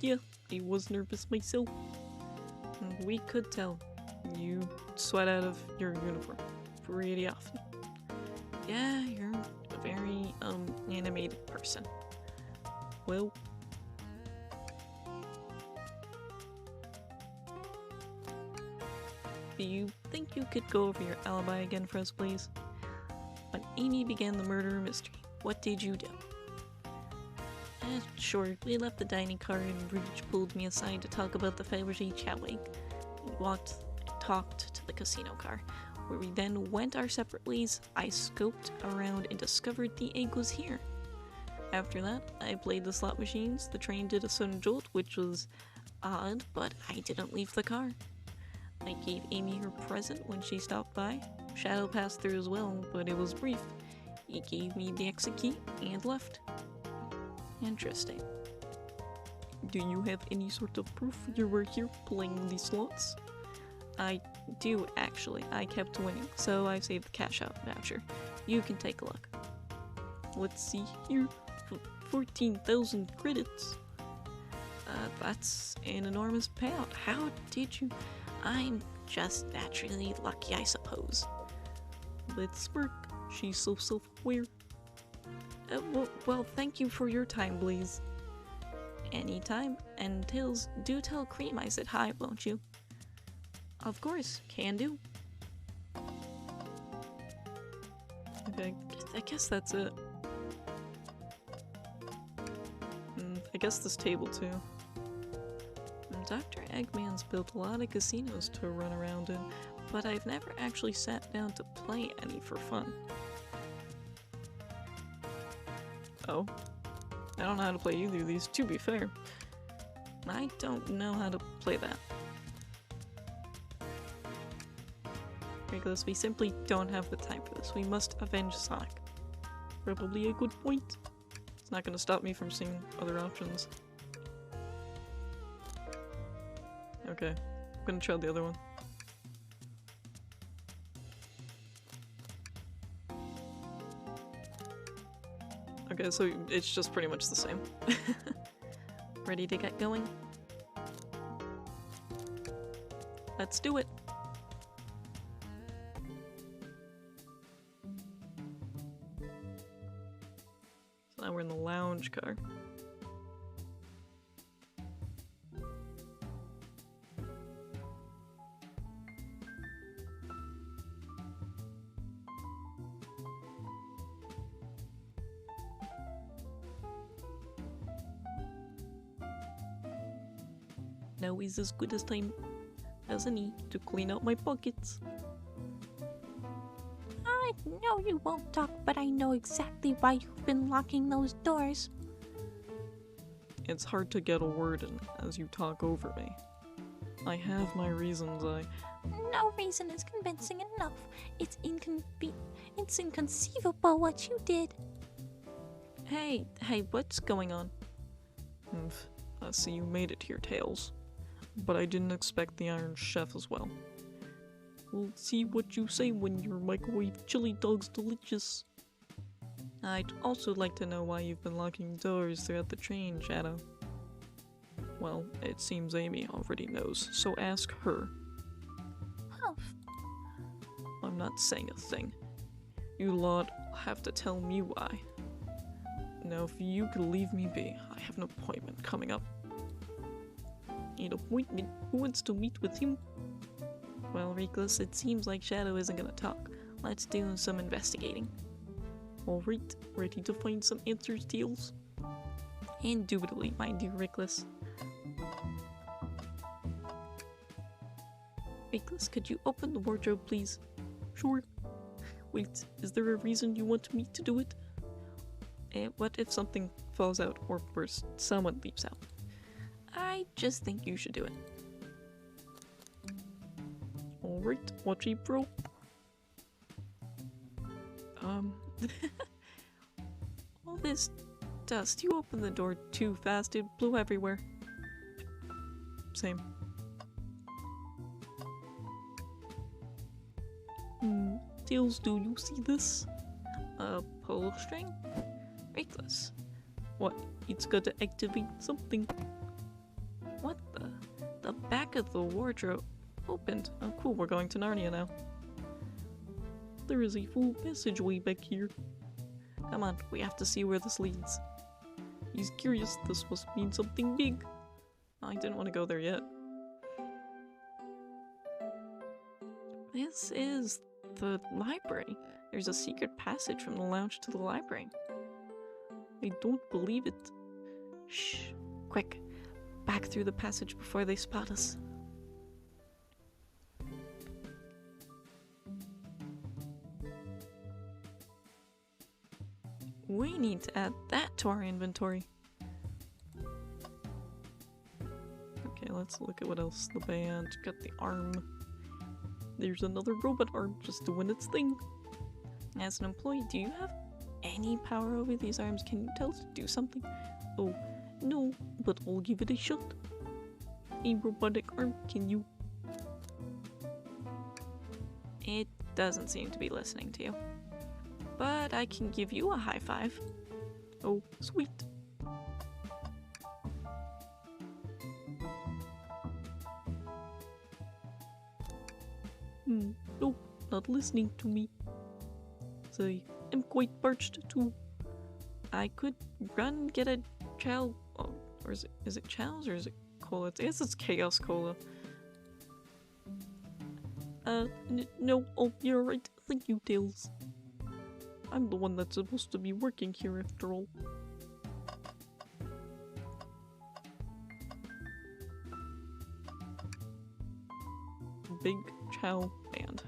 Yeah, I was nervous myself. We could tell. You sweat out of your uniform pretty often. Yeah, you're a very, animated person. Well, do you think you could go over your alibi again for us, please? When Amy began the murder mystery, what did you do? Sure, we left the dining car and Rouge pulled me aside to talk about the Fabergé Chowake. We talked to the casino car, where we then went our separate ways. I scoped around and discovered the egg was here. After that, I played the slot machines. The train did a sudden jolt, which was odd, but I didn't leave the car. I gave Amy her present when she stopped by. Shadow passed through as well, but it was brief. He gave me the exit key and left. Interesting. Do you have any sort of proof you were here playing these slots? I do, actually. I kept winning, so I saved the cash out voucher. You can take a look. Let's see here. 14,000 credits. That's an enormous payout. How did you? I'm just naturally lucky, I suppose. Let's work. She's so self-aware. Well, thank you for your time, Blaze. Anytime. And Tails, do tell Cream I said hi, won't you? Of course, can do. Okay, I guess that's it. I guess this table too. Dr. Eggman's built a lot of casinos to run around in, but I've never actually sat down to play any for fun. Oh. I don't know how to play either of these, to be fair. I don't know how to play that. Because we simply don't have the time for this. We must avenge Sonic. Probably a good point. It's not gonna stop me from seeing other options. Okay, I'm gonna try the other one. Okay, so it's just pretty much the same. Ready to get going? Let's do it! So now we're in the lounge car. Now is as good as time as any to clean out my pockets. No, know you won't talk, but I know exactly why you've been locking those doors. It's hard to get a word in as you talk over me. I have my reasons, No reason is convincing enough. It's inconceivable what you did. Hey, what's going on? I see you made it here, Tails. But I didn't expect the Iron Chef as well. We'll see what you say when your microwave chili dog's delicious. I'd also like to know why you've been locking doors throughout the train, Shadow. Well, it seems Amy already knows, so ask her. Humph. I'm not saying a thing. You lot have to tell me why. Now, if you could leave me be, I have an appointment coming up. An appointment? Who wants to meet with him? Well, Reckless, it seems like Shadow isn't gonna talk. Let's do some investigating. Alright, ready to find some answers, Tails? Indubitably, my dear Reckless. Reckless, could you open the wardrobe, please? Sure. Wait, is there a reason you want me to do it? What if something falls out, or worse, someone leaps out? I just think you should do it. Alright, watch it, bro. All this dust, you opened the door too fast, it blew everywhere. Same. Tails, do you see this? A pull string? Reckless. What? It's got to activate something. What the? The back of the wardrobe opened. Oh cool, we're going to Narnia now. There is a full passageway back here. Come on, we have to see where this leads. He's curious, this must mean something big. I didn't want to go there yet. This is the library. There's a secret passage from the lounge to the library. I don't believe it. Shh. Quick. Back through the passage before they spot us. We need to add that to our inventory. Okay, let's look at what else. The band, got the arm. There's another robot arm just doing its thing. As an employee, do you have any power over these arms? Can you tell us to do something? Oh, no, but I'll give it a shot. A robotic arm, can you? It doesn't seem to be listening to you. But I can give you a high five. Oh, sweet. Nope, not listening to me. I am quite parched too. I could run get a chow, or is it chows or is it cola? I guess it's chaos cola. No, oh, you're right. Thank you, Tails. I'm the one that's supposed to be working here after all. Big Chow Band.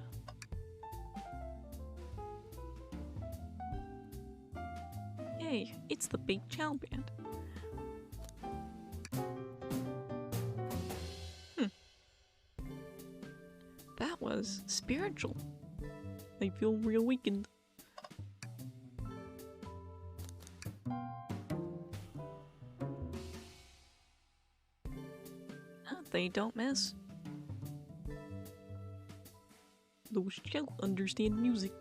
Hey, it's the Big Chow Band. That was spiritual. I feel reawakened. They don't miss. Those shall understand music.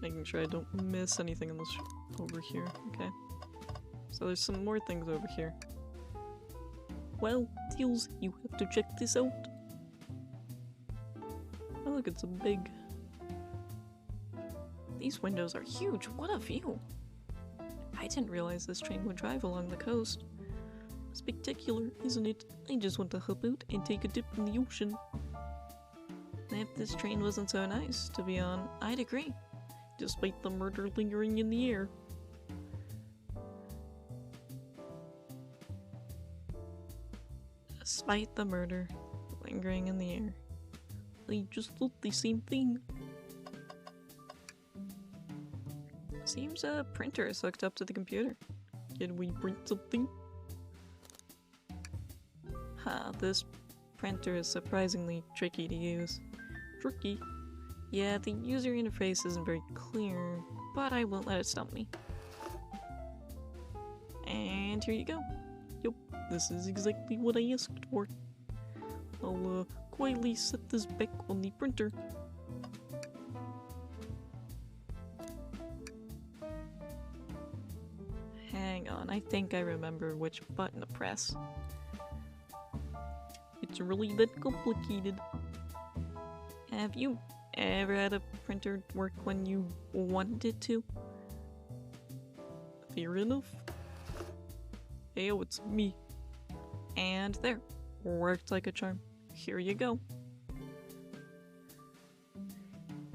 Making sure I don't miss anything in this over here. Okay. So there's some more things over here. Well, Tails, you have to check this out. Oh look, it's a big... These windows are huge. What a view! I didn't realize this train would drive along the coast. Spectacular, isn't it? I just want to hop out and take a dip in the ocean. If this train wasn't so nice to be on, I'd agree, despite the murder lingering in the air. Despite the murder lingering in the air, they just thought the same thing. Seems a printer is hooked up to the computer. Can we print something? This printer is surprisingly tricky to use. Tricky? Yeah, the user interface isn't very clear, but I won't let it stump me. And here you go. Yup, this is exactly what I asked for. I'll quietly set this back on the printer. Hang on, I think I remember which button to press. It's really that complicated. Have you ever had a printer work when you wanted it to? Fair enough. Heyo, it's me. And there. Worked like a charm. Here you go.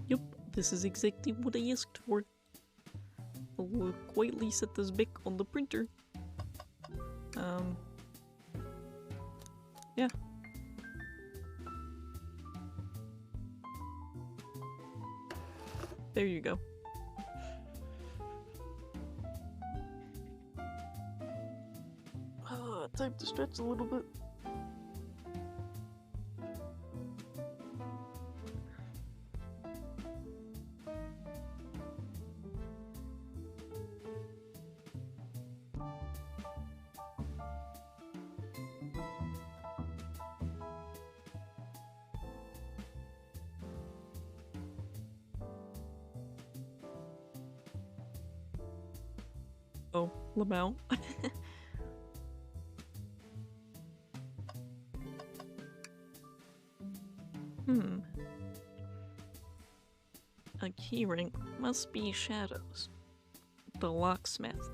Yup, this is exactly what I asked for. I'll quietly set this back on the printer. Yeah. There you go. Time to stretch a little bit. Oh, Lamau. A keyring must be Shadows, the locksmith.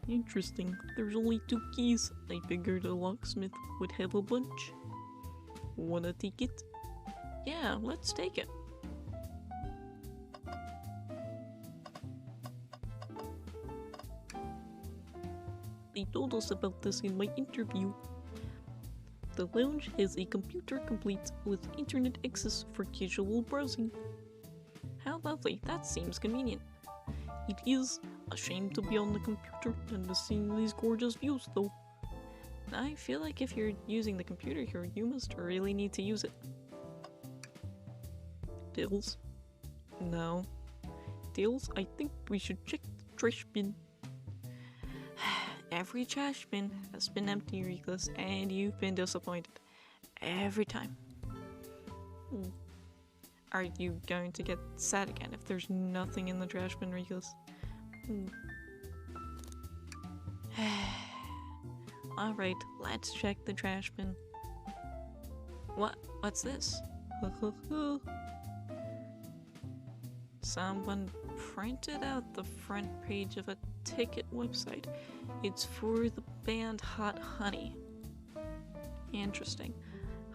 Interesting, there's only 2 keys. I figured a locksmith would have a bunch. Wanna take it? Yeah, let's take it. They told us about this in my interview. The lounge has a computer complete with internet access for casual browsing. How lovely, that seems convenient. It is a shame to be on the computer and to see these gorgeous views though. I feel like if you're using the computer here, you must really need to use it. Dills? No. Dills, I think we should check the trash bin. Every trash bin has been empty, Reckless, and you've been disappointed. Every time. Are you going to get sad again if there's nothing in the trash bin, Reckless? Alright, let's check the trash bin. What's this? Someone printed out the front page of a ticket website. It's for the band Hot Honey. Interesting.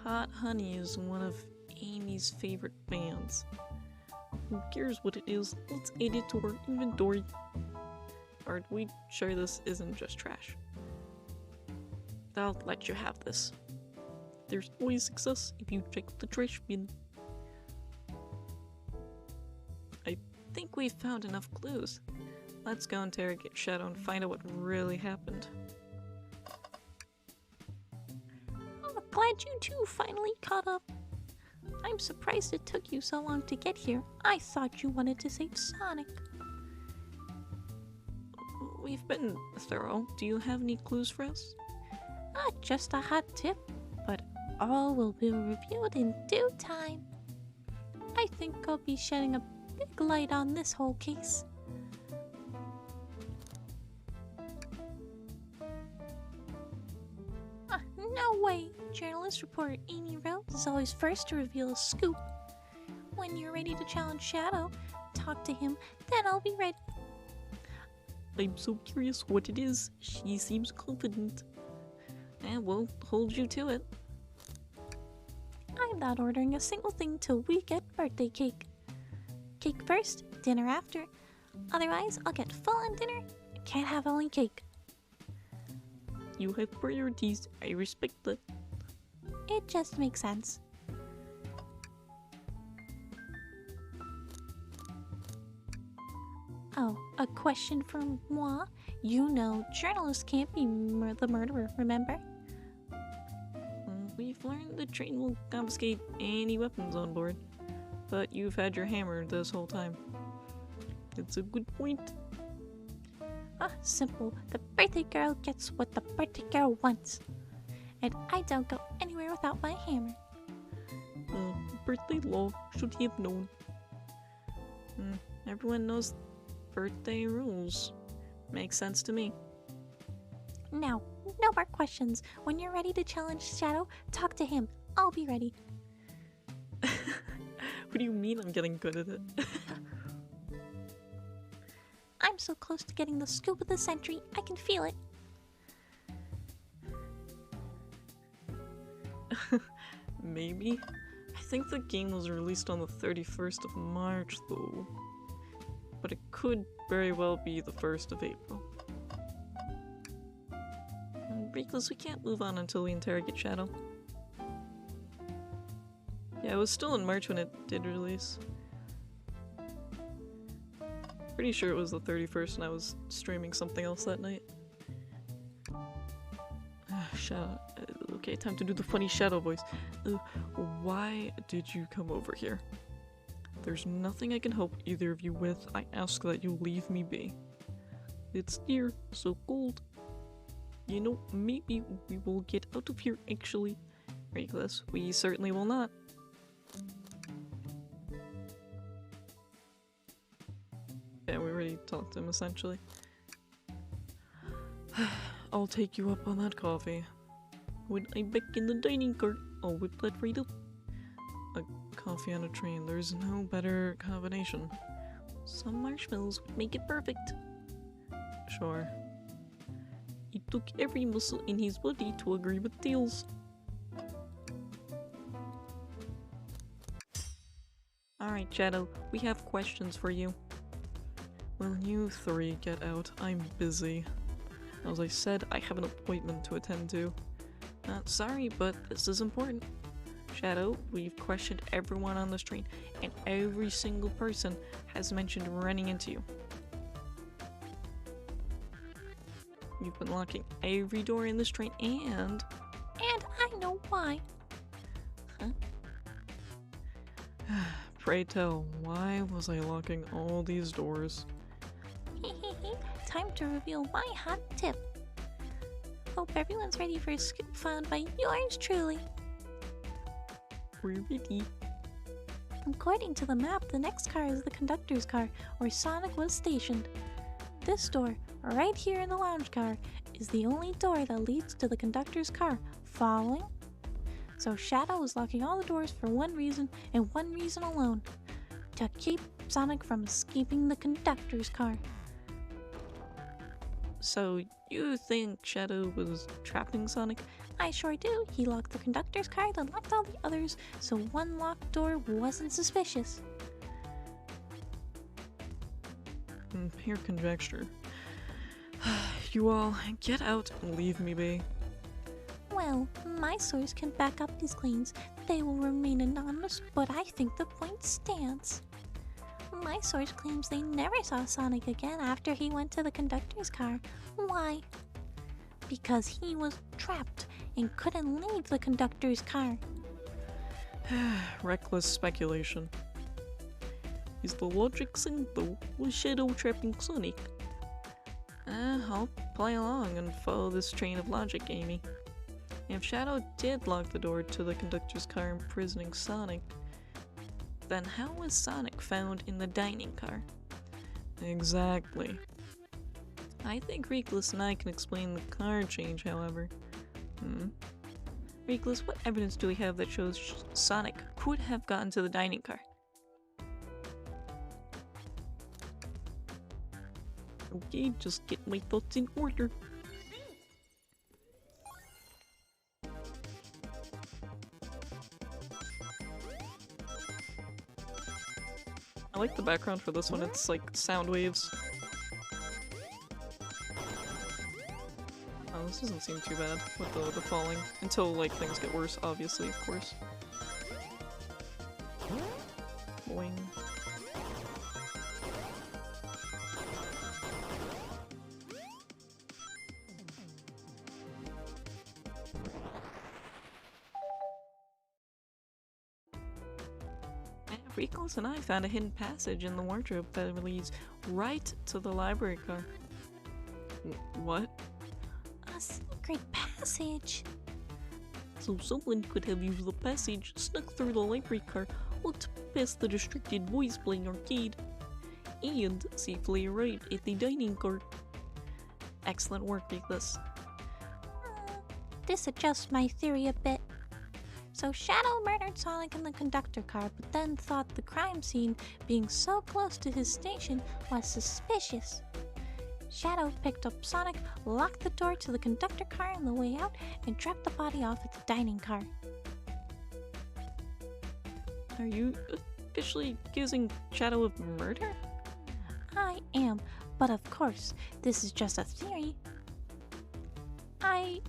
Hot Honey is one of Amy's favorite bands. Who cares what it is? Let's add it to our inventory. Are we sure this isn't just trash? I'll let you have this. There's always success if you check the trash bin. I think we've found enough clues. Let's go interrogate Shadow and find out what really happened. Oh, glad you two finally caught up. I'm surprised it took you so long to get here. I thought you wanted to save Sonic. We've been thorough. Do you have any clues for us? Not just a hot tip, but all will be revealed in due time. I think I'll be shedding a big light on this whole case. No way! Journalist reporter Amy Rose is always first to reveal a scoop. When you're ready to challenge Shadow, talk to him, then I'll be ready. I'm so curious what it is. She seems confident. And we'll hold you to it. I'm not ordering a single thing till we get birthday cake. Cake first, dinner after. Otherwise, I'll get full on dinner and can't have only cake. You have priorities. I respect that. It just makes sense. Oh, a question for moi? You know, journalists can't be the murderer, remember? We've learned the train will confiscate any weapons on board, but you've had your hammer this whole time. It's a good point. Ah, simple. The birthday girl gets what the birthday girl wants. And I don't go anywhere without my hammer. Birthday law should he have known. Everyone knows birthday rules. Makes sense to me. Now, no more questions. When you're ready to challenge Shadow, talk to him. I'll be ready. What do you mean I'm getting good at it? I'm so close to getting the scoop of the century, I can feel it. Maybe. I think the game was released on the 31st of March, though. But it could very well be the 1st of April. Reckless, we can't move on until we interrogate Shadow. Yeah, it was still in March when it did release. Pretty sure it was the 31st and I was streaming something else that night. Shadow. Okay, time to do the funny Shadow voice. Why did you come over here? There's nothing I can help either of you with. I ask that you leave me be. It's near, so cold. You know, maybe we will get out of here actually. Reckless, we certainly will not. Yeah, we already talked to him essentially. I'll take you up on that coffee. When I'm back in the dining cart, I'll whip that right up. A coffee on a train, there's no better combination. Some marshmallows would make it perfect. Sure. It took every muscle in his body to agree with Tails. Alright, Shadow, we have questions for you. Will you three get out? I'm busy. As I said, I have an appointment to attend to. Sorry, but this is important. Shadow, we've questioned everyone on this train, and every single person has mentioned running into you. You've been locking every door in this train, and I know why. Huh? Pray tell, why was I locking all these doors? Time to reveal my hot tip. Hope everyone's ready for a scoop found by yours truly. We're ready. According to the map, the next car is the conductor's car, where Sonic was stationed. This door, right here in the lounge car, is the only door that leads to the conductor's car. Following? So Shadow is locking all the doors for one reason and one reason alone. To keep Sonic from escaping the conductor's car. So, you think Shadow was trapping Sonic? I sure do. He locked the conductor's car, then locked all the others, so one locked door wasn't suspicious. Pure conjecture. You all, get out and leave me be. Well, my source can back up these claims. They will remain anonymous, but I think the point stands. My source claims they never saw Sonic again after he went to the conductor's car. Why? Because he was trapped and couldn't leave the conductor's car. Reckless speculation. Is the logic simple? Was Shadow trapping Sonic? I'll play along and follow this train of logic, Amy. If Shadow did lock the door to the conductor's car imprisoning Sonic, then how was Sonic found in the dining car? Exactly. I think Reckless and I can explain the car change, however. Reckless, what evidence do we have that shows Sonic could have gotten to the dining car? Okay, just get my thoughts in order. I like the background for this one, it's like sound waves. this doesn't seem too bad with the falling. Until, like, things get worse, obviously, of course. Boing. Reckless and I found a hidden passage in the wardrobe that leads right to the library car. What? A secret passage. So someone could have used the passage, snuck through the library car, looked past the distracted boys playing arcade, and safely arrived at the dining car. Excellent work, Reckless. This adjusts my theory a bit. So Shadow murdered Sonic in the conductor car, but then thought the crime scene being so close to his station was suspicious. Shadow picked up Sonic, locked the door to the conductor car on the way out, and dropped the body off at the dining car. Are you officially accusing Shadow of murder? I am, but of course, this is just a theory. I,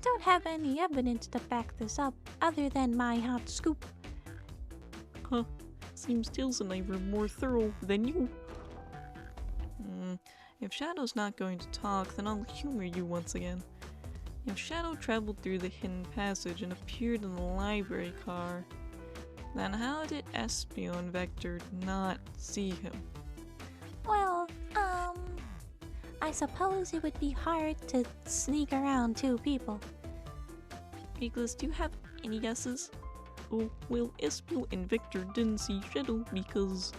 don't have any evidence to back this up other than my hot scoop. Huh. Seems Tails and I were more thorough than you. If Shadow's not going to talk, then I'll humor you once again. If Shadow traveled through the hidden passage and appeared in the library car, then how did Espio and Vector not see him? Well, I suppose it would be hard to sneak around two people. Reckless, do you have any guesses? Oh, well, Espio and Vector didn't see Shadow because...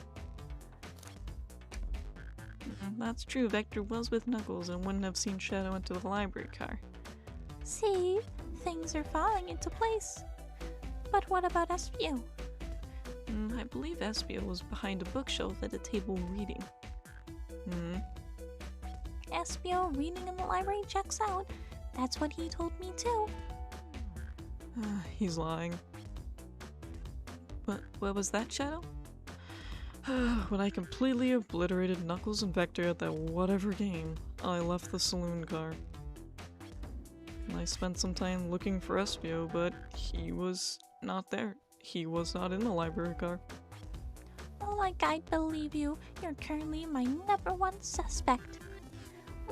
That's true, Vector was with Knuckles and wouldn't have seen Shadow into the library car. See, things are falling into place. But what about Espio? I believe Espio was behind a bookshelf at a table reading. Espio reading in the library checks out. That's what he told me too. He's lying. But what was that, Shadow? When I completely obliterated Knuckles and Vector at that whatever game, I left the saloon car. I spent some time looking for Espio, but he was not there. He was not in the library car. Like I believe you, you're currently my #1 suspect.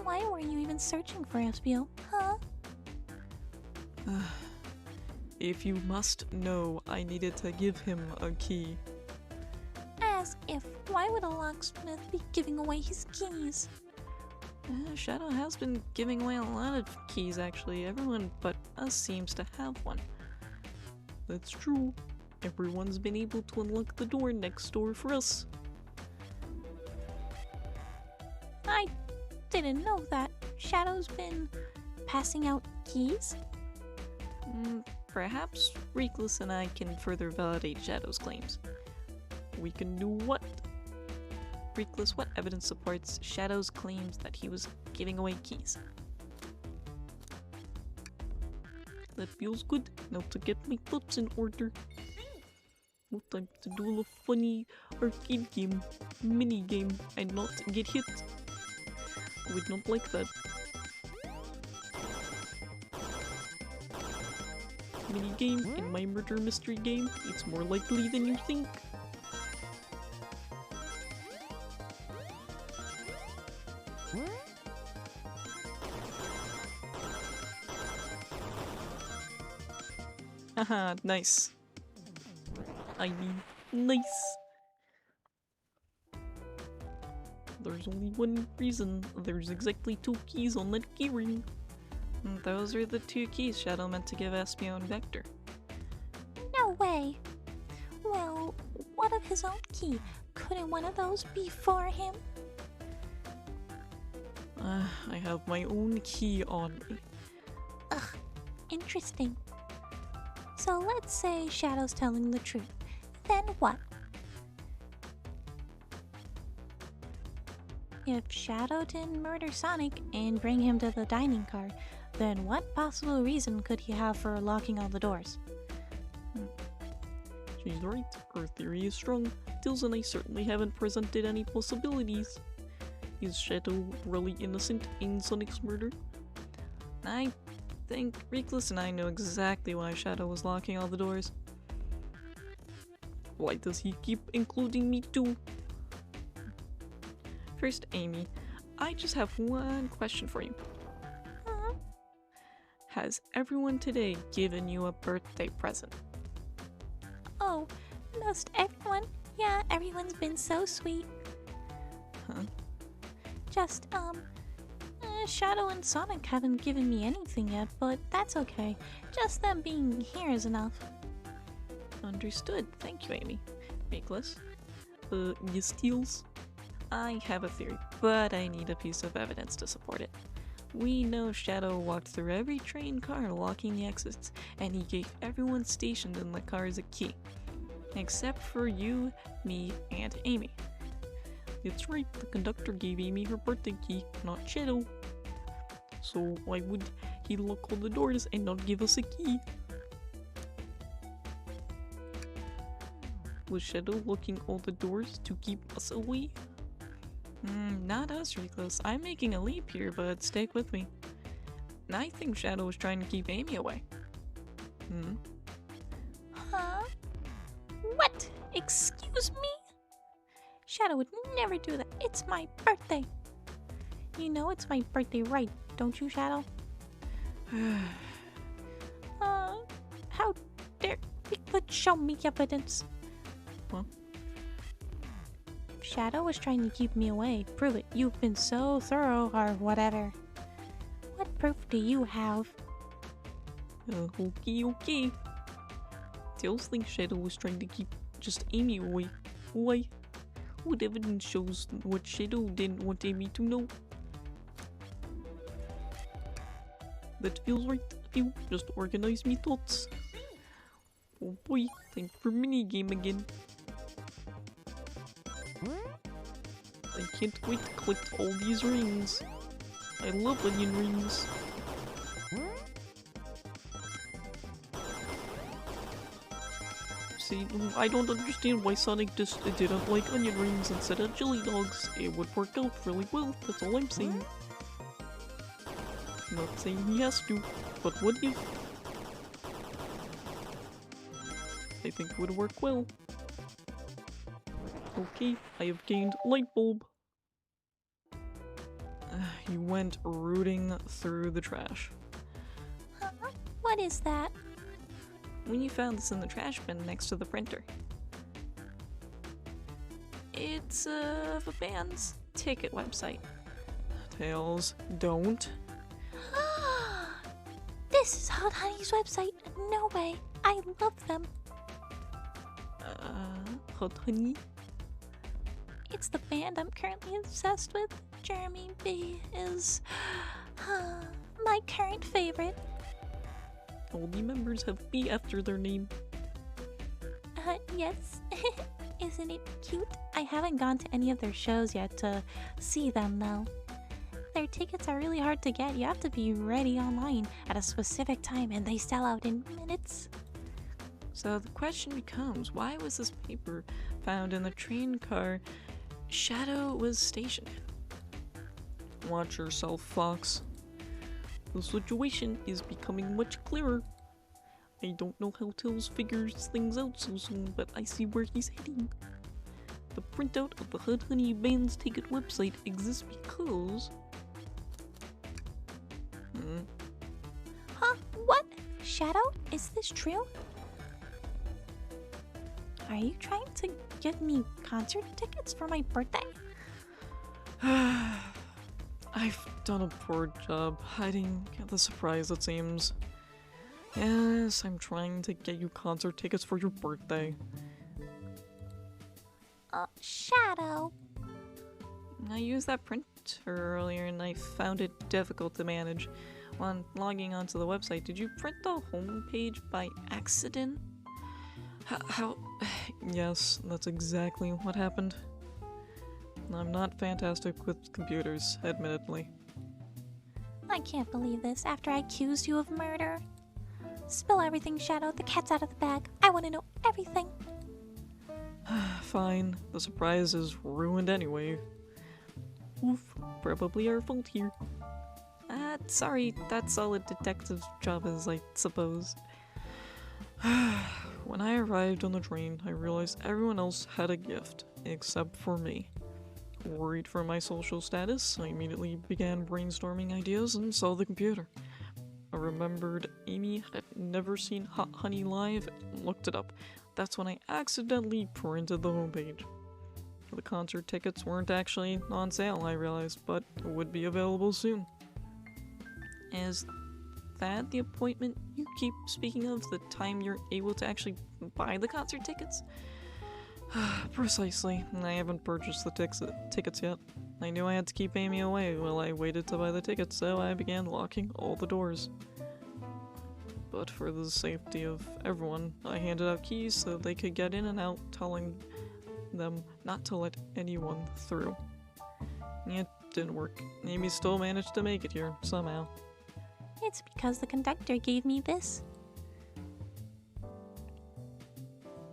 Why were you even searching for Espio, huh? If you must know, I needed to give him a key. As if, why would a locksmith be giving away his keys? Shadow has been giving away a lot of keys actually. Everyone but us seems to have one. That's true. Everyone's been able to unlock the door next door for us. I didn't know that. Shadow's been passing out keys? Perhaps Reckless and I can further validate Shadow's claims. We can do what? Reckless, what evidence supports Shadow's claims that he was giving away keys? That feels good. Now to get my thoughts in order. No time to do a funny arcade game, mini game, and not get hit. I would not like that. Mini game in my murder mystery game, it's more likely than you think. Haha, nice. I mean, nice. There's only one reason. There's exactly 2 keys on that keyring. And those are the 2 keys Shadow meant to give Espio and Vector. No way. Well, what of his own key? Couldn't one of those be for him? I have my own key on me. Ugh, interesting. So let's say Shadow's telling the truth. Then what? If Shadow didn't murder Sonic and bring him to the dining car, then what possible reason could he have for locking all the doors? She's right. Her theory is strong. Tails and I certainly haven't presented any possibilities. Is Shadow really innocent in Sonic's murder? I think Reckless and I know exactly why Shadow was locking all the doors. Why does he keep including me too? First, Amy, I just have one question for you. Has everyone today given you a birthday present? Oh, most everyone. Yeah, everyone's been so sweet. Huh? Just, Shadow and Sonic haven't given me anything yet, but that's okay. Just them being here is enough. Understood. Thank you, Amy. Reckless? You steals? I have a theory, but I need a piece of evidence to support it. We know Shadow walked through every train car locking the exits, and he gave everyone stationed in the cars a key. Except for you, me, and Amy. It's right, the conductor gave Amy her birthday key, not Shadow. So why would he lock all the doors and not give us a key? Was Shadow locking all the doors to keep us away? Not us, Reckless. I'm making a leap here, but stick with me. I think Shadow was trying to keep Amy away. Huh? What? Excuse me? Shadow would never do that. It's my birthday. You know it's my birthday, right? Don't you, Shadow? How dare Reckless show me evidence? Huh? Shadow was trying to keep me away. Prove it. You've been so thorough or whatever. What proof do you have? Okay. Tails thinks Shadow was trying to keep just Amy away. Why? What evidence shows what Shadow didn't want Amy to know? That feels right. You just organize me thoughts. Oh boy, time for minigame again. I can't wait to collect all these rings. I love onion rings. See, I don't understand why Sonic just didn't like onion rings instead of chili dogs. It would work out really well, that's all I'm saying. Not saying he has to, but would you? I think it would work well. Okay, I have gained light bulb. You went rooting through the trash. What is that? When you found this in the trash bin next to the printer. It's the band's ticket website. Tails, don't. This is Hot Honey's website. No way. I love them. Hot Honey? It's the band I'm currently obsessed with. Jeremy B is my current favorite. All the members have B after their name. Yes. Isn't it cute? I haven't gone to any of their shows yet to see them though. Their tickets are really hard to get. You have to be ready online at a specific time and they sell out in minutes. So the question becomes, why was this paper found in the train car Shadow was stationed in? Watch yourself, Fox. The situation is becoming much clearer. I don't know how Tails figures things out so soon, but I see where he's heading. The printout of the Hot Honey Band's ticket website exists because... Huh? What? Shadow? Is this true? Are you trying to give me concert tickets for my birthday? I've done a poor job hiding the surprise, it seems. Yes, I'm trying to get you concert tickets for your birthday. Shadow. I used that printer earlier and I found it difficult to manage. When logging onto the website, did you print the homepage by accident? How? Yes, that's exactly what happened. I'm not fantastic with computers, admittedly. I can't believe this after I accused you of murder. Spill everything, Shadow. The cat's out of the bag. I want to know everything. Fine. The surprise is ruined anyway. Oof. Probably our fault here. Sorry, that's all a detective's job is, I suppose. When I arrived on the train, I realized everyone else had a gift, except for me. Worried for my social status, I immediately began brainstorming ideas and saw the computer. I remembered Amy had never seen Hot Honey live and looked it up. That's when I accidentally printed the homepage. The concert tickets weren't actually on sale, I realized, but would be available soon. Is that the appointment you keep speaking of, the time you're able to actually buy the concert tickets? Precisely. I haven't purchased the tickets yet. I knew I had to keep Amy away while I waited to buy the tickets, so I began locking all the doors. But for the safety of everyone, I handed out keys so they could get in and out, telling them not to let anyone through. It didn't work. Amy still managed to make it here, somehow. It's because the conductor gave me this.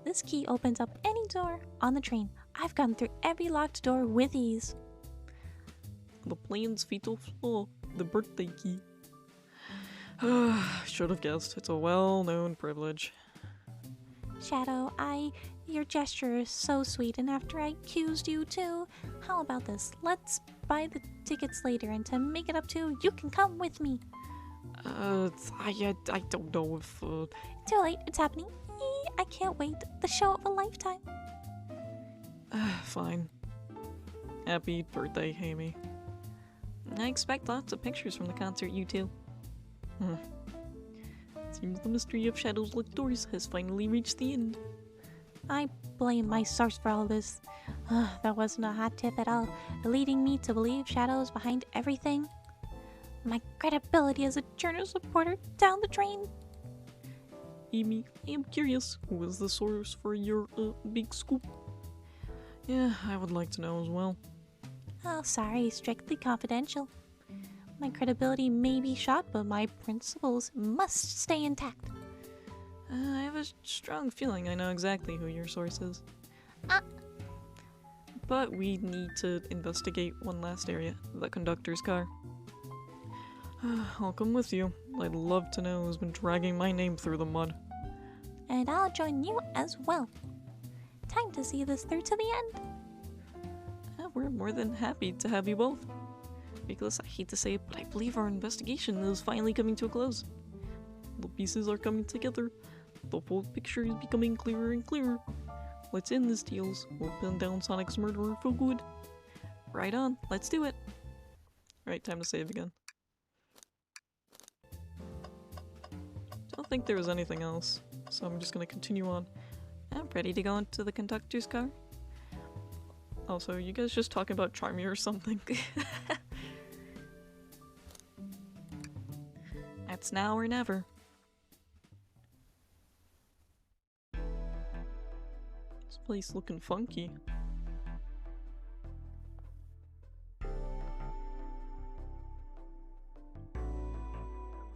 This key opens up any door on the train. I've gone through every locked door with ease. The plane's fatal flaw, the birthday key. Should have guessed. It's a well-known privilege. Shadow, your gesture is so sweet, and after I accused you too, how about this? Let's buy the tickets later, and to make it up to you, you can come with me. I don't know if, Too late, it's happening. I can't wait. The show of a lifetime. Fine. Happy birthday, Amy. I expect lots of pictures from the concert, you two. Seems the mystery of Shadow's locked doors has finally reached the end. I blame my source for all this. That wasn't a hot tip at all, leading me to believe Shadow's behind everything. My credibility as a journalist reporter down the drain. Amy, I am curious, who is the source for your, big scoop? Yeah, I would like to know as well. Oh, sorry, strictly confidential. My credibility may be shot, but my principles must stay intact. I have a strong feeling I know exactly who your source is. But we need to investigate one last area, the conductor's car. I'll come with you. I'd love to know who's been dragging my name through the mud. And I'll join you as well. Time to see this through to the end. We're more than happy to have you both. Because I hate to say it, but I believe our investigation is finally coming to a close. The pieces are coming together. The whole picture is becoming clearer and clearer. Let's end this, Tails. We'll pin down Sonic's murderer for good. Right on, let's do it. Alright, time to save again. Don't think there was anything else, so I'm just gonna continue on. I'm ready to go into the conductor's car. Also, are you guys just talking about Charmy or something? That's now or never. This place looking funky.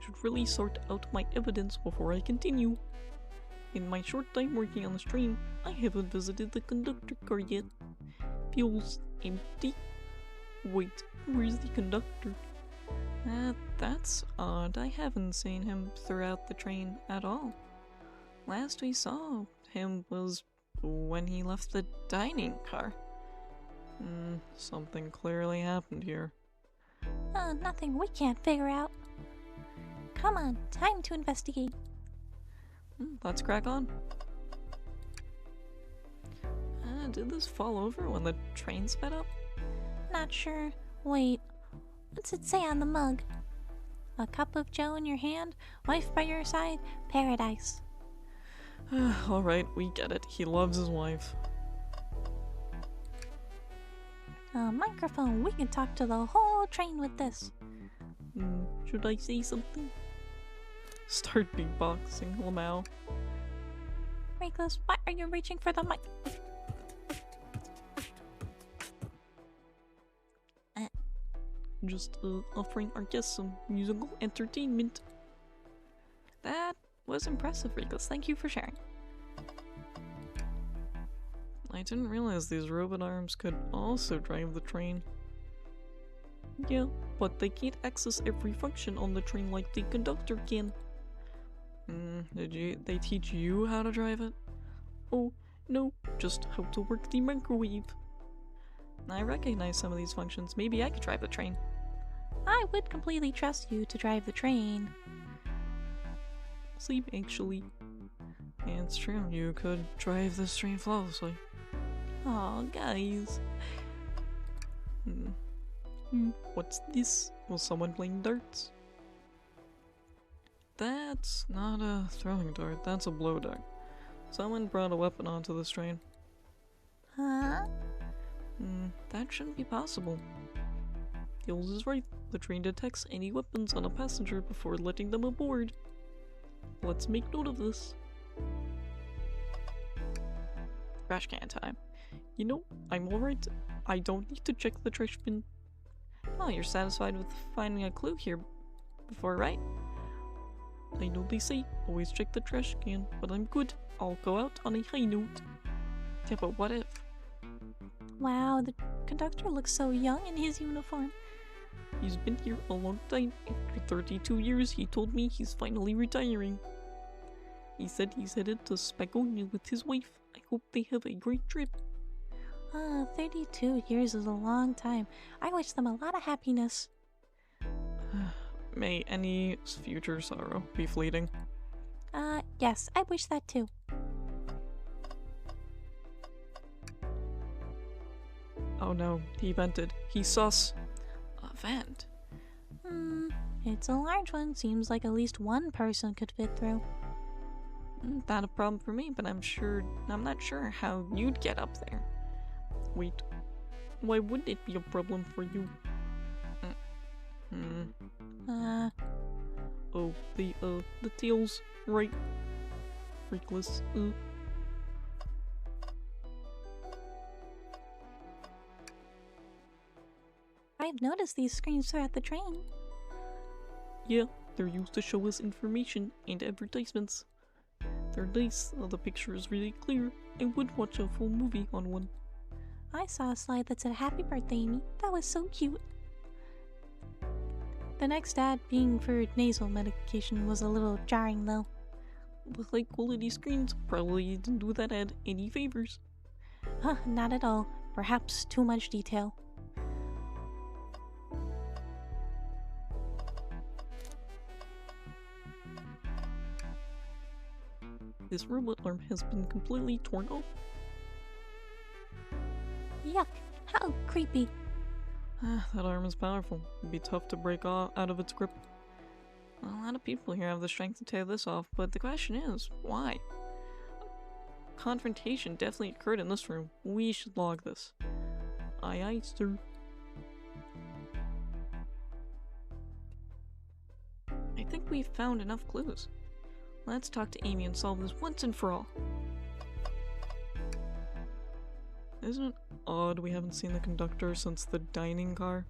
Should really sort out my evidence before I continue. In my short time working on the stream, I haven't visited the conductor car yet. Feels empty. Wait, where's the conductor? That's odd. I haven't seen him throughout the train at all. Last we saw him was when he left the dining car. Something clearly happened here. Nothing we can't figure out. Come on, time to investigate. Let's crack on. Did this fall over when the train sped up? Not sure. Wait, what's it say on the mug? A cup of joe in your hand, wife by your side, paradise. Alright, we get it. He loves his wife. A microphone, we can talk to the whole train with this. Should I say something? Start beatboxing, Lamau. Reckless, why are you reaching for the mic? Just offering our guests some musical entertainment. That was impressive, Reckless. Thank you for sharing. I didn't realize these robot arms could also drive the train. Yeah, but they can't access every function on the train like the conductor can. Did they teach you how to drive it? Oh, no, just how to work the microwave. I recognize some of these functions. Maybe I could drive the train. I would completely trust you to drive the train. Sleep, actually. Yeah, it's true. You could drive this train flawlessly. Aw, guys. What's this? Was someone playing darts? That's not a throwing dart, that's a blow dart. Someone brought a weapon onto this train. Huh? That shouldn't be possible. Gills is right. The train detects any weapons on a passenger before letting them aboard. Let's make note of this. Trash can time. You know, I'm alright. I don't need to check the trash bin. Oh, you're satisfied with finding a clue here before, right? I know they say always check the trash can, but I'm good. I'll go out on a high note. Yeah, but what if? Wow, the conductor looks so young in his uniform. He's been here a long time. After 32 years, he told me he's finally retiring. He said he's headed to Spagonia with his wife. I hope they have a great trip. 32 years is a long time. I wish them a lot of happiness. May any future sorrow be fleeting. Yes, I wish that too. Oh no, he vented. He's sus. A vent? It's a large one. Seems like at least one person could fit through. Not a problem for me, but I'm not sure how you'd get up there. Wait, why wouldn't it be a problem for you? Oh, the tails, right? Freakless, I've noticed these screens throughout the train. Yeah, they're used to show us information and advertisements. They're nice, the picture is really clear. I would watch a full movie on one. I saw a slide that said happy birthday, Amy. That was so cute. The next ad being for nasal medication was a little jarring though. With high quality screens, probably didn't do that ad any favors. Not at all. Perhaps too much detail. This robot arm has been completely torn off. Yuck, how creepy. That arm is powerful. It'd be tough to break out of its grip. A lot of people here have the strength to tear this off, but the question is, why? Confrontation definitely occurred in this room. We should log this. Aye aye, sir. I think we've found enough clues. Let's talk to Amy and solve this once and for all. Isn't it odd we haven't seen the conductor since the dining car?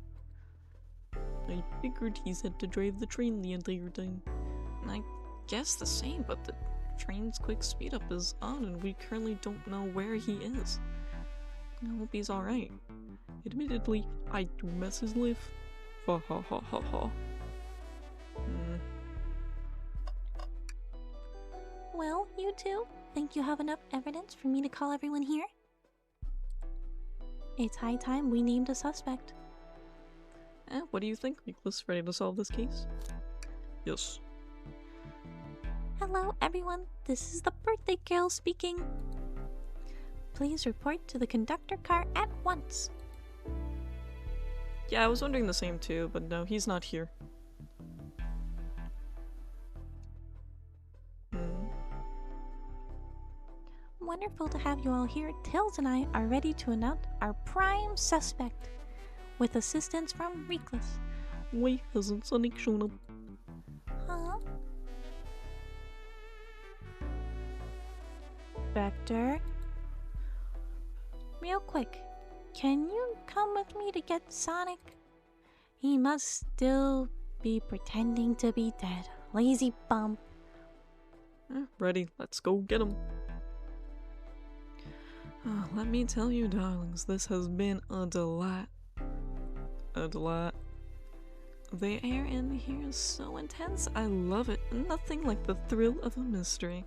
I figured he's had to drive the train the entire time. And I guess the same, but the train's quick speed up is on and we currently don't know where he is. I hope he's alright. Admittedly, I do miss his life. Ha ha ha ha ha. Well, you two, think you have enough evidence for me to call everyone here? It's high time we named a suspect. What do you think, Nicholas? Ready to solve this case? Yes. Hello, everyone. This is the birthday girl speaking. Please report to the conductor car at once. Yeah, I was wondering the same too, but no, he's not here. Wonderful to have you all here. Tails and I are ready to announce our prime suspect, with assistance from Reckless. Why hasn't Sonic shown up? Huh? Vector? Real quick, can you come with me to get Sonic? He must still be pretending to be dead. Lazy bum. Ready, let's go get him. Let me tell you, darlings, this has been a delight. A delight. The air in here is so intense. I love it. Nothing like the thrill of a mystery.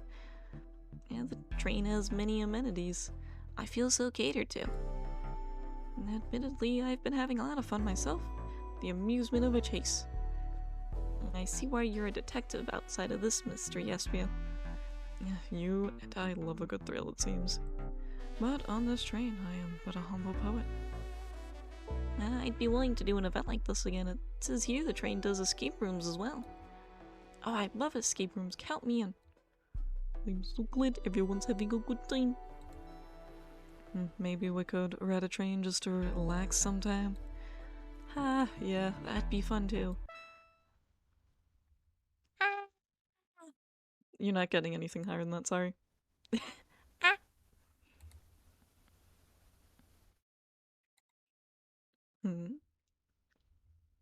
And the train has many amenities. I feel so catered to. Admittedly, I've been having a lot of fun myself. The amusement of a chase. I see why you're a detective outside of this mystery, Espio. You and I love a good thrill, it seems. But on this train, I am but a humble poet. I'd be willing to do an event like this again. It says here the train does escape rooms as well. Oh, I love escape rooms. Count me in. I'm so glad everyone's having a good time. Maybe we could ride a train just to relax sometime. Yeah, that'd be fun too. You're not getting anything higher than that, sorry.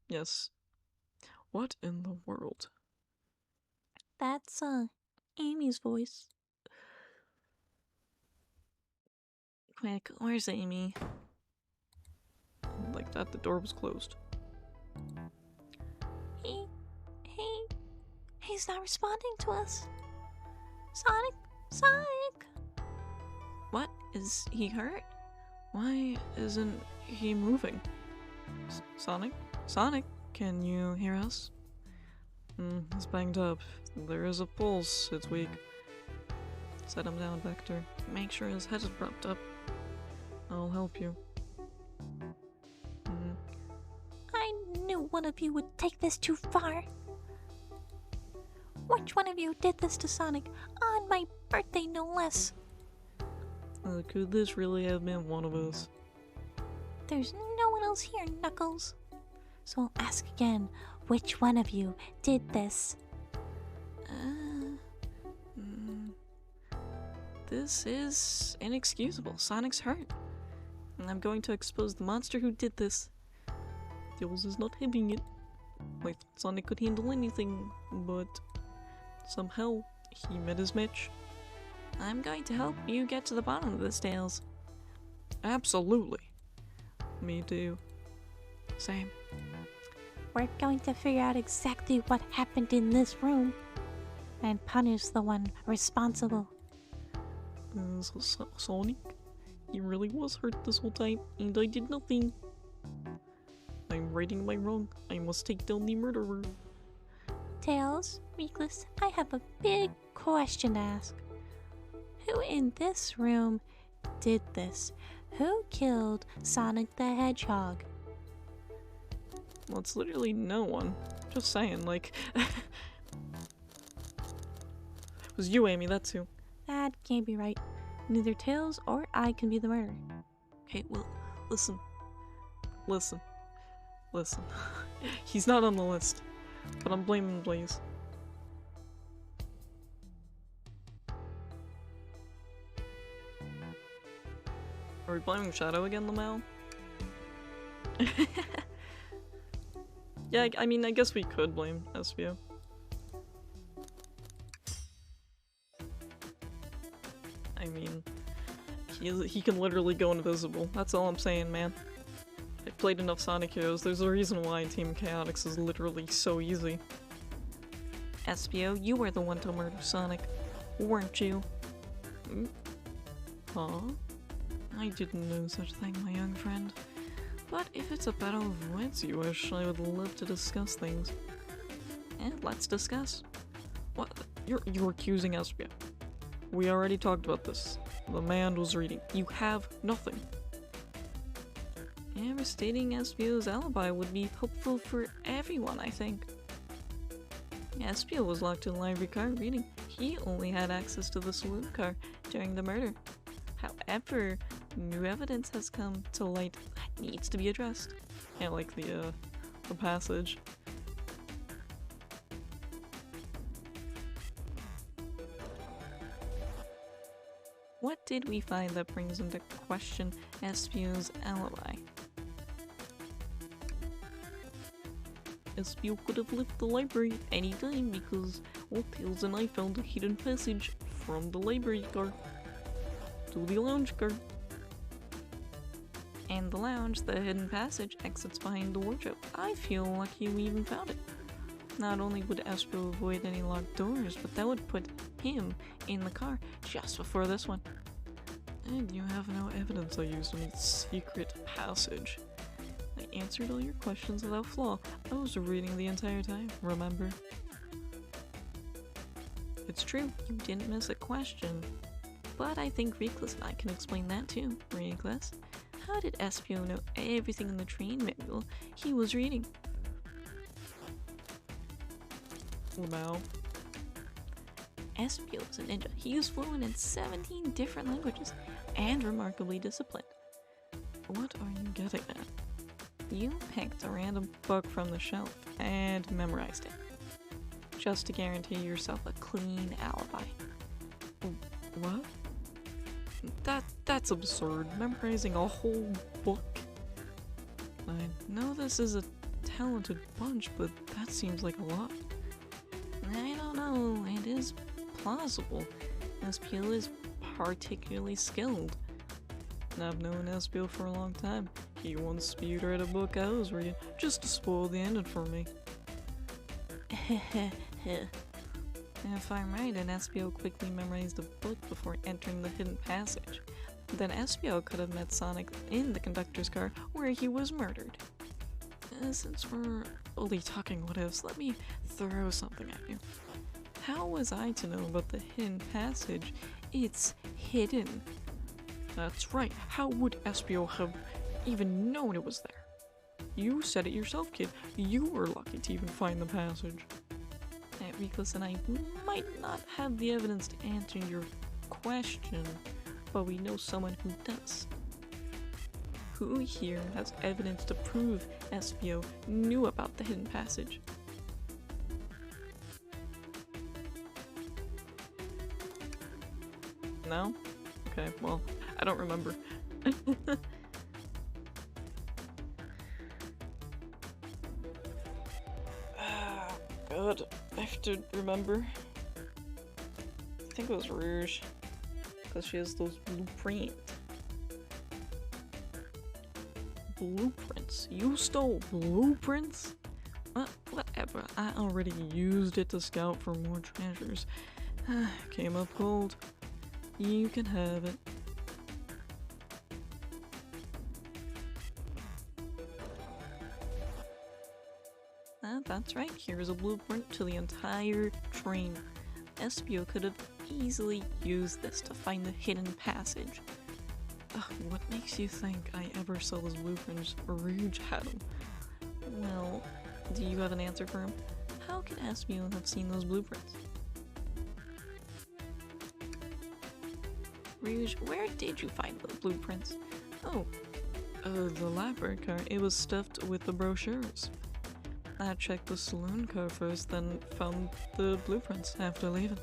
Yes. What in the world? That's, Amy's voice. Quick, where's Amy? Like that, the door was closed. He's not responding to us. Sonic! What? Is he hurt? Why isn't he moving? Sonic? Sonic, can you hear us? He's banged up. There is a pulse, it's weak. Set him down, Vector. Make sure his head is propped up. I'll help you. I knew one of you would take this too far. Which one of you did this to Sonic? On my birthday, no less. Could this really have been one of us? There's no one else here, Knuckles. So I'll ask again, which one of you did this? This is inexcusable. Sonic's hurt. And I'm going to expose the monster who did this. Tails is not having it. I thought Sonic could handle anything, but somehow he met his match. I'm going to help you get to the bottom of this, Tails. Absolutely. Me too. Same. We're going to figure out exactly what happened in this room and punish the one responsible. Sonic? He really was hurt this whole time, and I did nothing. I'm righting my wrong. I must take down the murderer. Tails, Weakless, I have a big question to ask. Who in this room did this? Who killed Sonic the Hedgehog? Well, it's literally no one. Just saying, like... It was you, Amy, that's who. That can't be right. Neither Tails or I can be the murderer. Okay, well, listen. He's not on the list, but I'm blaming Blaze. Are we blaming Shadow again, Lamau? Yeah, I mean, I guess we could blame Espio. I mean, he can literally go invisible. That's all I'm saying, man. I've played enough Sonic Heroes. There's a reason why Team Chaotix is literally so easy. Espio, you were the one to murder Sonic, weren't you? Huh? I didn't know such a thing, my young friend. But if it's a battle of wits you wish, I would love to discuss things. And let's discuss. What? You're accusing Espio. We already talked about this. The man was reading. You have nothing. And restating Espio's alibi would be helpful for everyone, I think. Espio was locked in the library car reading. He only had access to the saloon car during the murder. However, new evidence has come to light that needs to be addressed. Yeah, like the passage. What did we find that brings into question Espio's alibi? Espio could have left the library any time because Tails and I found a hidden passage from the library car to the lounge car. And the lounge, the hidden passage, exits behind the wardrobe. I feel lucky we even found it. Not only would Espio avoid any locked doors, but that would put him in the car just before this one. And you have no evidence I used any secret passage. I answered all your questions without flaw. I was reading the entire time, remember? It's true, you didn't miss a question. But I think Reckless and I can explain that too, Reckless. How did Espio know everything in the train manual he was reading? Wow. Espio is a ninja. He is fluent in 17 different languages and remarkably disciplined. What are you getting at? You picked a random book from the shelf and memorized it, just to guarantee yourself a clean alibi. What? That's absurd. Memorizing a whole book? I know this is a talented bunch, but that seems like a lot. I don't know. It is plausible. Espio is particularly skilled. I've known Espio for a long time. He once spewed read a book I was reading just to spoil the ending for me. If I'm right, and Espio quickly memorized a book before entering the hidden passage, then Espio could have met Sonic in the conductor's car where he was murdered. Since we're only talking what ifs, let me throw something at you. How was I to know about the hidden passage? It's hidden. That's right. How would Espio have even known it was there? You said it yourself, kid. You were lucky to even find the passage. Reckless and I might not have the evidence to answer your question, but we know someone who does. Who here has evidence to prove Espio knew about the hidden passage? No? Okay, well, I don't remember. God, I have to remember. I think it was Rouge, because she has those blueprints. You stole blueprints? Whatever, I already used it to scout for more treasures. Came up cold. You can have it. That's right, here's a blueprint to the entire train. Espio could have easily used this to find the hidden passage. What makes you think I ever saw those blueprints? Rouge had them. Well, do you have an answer for him? How could Espio have seen those blueprints? Rouge, where did you find the blueprints? Oh, the library car. It was stuffed with the brochures. I checked the saloon car first, then found the blueprints after leaving.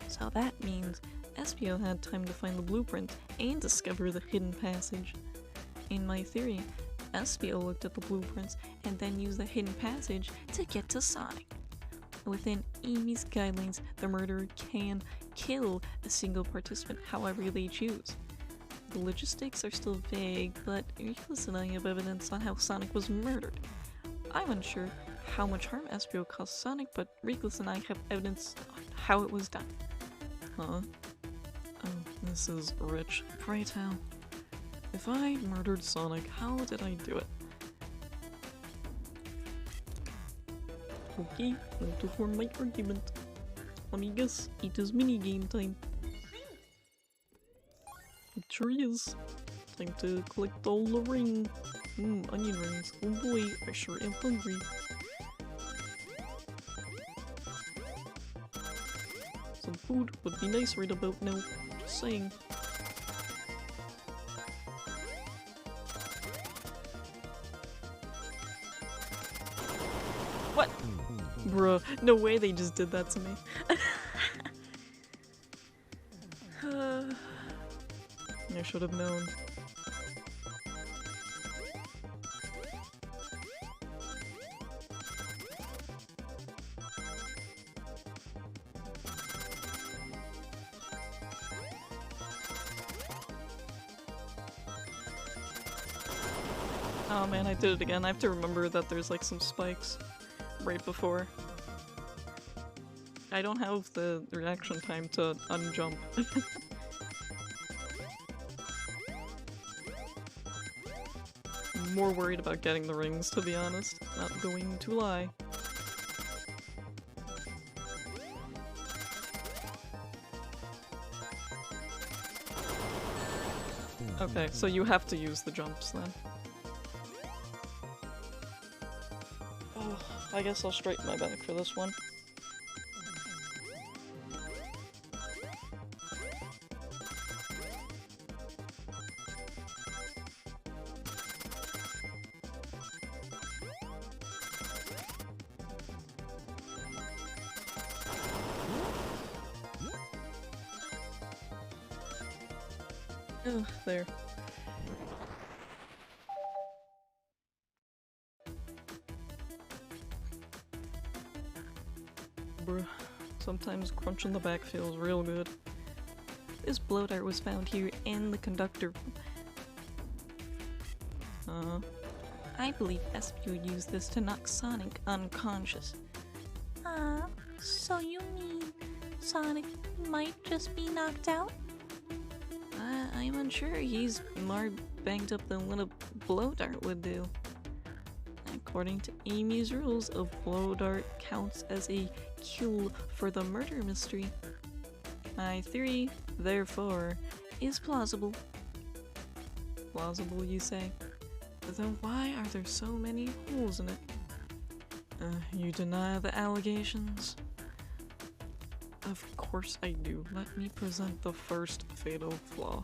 So that means Espio had time to find the blueprint and discover the hidden passage. In my theory, Espio looked at the blueprints and then used the hidden passage to get to Sonic. Within Amy's guidelines, the murderer can kill a single participant however they choose. The logistics are still vague, but Reckless and I have evidence on how Sonic was murdered. I'm unsure how much harm Espio caused Sonic, but Reckless and I have evidence on how it was done. Huh? Oh, this is rich. Pray tell. If I murdered Sonic, how did I do it? Okay, now to form my argument. Let me guess, it is minigame time. It sure is. Time to collect all the ring. Onion rings. Oh boy, I sure am hungry. Some food would be nice right about now. Just saying. What? Bruh, no way they just did that to me. I should have known. Oh man, I did it again. I have to remember that there's like some spikes right before. I don't have the reaction time to unjump. I'm more worried about getting the rings, to be honest. Not going to lie. Okay, so you have to use the jumps then. Oh, I guess I'll straighten my back for this one. Ugh, there. Bruh, sometimes crunching the back feels real good. This blow dart was found here in the conductor. I believe Espio used this to knock Sonic unconscious. So you mean Sonic might just be knocked out? I'm unsure. He's more banged up than what a blow dart would do. According to Amy's rules, a blow dart counts as a kill for the murder mystery. My theory, therefore, is plausible. Plausible, you say? Then why are there so many holes in it? You deny the allegations? Of course I do. Let me present the first fatal flaw.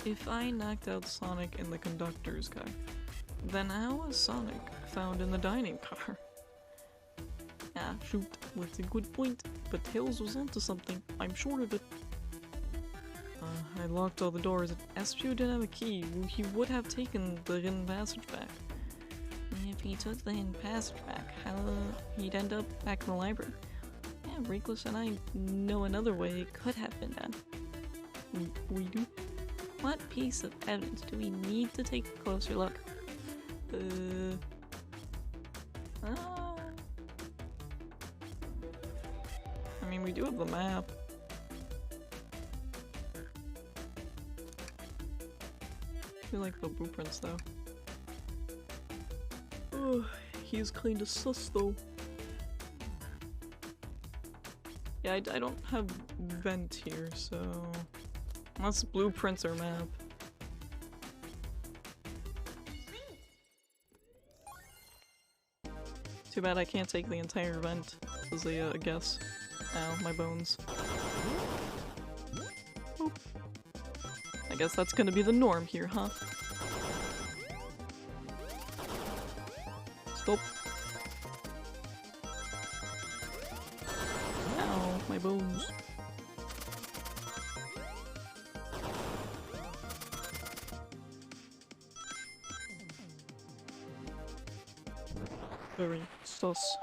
If I knocked out Sonic in the conductor's car, then how was Sonic found in the dining car? Ah, shoot, that's a good point, but Tails was onto something. I'm sure of it. I locked all the doors. If Espio didn't have a key, he would have taken the hidden passage back. If he took the hidden passage back, how he'd end up back in the library? Yeah, Rinkless and I know another way it could have been done. We do? What piece of evidence do we need to take a closer look? I mean, we do have the map. I feel like the blueprints though. Oh, he's kinda sus though. Yeah, I don't have vent here, so unless blueprints or map. Too bad I can't take the entire vent as a guess. Ow, my bones. Oop. I guess that's gonna be the norm here, huh? Stop. Ow, my bones. Very sus.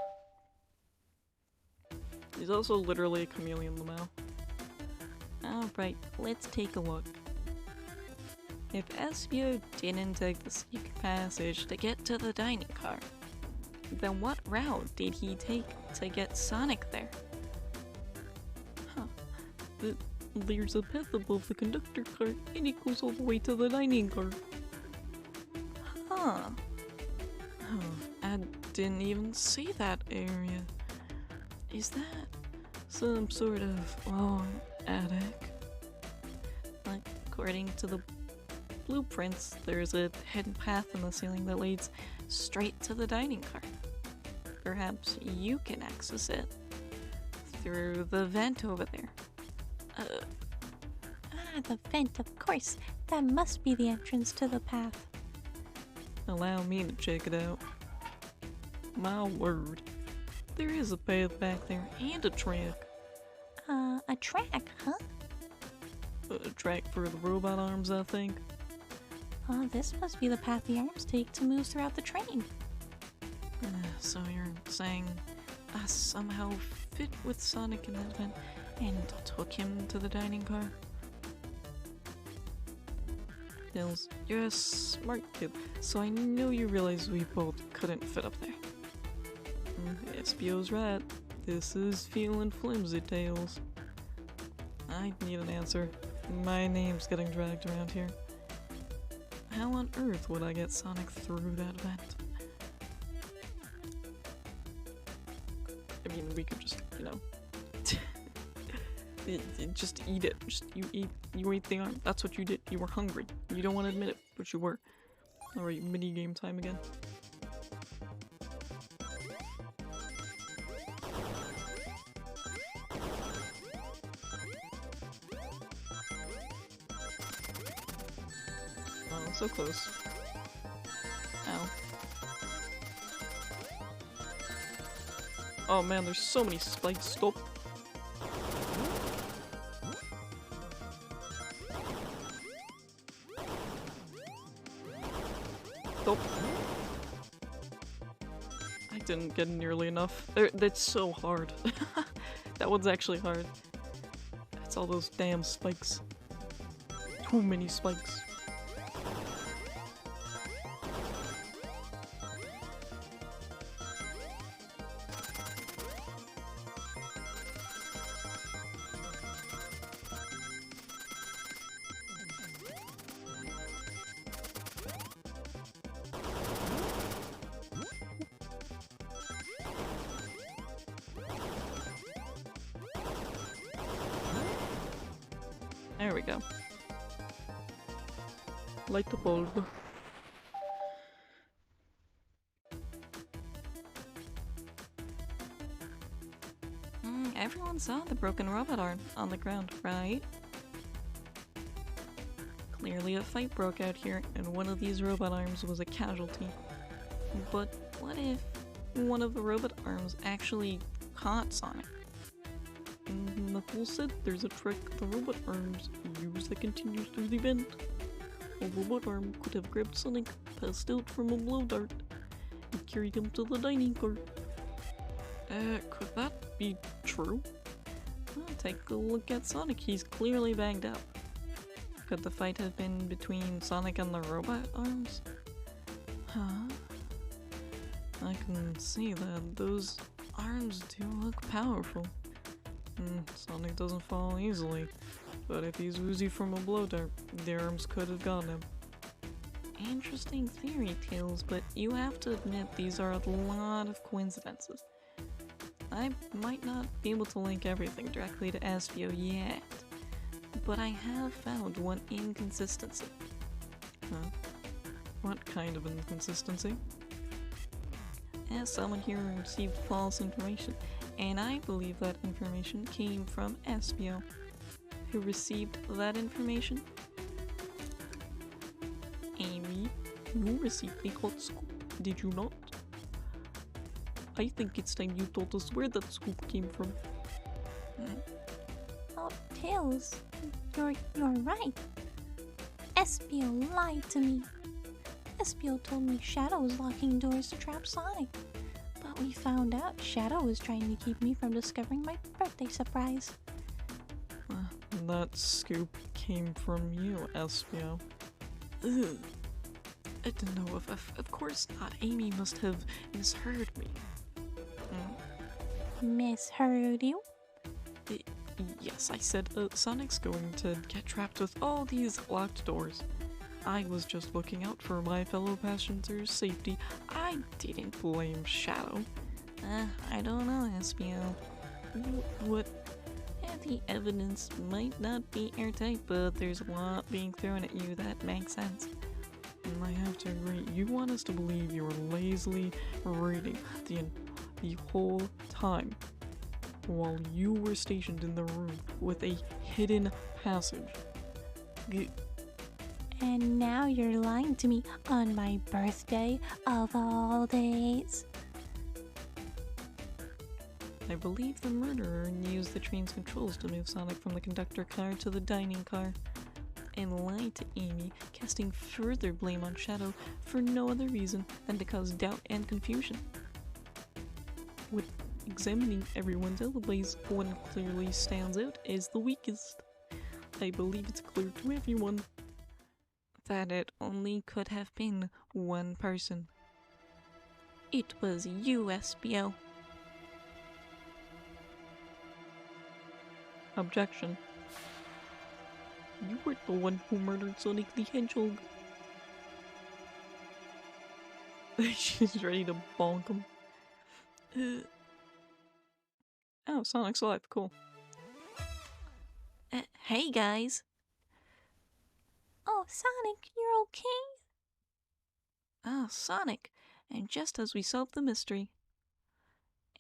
He's also literally a chameleon Lamau. Alright, let's take a look. If Espio didn't take the secret passage to get to the dining car, then what route did he take to get Sonic there? Huh. There's a path above the conductor car, and it goes all the way to the dining car. Huh. Oh, I didn't even see that area. Is that some sort of long attic? According to the blueprints, there's a hidden path in the ceiling that leads straight to the dining car. Perhaps you can access it through the vent over there. The vent, of course. That must be the entrance to the path. Allow me to check it out. My word. There is a path back there and a track. A track, huh? A track for the robot arms, I think. This must be the path the arms take to move throughout the train. So you're saying I somehow fit with Sonic in that vent and took him to the dining car? Tails. You're a smart kid, so I know you realize we both couldn't fit up there. SBO's right. This is feeling flimsy, Tails. I need an answer. My name's getting dragged around here. How on earth would I get Sonic through that vent? I mean, we could just, you know... just eat it. You ate the arm. That's what you did. You were hungry. You don't want to admit it, but you were. Alright, mini game time again. Oh, so close. Ow. Oh man, there's so many spikes. Stop. Stop. I didn't get nearly enough. That's so hard. That one's actually hard. That's all those damn spikes. Too many spikes. There we go. Light the bulb. Everyone saw the broken robot arm on the ground, right? Clearly a fight broke out here, and one of these robot arms was a casualty. But what if one of the robot arms actually caught Sonic? Knuckles said there's a trick the robot arms use that continues through the vent. A robot arm could have grabbed Sonic, passed out from a blow dart, and carried him to the dining car. Could that be true? Well, take a look at Sonic, he's clearly banged up. Could the fight have been between Sonic and the robot arms? Huh? I can see that those arms do look powerful. Sonic doesn't fall easily, but if he's woozy from a blow dart, the arms could have gotten him. Interesting theory, Tails, but you have to admit these are a lot of coincidences. I might not be able to link everything directly to Espio yet, but I have found one inconsistency. Huh? What kind of inconsistency? As someone here received false information, and I believe that information came from Espio. Who received that information? Amy, you received a hot scoop, did you not? I think it's time you told us where that scoop came from. Oh, Tails, you're right. Espio lied to me. Espio told me Shadow was locking doors to trap Sonic. But we found out Shadow was trying to keep me from discovering my birthday surprise. That scoop came from you, Espio. Ugh. I don't know, of course not. Amy must have misheard me. Misheard you? Yes, I said Sonic's going to get trapped with all these locked doors. I was just looking out for my fellow passengers' safety. I didn't blame Shadow. I don't know, Espio. What? The evidence might not be airtight, but there's a lot being thrown at you that makes sense. I have to agree. You want us to believe you were lazily reading the whole time while you were stationed in the room with a hidden passage. And now you're lying to me on my birthday of all days. I believe the murderer used the train's controls to move Sonic from the conductor car to the dining car, and lied to Amy, casting further blame on Shadow for no other reason than to cause doubt and confusion. With examining everyone's alibis, one clearly stands out as the weakest. I believe it's clear to everyone that it only could have been one person. It was you, SBO. Objection. You were the one who murdered Sonic the Hedgehog. She's ready to bonk him. Oh, Sonic's alive. Cool. Hey, guys. Oh, Sonic, you're okay? Ah, Sonic. And just as we solved the mystery,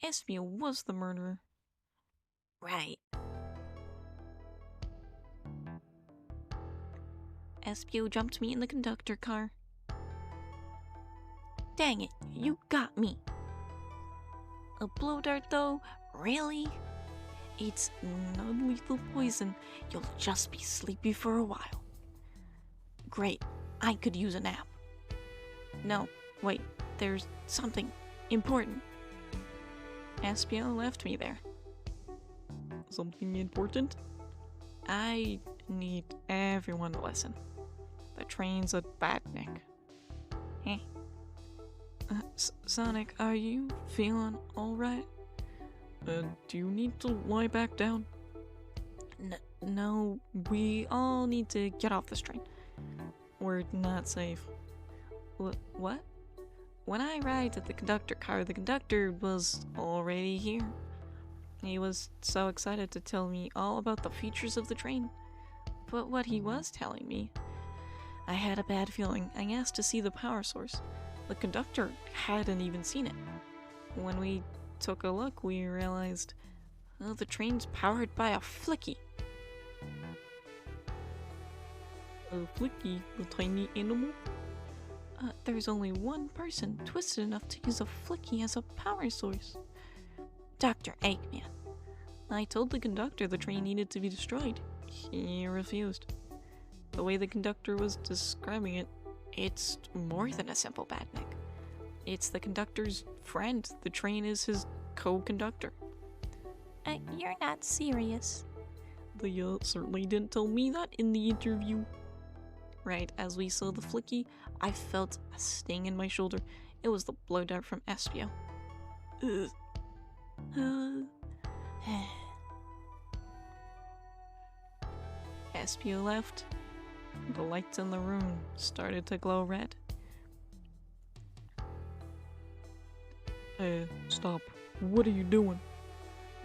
Espio was the murderer. Right. Espio jumped me in the conductor car. Dang it, you got me. A blow dart, though? Really? It's non-lethal poison. You'll just be sleepy for a while. Great, I could use a nap. No, wait, there's something important. Espio left me there. Something important? I need everyone to listen. The train's a badnik. Hey. Sonic, are you feeling alright? Do you need to lie back down? No, we all need to get off this train. We're not safe. What? When I arrived at the conductor car, the conductor was already here. He was so excited to tell me all about the features of the train. But what he was telling me, I had a bad feeling. I asked to see the power source. The conductor hadn't even seen it. When we took a look, we realized the train's powered by a flicky. A flicky? The tiny animal? There's only one person twisted enough to use a flicky as a power source. Dr. Eggman. I told the conductor the train needed to be destroyed. He refused. The way the conductor was describing it, it's more than a simple badnik. It's the conductor's friend. The train is his co-conductor. You're not serious. They certainly didn't tell me that in the interview. Right as we saw the flicky, I felt a sting in my shoulder. It was the blow dart from Espio. Espio left. The lights in the room started to glow red. Stop. What are you doing?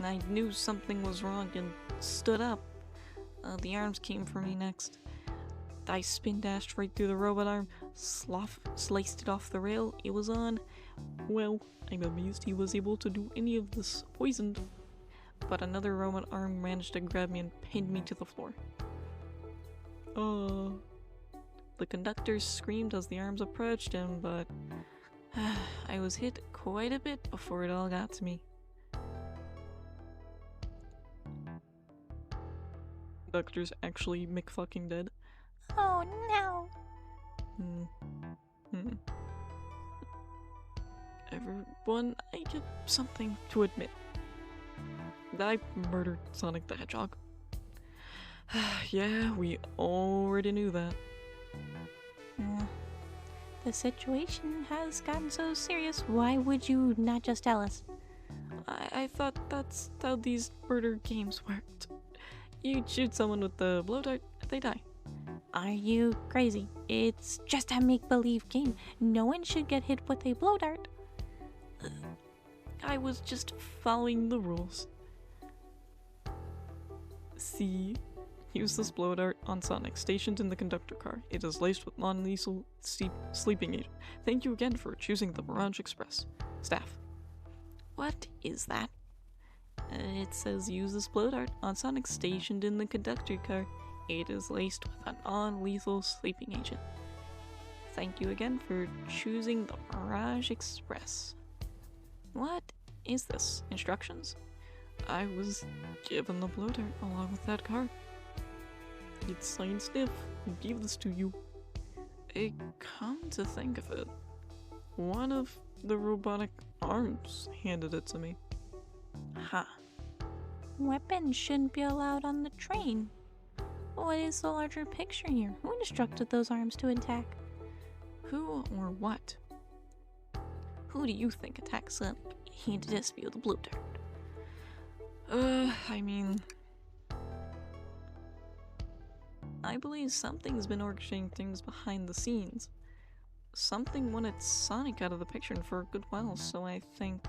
I knew something was wrong and stood up. The arms came for me next. I spin dashed right through the robot arm, sliced it off the rail it was on. Well, I'm amazed he was able to do any of this poisoned. But another robot arm managed to grab me and pinned me to the floor. The conductor screamed as the arms approached him, but I was hit quite a bit before it all got to me. Conductor's actually McFucking dead. Oh no. Everyone, I have something to admit. I murdered Sonic the Hedgehog. Yeah, we already knew that. The situation has gotten so serious. Why would you not just tell us? I thought that's how these murder games worked. You shoot someone with the blow dart, they die. Are you crazy? It's just a make-believe game. No one should get hit with a blow dart. I was just following the rules. See? Use this blow dart on Sonic, stationed in the conductor car. It is laced with non-lethal sleeping agent. Thank you again for choosing the Mirage Express. Staff. What is that? It says use this blow dart on Sonic stationed in the conductor car. It is laced with a non-lethal sleeping agent. Thank you again for choosing the Mirage Express. What is this? Instructions? I was given the blow dart along with that car. It's signed Sniff. He gave this to you. Come to think of it, one of the robotic arms handed it to me. Huh. Weapons shouldn't be allowed on the train. What is the larger picture here? Who instructed those arms to attack? Who or what? Who do you think attacked Sonic and Despio the Blue Dart? I mean... I believe something's been orchestrating things behind the scenes. Something wanted Sonic out of the picture for a good while, so I think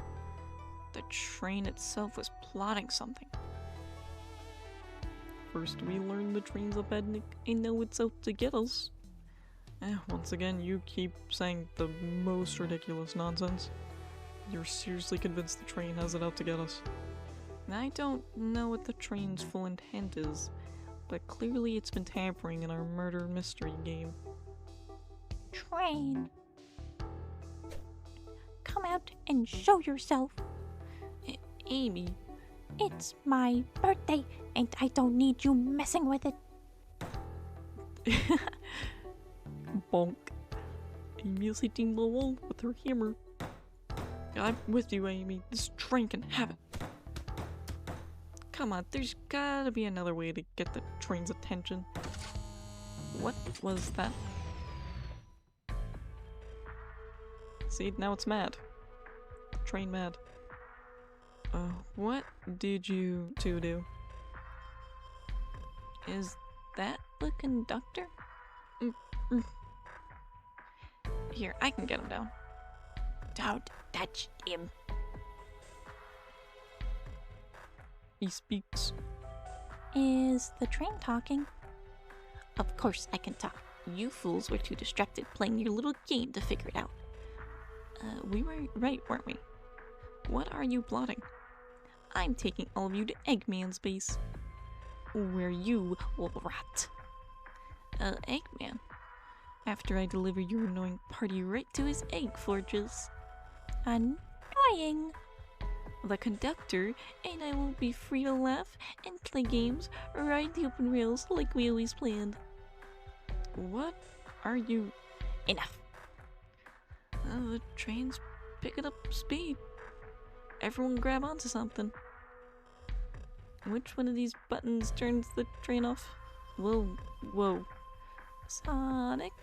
the train itself was plotting something. First we learn the train's up ahead and know it's out to get us. Once again, you keep saying the most ridiculous nonsense. You're seriously convinced the train has it out to get us. I don't know what the train's full intent is, but clearly it's been tampering in our murder mystery game. Train! Come out and show yourself! Amy. It's my birthday, and I don't need you messing with it. Bonk. Amy is hitting the wall with her hammer. I'm with you, Amy. This train can have it. Come on, there's gotta be another way to get the train's attention. What was that? See, now it's mad. Train mad. What did you two do? Is that the conductor? Here, I can get him down. Don't touch him. He speaks. Is the train talking? Of course I can talk. You fools were too distracted playing your little game to figure it out. We were right, weren't we? What are you plotting? I'm taking all of you to Eggman's base, where you will rot. Eggman. After I deliver your annoying party right to his egg forges. Annoying. The conductor and I will be free to laugh and play games, ride the open rails like we always planned. What are you... Enough. The train's picking up speed. Everyone grab onto something. Which one of these buttons turns the train off? Whoa, whoa. Sonic.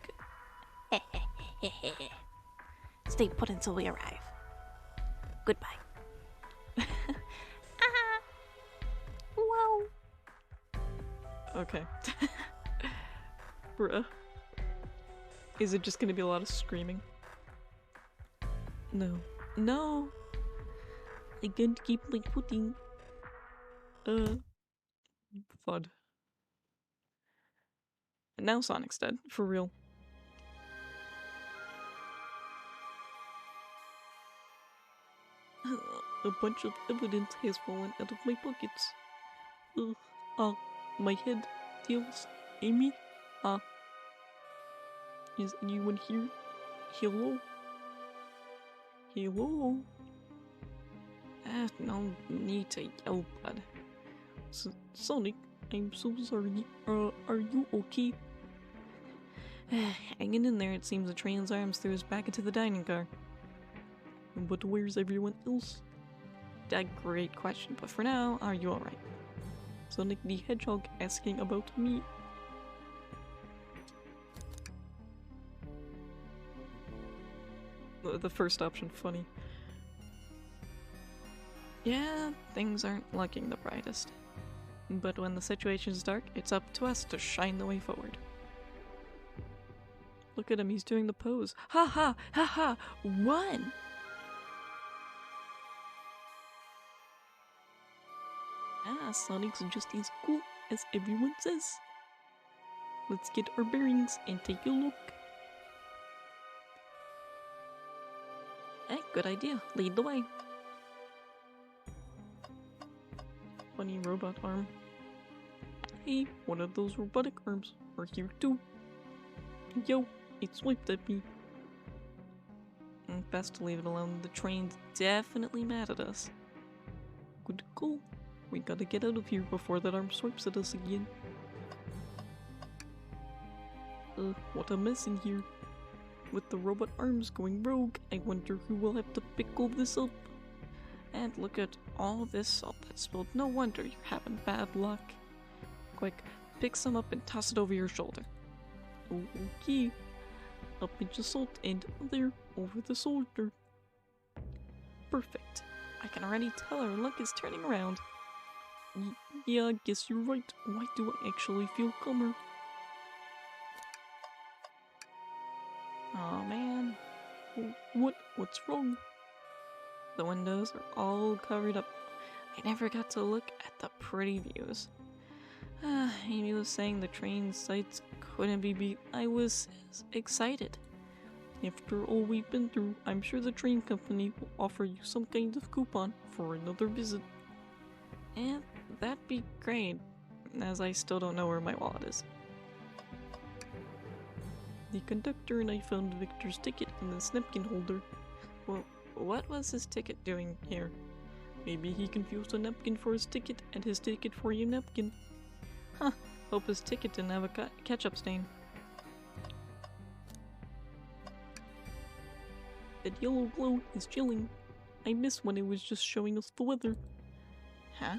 Stay put until we arrive. Goodbye. Whoa. Okay. Bruh. Is it just gonna be a lot of screaming? No. No! I can't keep my footing. Thud. And now Sonic's dead, for real. A bunch of evidence has fallen out of my pockets. My head, Tails, Amy, is anyone here? Hello? Hello? No need to yell, bud. Sonic, I'm so sorry. Are you okay? Hanging in there, it seems the train's arms threw us back into the dining car. But where's everyone else? A great question, but for now, are you alright? Sonic the Hedgehog asking about me. The first option, funny. Yeah, things aren't looking the brightest. But when the situation's dark, it's up to us to shine the way forward. Look at him, he's doing the pose. Ha ha! Ha ha! One! Sonic's just as cool as everyone says. Let's get our bearings and take a look. Good idea. Lead the way. Funny robot arm. Hey, one of those robotic arms are here too. Yo, it swiped at me. Best to leave it alone. The train's definitely mad at us. Good call. We gotta get out of here before that arm swipes at us again. What a mess in here. With the robot arms going rogue, I wonder who will have to pick all this up. And look at all this salt that's spilled. No wonder you're having bad luck. Quick, pick some up and toss it over your shoulder. Okay. A pinch of salt and there, over the shoulder. Perfect. I can already tell our luck is turning around. Yeah, I guess you're right. Why do I actually feel calmer? Aw, man. What's wrong? The windows are all covered up. I never got to look at the pretty views. Amy was saying the train sights couldn't be beat. I was excited. After all we've been through, I'm sure the train company will offer you some kind of coupon for another visit. And that'd be great, as I still don't know where my wallet is. The conductor and I found Victor's ticket in this napkin holder. Well, what was his ticket doing here? Maybe he confused a napkin for his ticket and his ticket for a napkin. Huh, hope his ticket didn't have a ketchup stain. That yellow glow is chilling. I miss when it was just showing us the weather. Huh?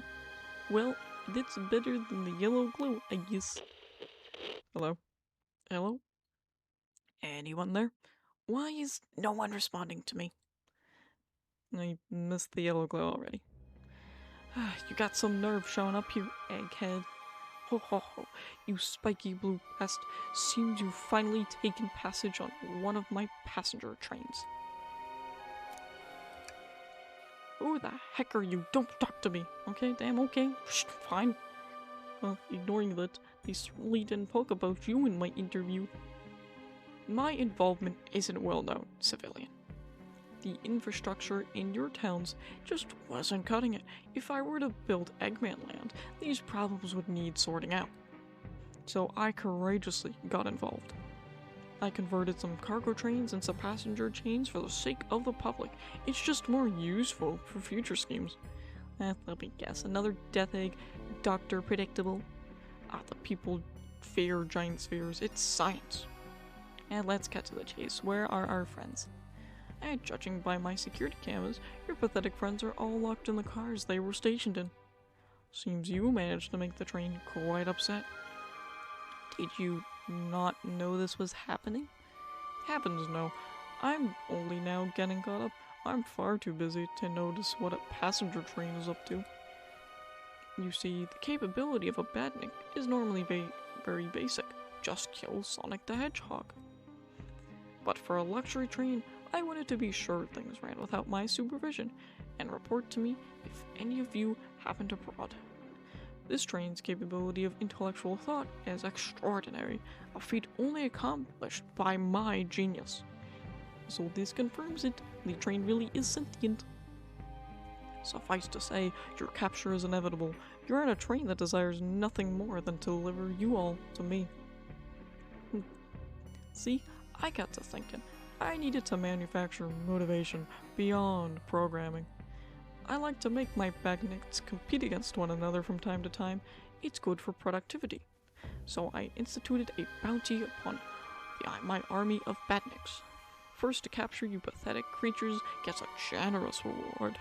Well, that's better than the yellow glow, I guess. Hello? Hello? Anyone there? Why is no one responding to me? I missed the yellow glow already. You got some nerve showing up here, egghead. Ho ho ho, you spiky blue pest. Seems you've finally taken passage on one of my passenger trains. Who the heck are you? Don't talk to me. Okay, damn, okay. Shh, fine. Ignoring that, they certainly didn't talk about you in my interview. My involvement isn't well known, civilian. The infrastructure in your towns just wasn't cutting it. If I were to build Eggman Land, these problems would need sorting out. So I courageously got involved. I converted some cargo trains into passenger trains for the sake of the public. It's just more useful for future schemes. Let me guess, another death egg, Dr. Predictable. The people fear giant spheres. It's science. And let's cut to the chase. Where are our friends? And judging by my security cameras, your pathetic friends are all locked in the cars they were stationed in. Seems you managed to make the train quite upset. Did you not know this was happening? Heavens no. I'm only now getting caught up. I'm far too busy to notice what a passenger train is up to. You see, the capability of a badnik is normally very basic. Just kill Sonic the Hedgehog. But for a luxury train, I wanted to be sure things ran without my supervision, and report to me if any of you happened abroad. This train's capability of intellectual thought is extraordinary, a feat only accomplished by my genius. So this confirms it, the train really is sentient. Suffice to say, your capture is inevitable. You're on a train that desires nothing more than to deliver you all to me. See, I got to thinking. I needed to manufacture motivation beyond programming. I like to make my badniks compete against one another from time to time. It's good for productivity. So I instituted a bounty upon my army of badniks. First to capture you pathetic creatures gets a generous reward.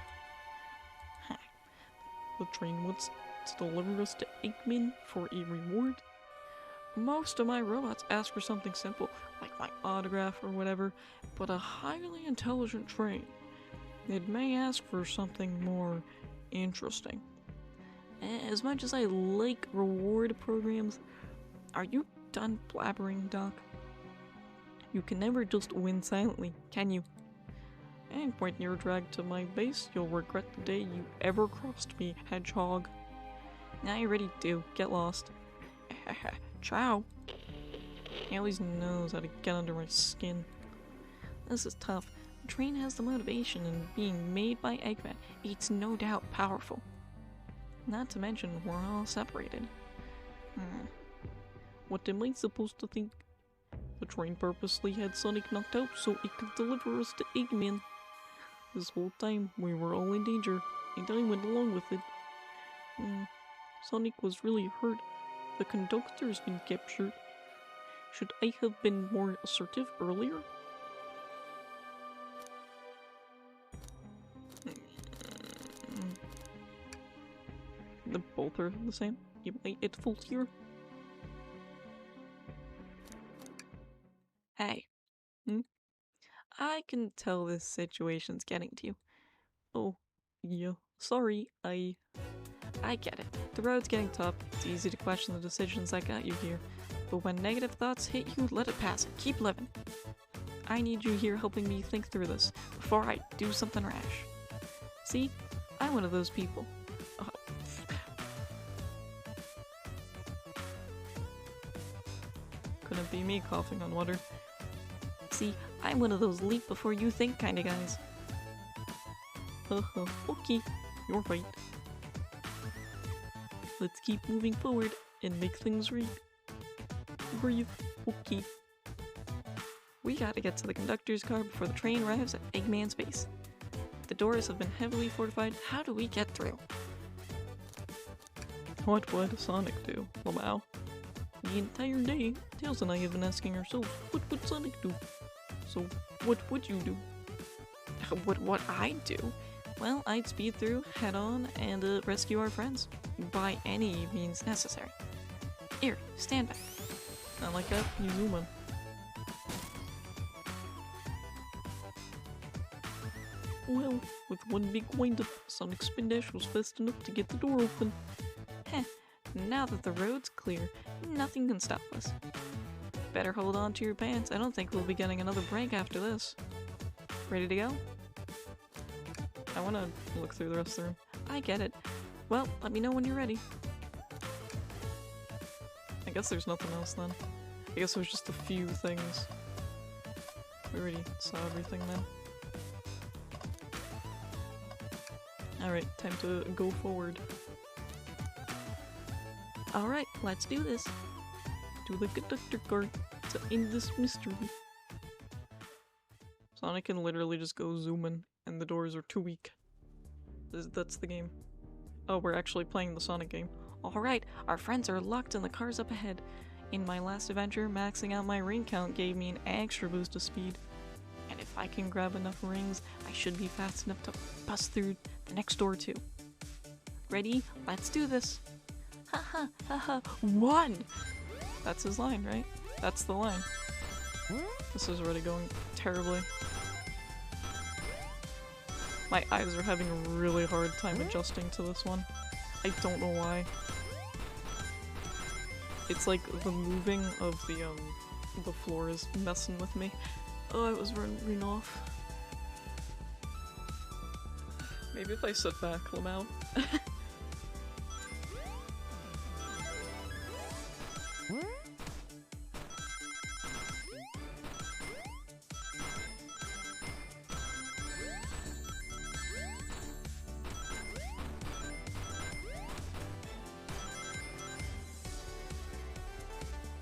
The train wants to deliver us to Eggman for a reward. Most of my robots ask for something simple, like my autograph or whatever, but a highly intelligent train, it may ask for something more interesting. As much as I like reward programs, are you done blabbering, Doc? You can never just win silently, can you? And when you're dragged to my base, you'll regret the day you ever crossed me, Hedgehog. Now you already do. Get lost. Ciao. He always knows how to get under my skin. This is tough. The train has the motivation in being made by Eggman. It's no doubt powerful. Not to mention, we're all separated. What am I supposed to think? The train purposely had Sonic knocked out so it could deliver us to Eggman. This whole time, we were all in danger, and I went along with it. Sonic was really hurt. The conductor's been captured. Should I have been more assertive earlier? The both are the same. You might at fault here. Hey. Hmm? I can tell this situation's getting to you. Oh, yeah. Sorry, I get it. The road's getting tough. It's easy to question the decisions that got you here. But when negative thoughts hit you, let it pass and keep living. I need you here helping me think through this before I do something rash. See? I'm one of those people. Couldn't be me coughing on water. See, I'm one of those leap before you think kind of guys. Okay, you're right. Let's keep moving forward and make things right. Breathe. Okay. We gotta get to the conductor's car before the train arrives at Eggman's base. The doors have been heavily fortified. How do we get through? What would Sonic do, Lamau? The entire day, Tails and I have been asking ourselves, what would Sonic do? So, what would you do? What I'd do? Well, I'd speed through, head on, and rescue our friends. By any means necessary. Here, stand back. Not like that, you zoom in. Well, with one big wind-up, Sonic's spin dash was fast enough to get the door open. Heh, now that the road's clear, nothing can stop us. Better hold on to your pants, I don't think we'll be getting another break after this. Ready to go? I wanna look through the rest of the room. I get it. Well, let me know when you're ready. I guess there's nothing else then. I guess there's just a few things. We already saw everything then. Alright, time to go forward. Alright, let's do this. To the conductor car to end this mystery. Sonic can literally just go zooming, and the doors are too weak. That's the game. Oh, we're actually playing the Sonic game. Alright, our friends are locked and the car's up ahead. In my last adventure, maxing out my ring count gave me an extra boost of speed. And if I can grab enough rings, I should be fast enough to bust through the next door too. Ready? Let's do this. Haha, haha, one! That's his line, right? That's the line. This is already going terribly. My eyes are having a really hard time adjusting to this one. I don't know why. It's like the moving of the floor is messing with me. Oh, I was running off. Maybe if I sit back, Lamau.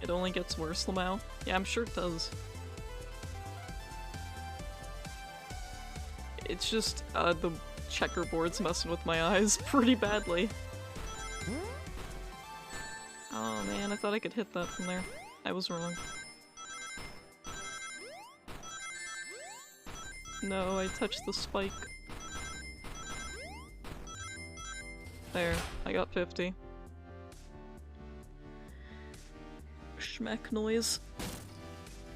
It only gets worse, Lamau. Yeah, I'm sure it does. It's just, the checkerboard's messing with my eyes pretty badly. Oh man, I thought I could hit that from there. I was wrong. No, I touched the spike. There, I got 50. Schmeck noise.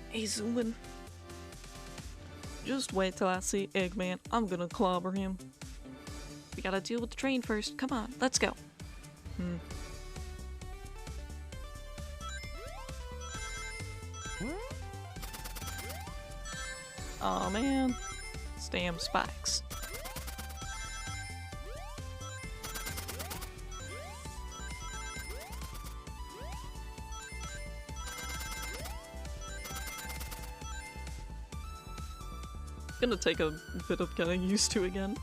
Hey, zooming. Just wait till I see Eggman. I'm gonna clobber him. We gotta deal with the train first. Come on, let's go. Aw, man. Damn spikes. Gonna take a bit of getting used to again.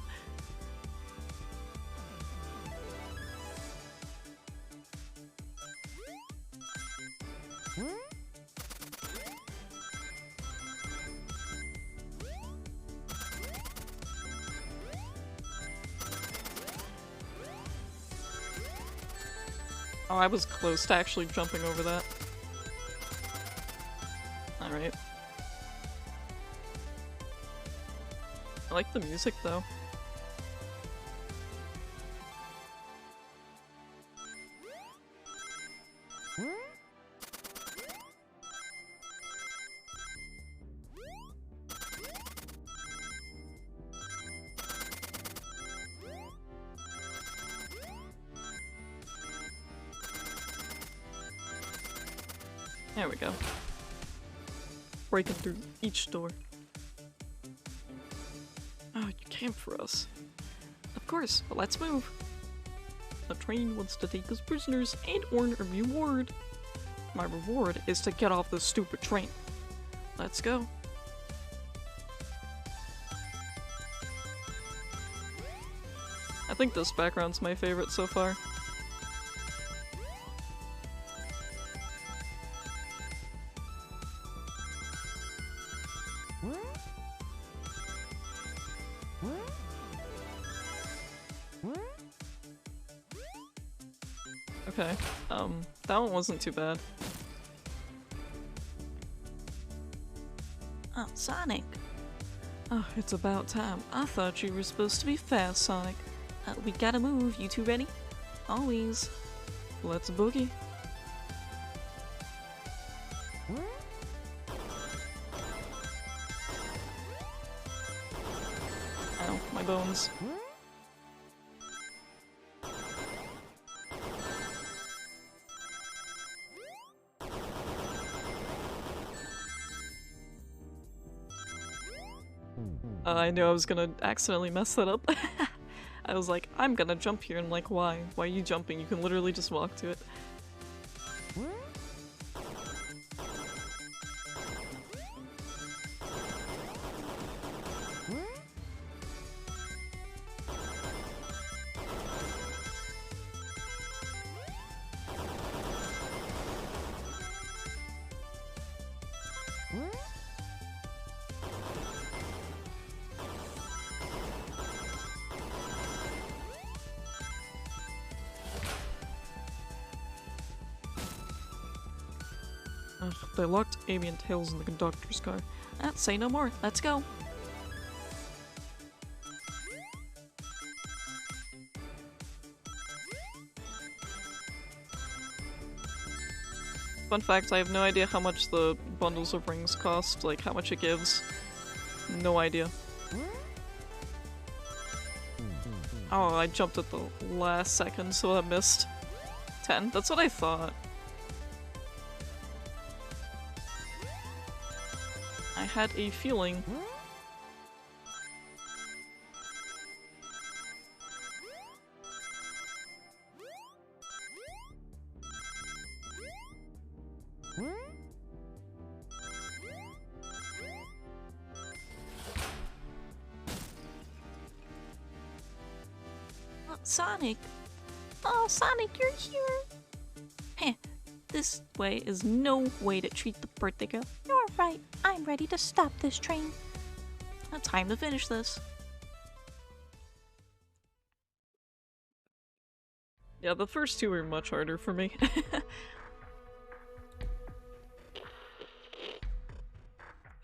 Oh, I was close to actually jumping over that. Alright. I like the music though. There we go. Breaking through each door. Oh, you came for us. Of course, but let's move. The train wants to take us prisoners and earn a reward. My reward is to get off this stupid train. Let's go. I think this background's my favorite so far. Okay, that one wasn't too bad. Oh, Sonic. Oh, it's about time. I thought you were supposed to be fast, Sonic. We gotta move. You two ready? Always. Let's boogie. Ow, my bones. I knew I was gonna accidentally mess that up. I was like, I'm gonna jump here, and like, why? Why are you jumping? You can literally just walk to it. Ugh, they locked Amy and Tails in the conductor's car. Say no more. Let's go. Fun fact, I have no idea how much the bundles of rings cost, like how much it gives. No idea. Oh, I jumped at the last second, so I missed. 10? That's what I thought. I had a feeling. Sonic! Oh, Sonic, you're here! Heh, this way is no way to treat the birthday girl. You're right, I'm ready to stop this train. Now, time to finish this. Yeah, the first two were much harder for me.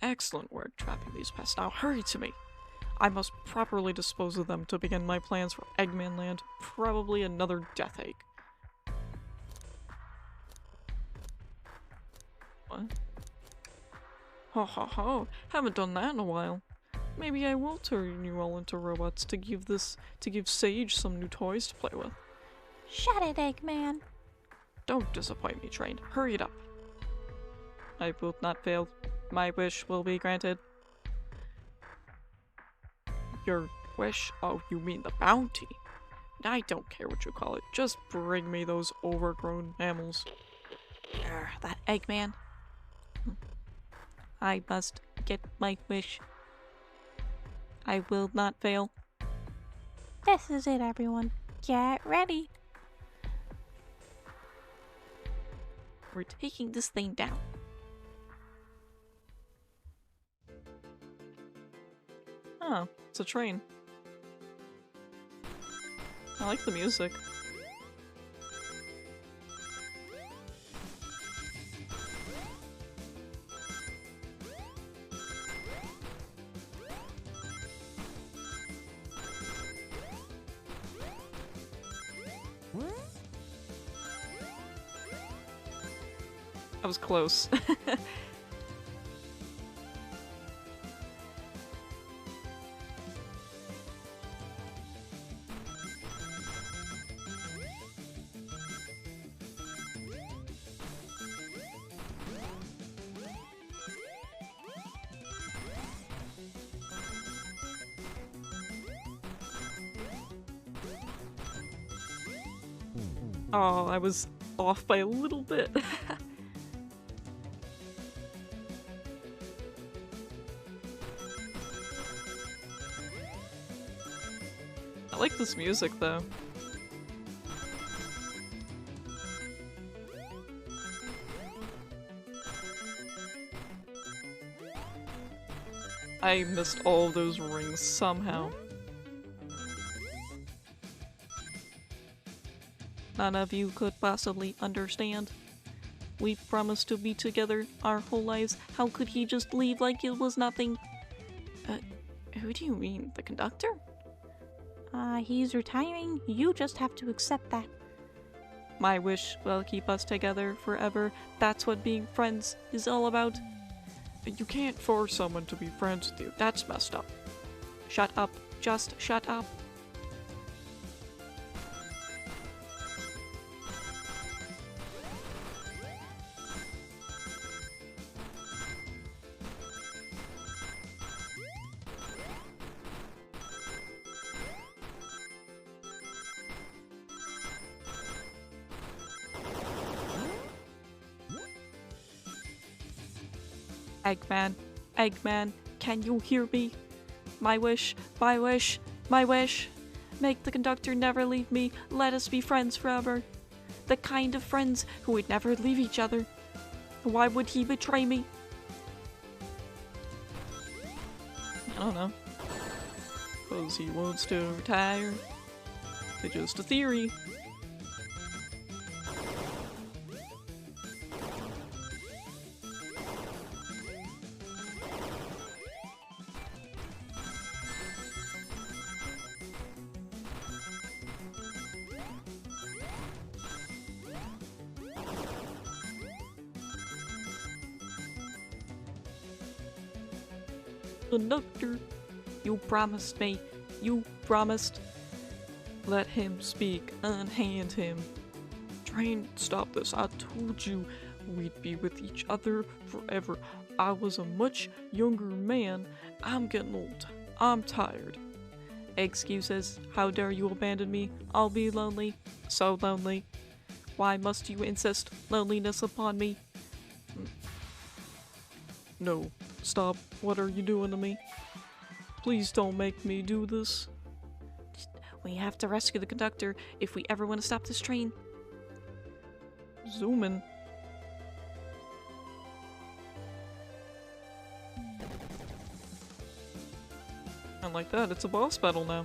Excellent work trapping these pests. Now hurry to me! I must properly dispose of them to begin my plans for Eggman Land. Probably another death egg. What? Ho ho ho! Haven't done that in a while. Maybe I will turn you all into robots to give Sage some new toys to play with. Shut it, Eggman! Don't disappoint me, Train. Hurry it up. I will not fail. My wish will be granted. Your wish? Oh, you mean the bounty? I don't care what you call it. Just bring me those overgrown mammals. That Eggman. I must get my wish. I will not fail. This is it, everyone. Get ready. We're taking this thing down. Oh, it's a train. I like the music. That was close. Oh, I was off by a little bit. I like this music though. I missed all of those rings somehow. None of you could possibly understand. We promised to be together our whole lives. How could he just leave like it was nothing? Who do you mean? The conductor? He's retiring. You just have to accept that. My wish will keep us together forever. That's what being friends is all about. You can't force someone to be friends with you. That's messed up. Shut up. Just shut up. Eggman, Eggman, can you hear me? My wish, my wish, my wish. Make the conductor never leave me. Let us be friends forever. The kind of friends who would never leave each other. Why would he betray me? I don't know. 'Cause he wants to retire. It's just a theory. Conductor, you promised me. You promised. Let him speak. Unhand him. Train, stop this. I told you we'd be with each other forever. I was a much younger man. I'm getting old. I'm tired. Excuses. How dare you abandon me? I'll be lonely. So lonely. Why must you insist loneliness upon me? No. Stop. What are you doing to me? Please don't make me do this. We have to rescue the conductor if we ever want to stop this train. Zoom in. And like that, it's a boss battle now.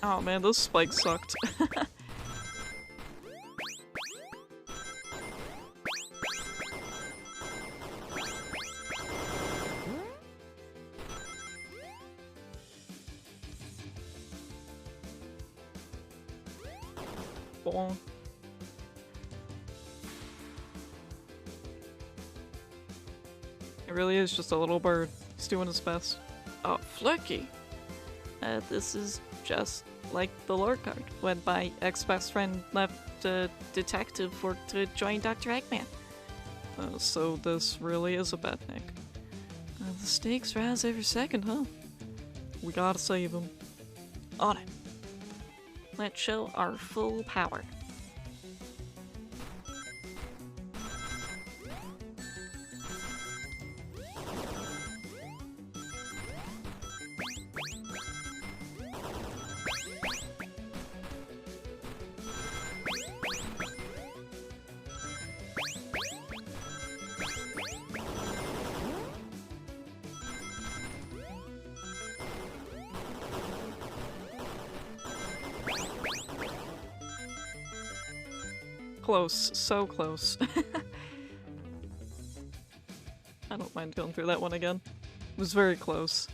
Oh man, those spikes sucked. Bonk. It really is just a little bird. He's doing his best. Oh, Flecky! This is just like the lore card when my ex-best friend left a detective to join Dr. Eggman. So this really is a bad nick. The stakes rise every second, huh? We gotta save him. On it. Let's show our full power. Close, so close. I don't mind going through that one again. It was very close.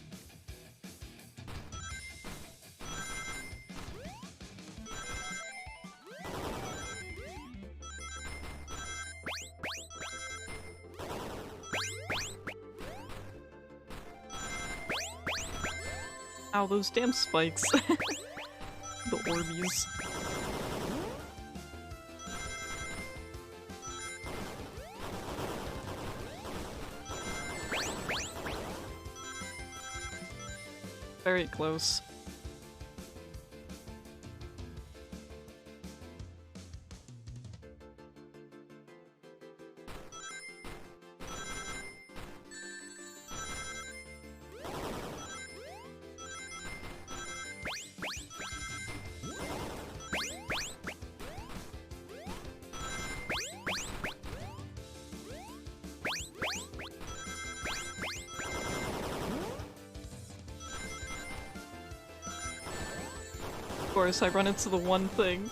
Ow, those damn spikes. The Orbeez. very close. Of course, I run into the one thing.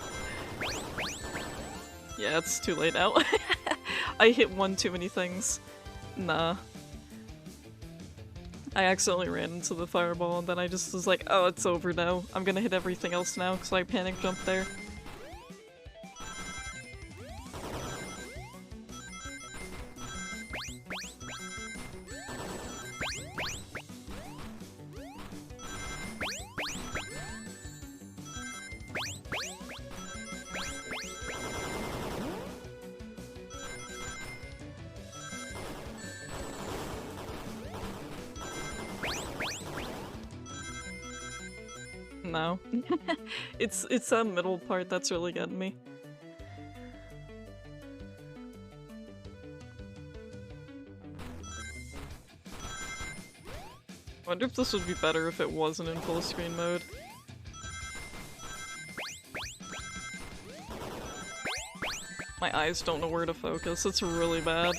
Yeah, it's too late now. I hit one too many things. Nah. I accidentally ran into the fireball and then I just was like, oh, it's over now. I'm gonna hit everything else now because I panic jumped there. No. it's that middle part that's really getting me. I wonder if this would be better if it wasn't in full screen mode. My eyes don't know where to focus, it's really bad.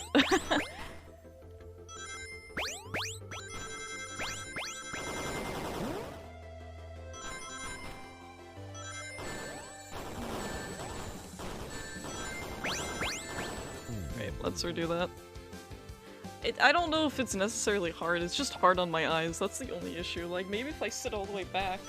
Let's redo that. I don't know if it's necessarily hard, it's just hard on my eyes, that's the only issue. Like, maybe if I sit all the way back.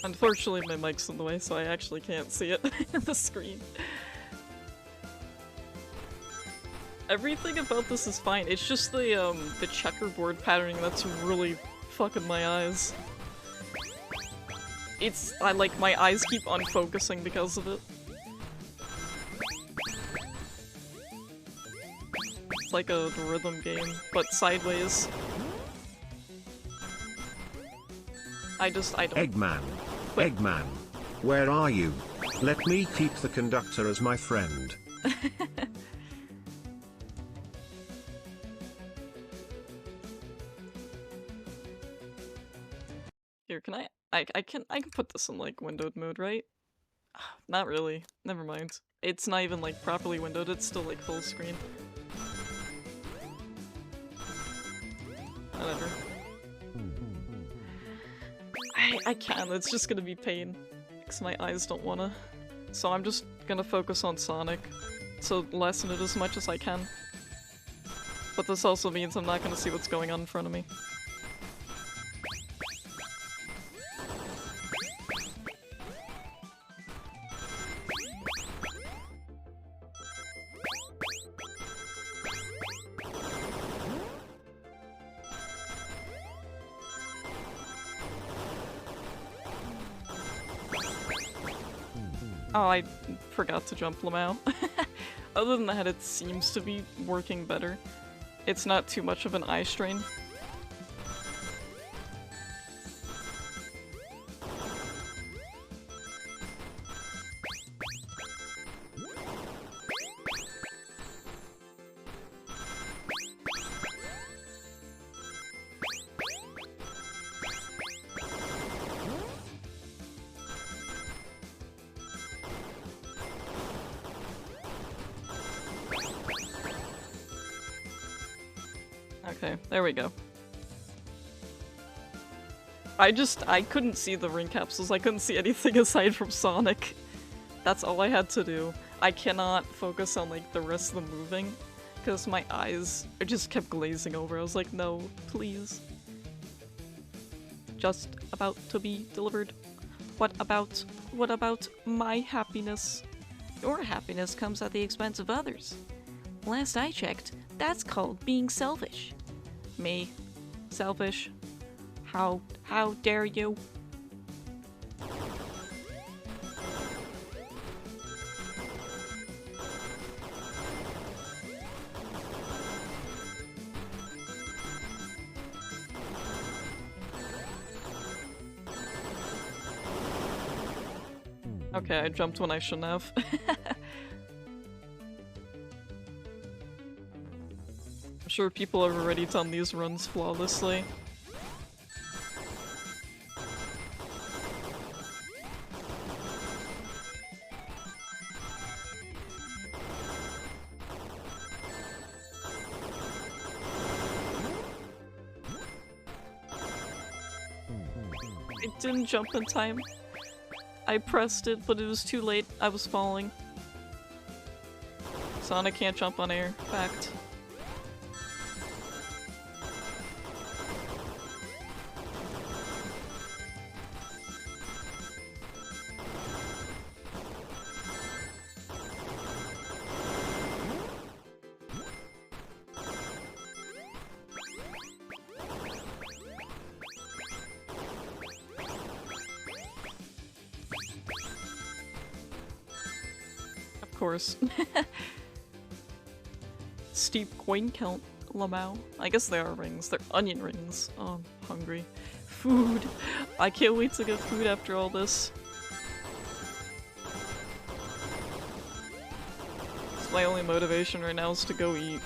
Unfortunately, my mic's in the way, so I actually can't see it in the screen. Everything about this is fine, it's just the checkerboard patterning that's really fucking my eyes. Like, my eyes keep unfocusing because of it. It's like a rhythm game, but sideways. I don't- Eggman. Eggman. Where are you? Let me keep the conductor as my friend. Here, can I can put this in, like, windowed mode, right? Not really. Never mind. It's not even, like, properly windowed, it's still, like, full screen. Whatever. I can, it's just gonna be pain. Because my eyes don't wanna. So I'm just gonna focus on Sonic. So lessen it as much as I can. But this also means I'm not gonna see what's going on in front of me. Oh, I forgot to jump Lamau. Other than that, it seems to be working better. It's not too much of an eye strain. Okay, there we go. I couldn't see the ring capsules, I couldn't see anything aside from Sonic. That's all I had to do. I cannot focus on, like, the rest of the moving, because my eyes just kept glazing over. I was like, no, please. Just about to be delivered. What about what about my happiness? Your happiness comes at the expense of others. Last I checked, that's called being selfish. Me? Selfish? How dare you? Okay, I jumped when I shouldn't have. I'm sure people have already done these runs flawlessly. I didn't jump in time. I pressed it, but it was too late. I was falling. Sonic can't jump on air. Fact. Of course. Steep coin count, Lamau. I guess they are rings. They're onion rings. Oh, I'm hungry. Food. I can't wait to get food after all this. It's my only motivation right now is to go eat.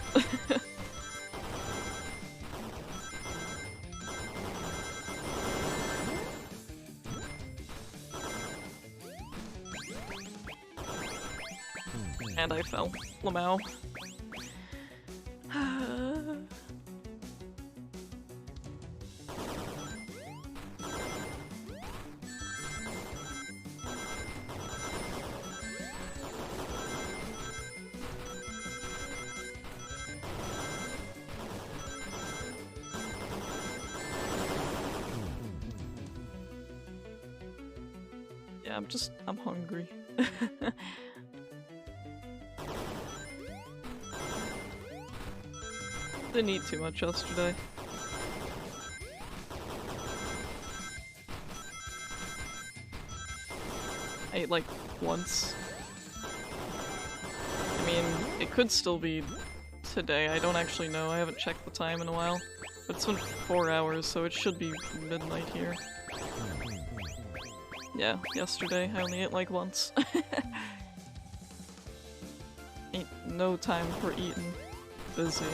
And I fell. Lamau. Yeah, I'm hungry. Didn't eat too much yesterday. I ate like once. I mean, it could still be today. I don't actually know. I haven't checked the time in a while. But it's been 4 hours, so it should be midnight here. Yeah, yesterday I only ate like once. Ain't no time for eating. Busy.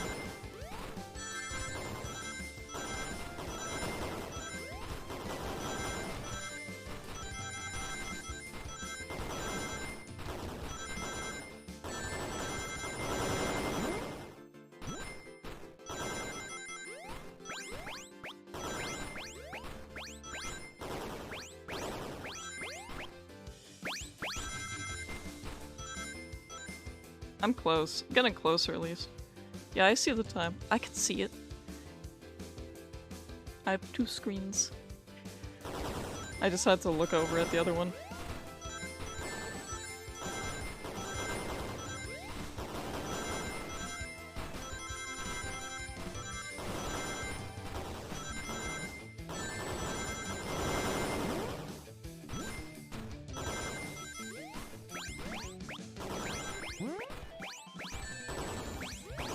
I'm close. I'm getting closer at least. Yeah, I see the time. I can see it. I have 2 screens. I just had to look over at the other one.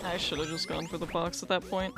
I should have just gone for the box at that point.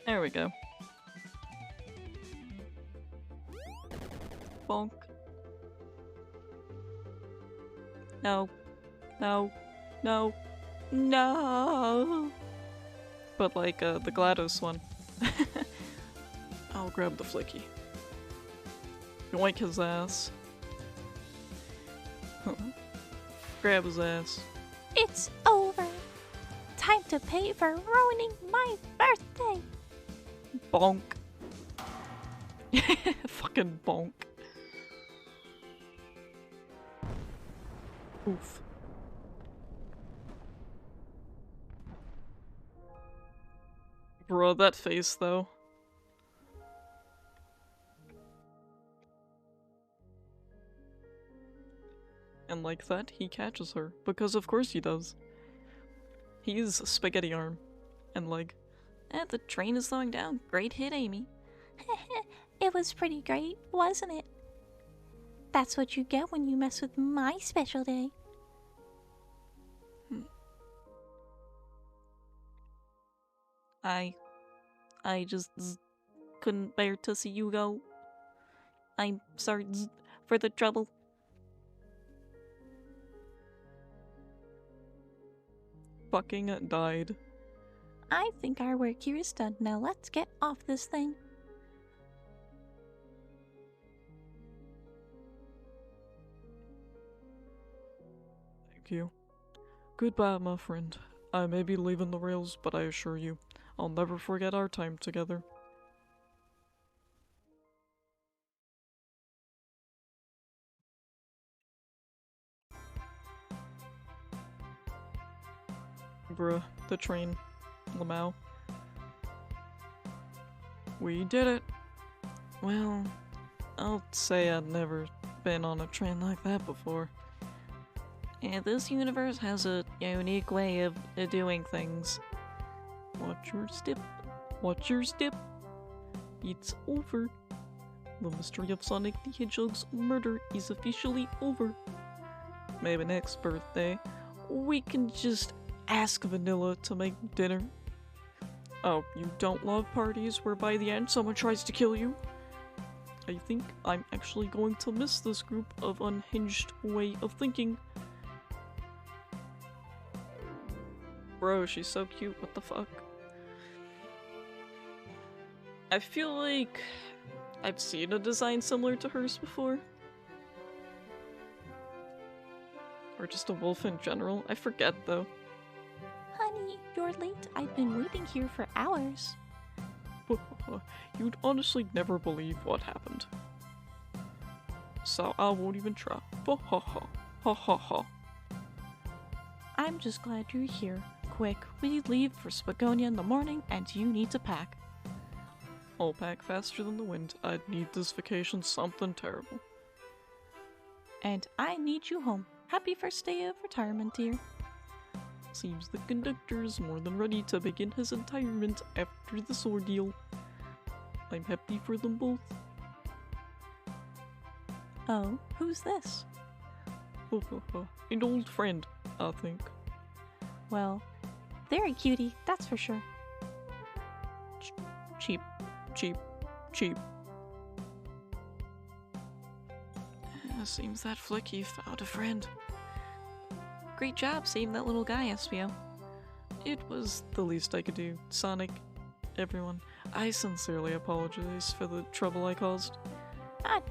There we go. Bonk. No. No. No. No. But like, the GLaDOS one. I'll grab the Flicky. Yoink his ass. Grab his ass. It's over. Time to pay for ruining my birthday. Bonk. Fucking bonk. Oof. Bro, that face though. And like that, he catches her. Because of course he does. He's spaghetti arm. And leg. The train is slowing down. Great hit, Amy. It was pretty great, wasn't it? That's what you get when you mess with my special day. I just couldn't bear to see you go. I'm sorry for the trouble. Fucking died. I think our work here is done. Now let's get off this thing. Thank you. Goodbye, my friend. I may be leaving the rails, but I assure you, I'll never forget our time together. Bruh, the train. Lamau. We did it! Well, I'll say I'd never been on a train like that before. And this universe has a unique way of doing things. Watch your step. Watch your step. It's over. The mystery of Sonic the Hedgehog's murder is officially over. Maybe next birthday, we can just ask Vanilla to make dinner. Oh, you don't love parties where by the end someone tries to kill you? I think I'm actually going to miss this group of unhinged way of thinking. Bro, she's so cute, what the fuck? I feel like I've seen a design similar to hers before. Or just a wolf in general, I forget though. Honey, you're late. I've been waiting here for hours. You'd honestly never believe what happened. So I won't even try. Ha ha ha. Ha ha ha. I'm just glad you're here. Quick, we leave for Spagonia in the morning and you need to pack. I'll pack faster than the wind. I'd need this vacation something terrible. And I need you home. Happy first day of retirement, dear. Seems the conductor is more than ready to begin his retirement after this ordeal. I'm happy for them both. Oh, who's this? An old friend, I think. Well, very cutie, that's for sure. Cheap, cheap, cheap. Seems that Flicky found a friend. Great job saving that little guy, Espio. It was the least I could do. Sonic, everyone, I sincerely apologize for the trouble I caused.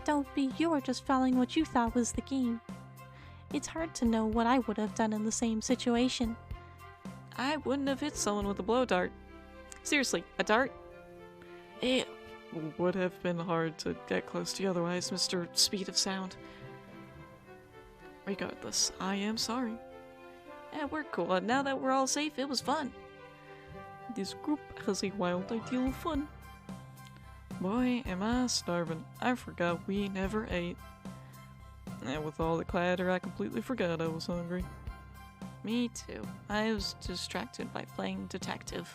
Don't be. You were just following what you thought was the game. It's hard to know what I would have done in the same situation. I wouldn't have hit someone with a blow dart. Seriously, a dart? It would have been hard to get close to you otherwise, Mr. Speed of Sound. Regardless, I am sorry. Yeah, we're cool. And now that we're all safe, it was fun. This group has a wild ideal of fun. Boy, am I starving. I forgot we never ate. And with all the clatter, I completely forgot I was hungry. Me too. I was distracted by playing detective.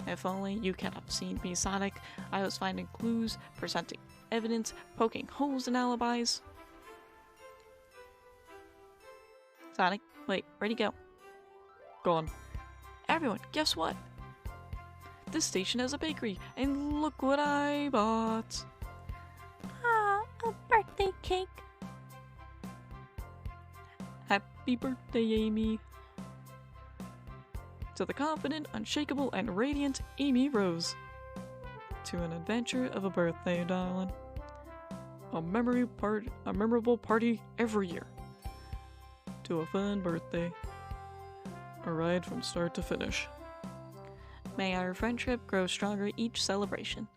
If only you could have seen me, Sonic. I was finding clues, presenting evidence, poking holes in alibis. Sonic, wait, where'd he go? Gone. Everyone, guess what? This station has a bakery, and look what I bought. Ah, a birthday cake. Happy birthday, Amy. To the confident, unshakable, and radiant Amy Rose. To an adventure of a birthday, darling. A memorable party every year. To a fun birthday. A ride from start to finish. May our friendship grow stronger each celebration.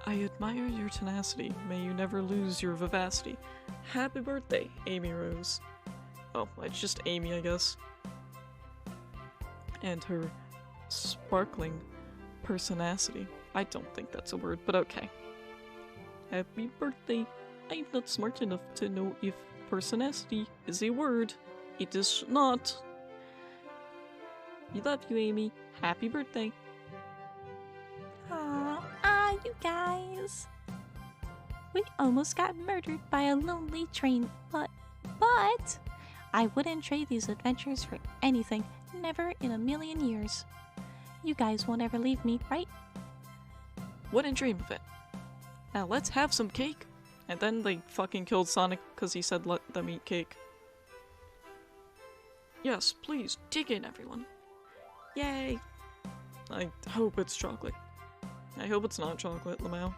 I admire your tenacity. May you never lose your vivacity. Happy birthday, Amy Rose. Oh, it's just Amy, I guess. And her sparkling personacity. I don't think that's a word, but okay. Happy birthday. I'm not smart enough to know if personacity is a word. It is not. We love you, Amy. Happy birthday. You guys. We almost got murdered by a lonely train, but I wouldn't trade these adventures for anything, never in a million years. You guys won't ever leave me, right? Wouldn't dream of it. Now let's have some cake. And then they fucking killed Sonic because he said let them eat cake. Yes, please, dig in, everyone. Yay! I hope it's chocolate. I hope it's not chocolate, Lamau.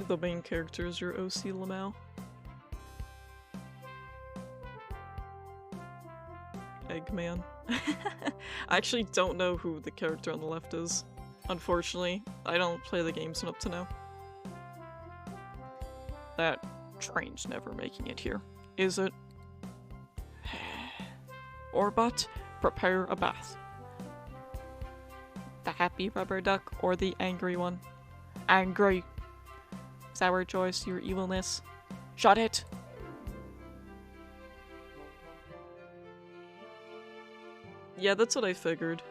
The main character is your OC, Lamau. Eggman. I actually don't know who the character on the left is. Unfortunately, I don't play the games enough to know. That train's never making it here, is it? Orbot, prepare a bath. The happy rubber duck or the angry one? Angry. Sour choice, your evilness. Shut it! Yeah, that's what I figured.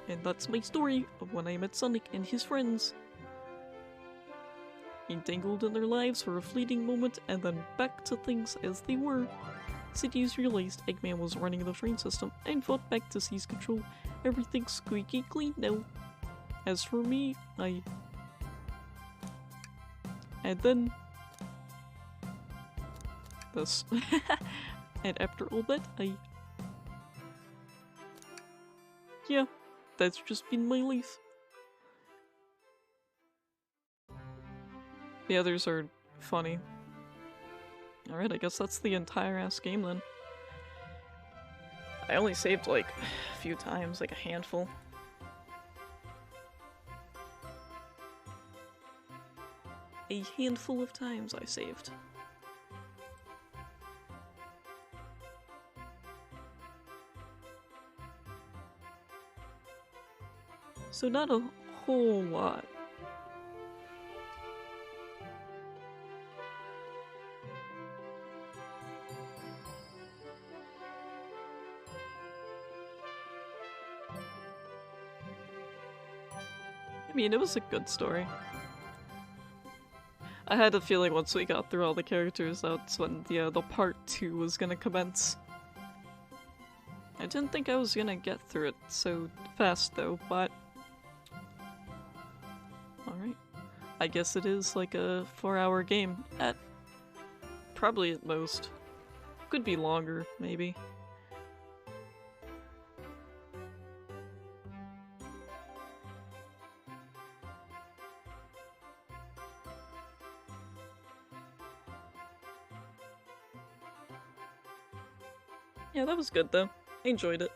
And that's my story of when I met Sonic and his friends. Entangled in their lives for a fleeting moment and then back to things as they were. Cities realized Eggman was running the train system and fought back to seize control. Everything's squeaky clean now. As for me, and then this. And after all that, yeah, that's just been my life. The others are funny. Alright, I guess that's the entire ass game then. I only saved like a few times, like a handful. A handful of times I saved. So not a whole lot. I mean, it was a good story. I had a feeling once we got through all the characters, that's when the part 2 was gonna commence. I didn't think I was gonna get through it so fast though, but... Alright. I guess it is like a 4-hour game, probably at most. Could be longer, maybe. Yeah, that was good though. I enjoyed it.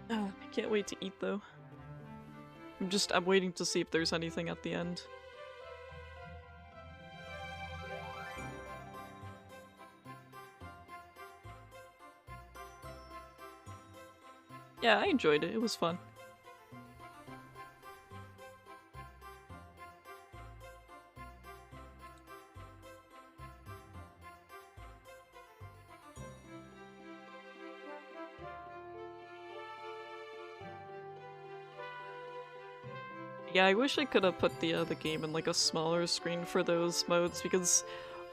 I can't wait to eat though. I'm waiting to see if there's anything at the end. Yeah, I enjoyed it. It was fun. Yeah, I wish I could have put the game in like a smaller screen for those modes because,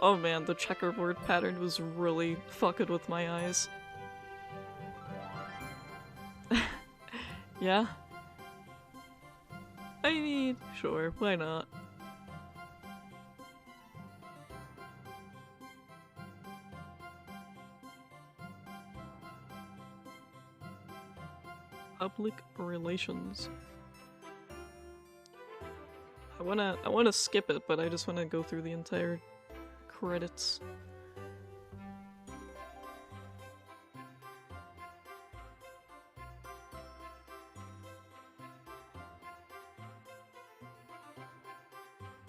Oh man, the checkerboard pattern was really fucking with my eyes. Yeah? I mean, sure, why not? Public relations. I wanna skip it, but I just wanna go through the entire credits.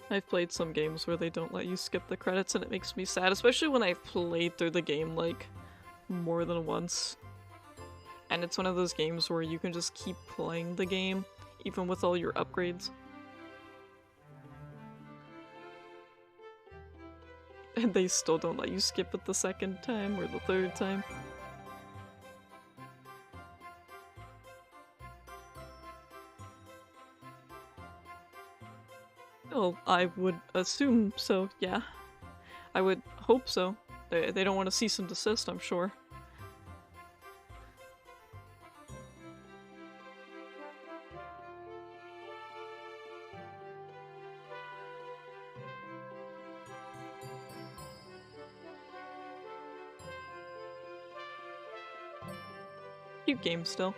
I've played some games where they don't let you skip the credits and it makes me sad, especially when I've played through the game like more than once. And it's one of those games where you can just keep playing the game even with all your upgrades. And they still don't let you skip it the second time or the third time. Well, I would assume so, yeah. I would hope so. They don't want to cease and desist, I'm sure. Cute game still.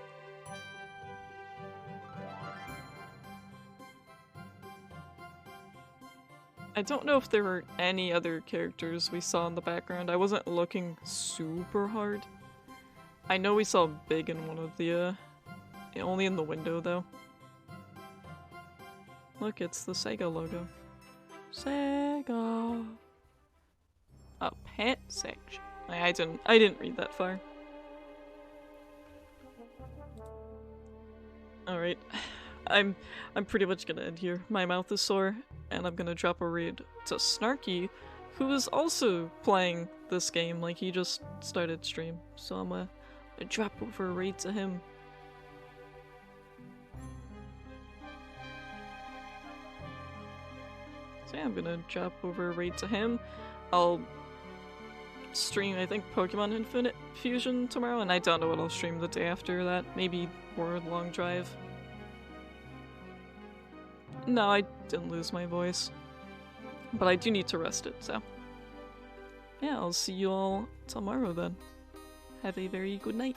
I don't know if there were any other characters we saw in the background. I wasn't looking super hard. I know we saw Big in one of the, only in the window though. Look, it's the Sega logo. Sega! A pet section. I didn't read that far. Alright. I'm pretty much gonna end here. My mouth is sore, and I'm gonna drop a raid to Snarky, who is also playing this game, like he just started stream. So I'm gonna drop over a raid to him. So yeah, I'm gonna drop over a raid to him. I'll stream, I think, Pokemon Infinite Fusion tomorrow, and I don't know what I'll stream the day after that. Maybe World Long Drive. No, I didn't lose my voice. But I do need to rest it, so. Yeah, I'll see you all tomorrow then. Have a very good night.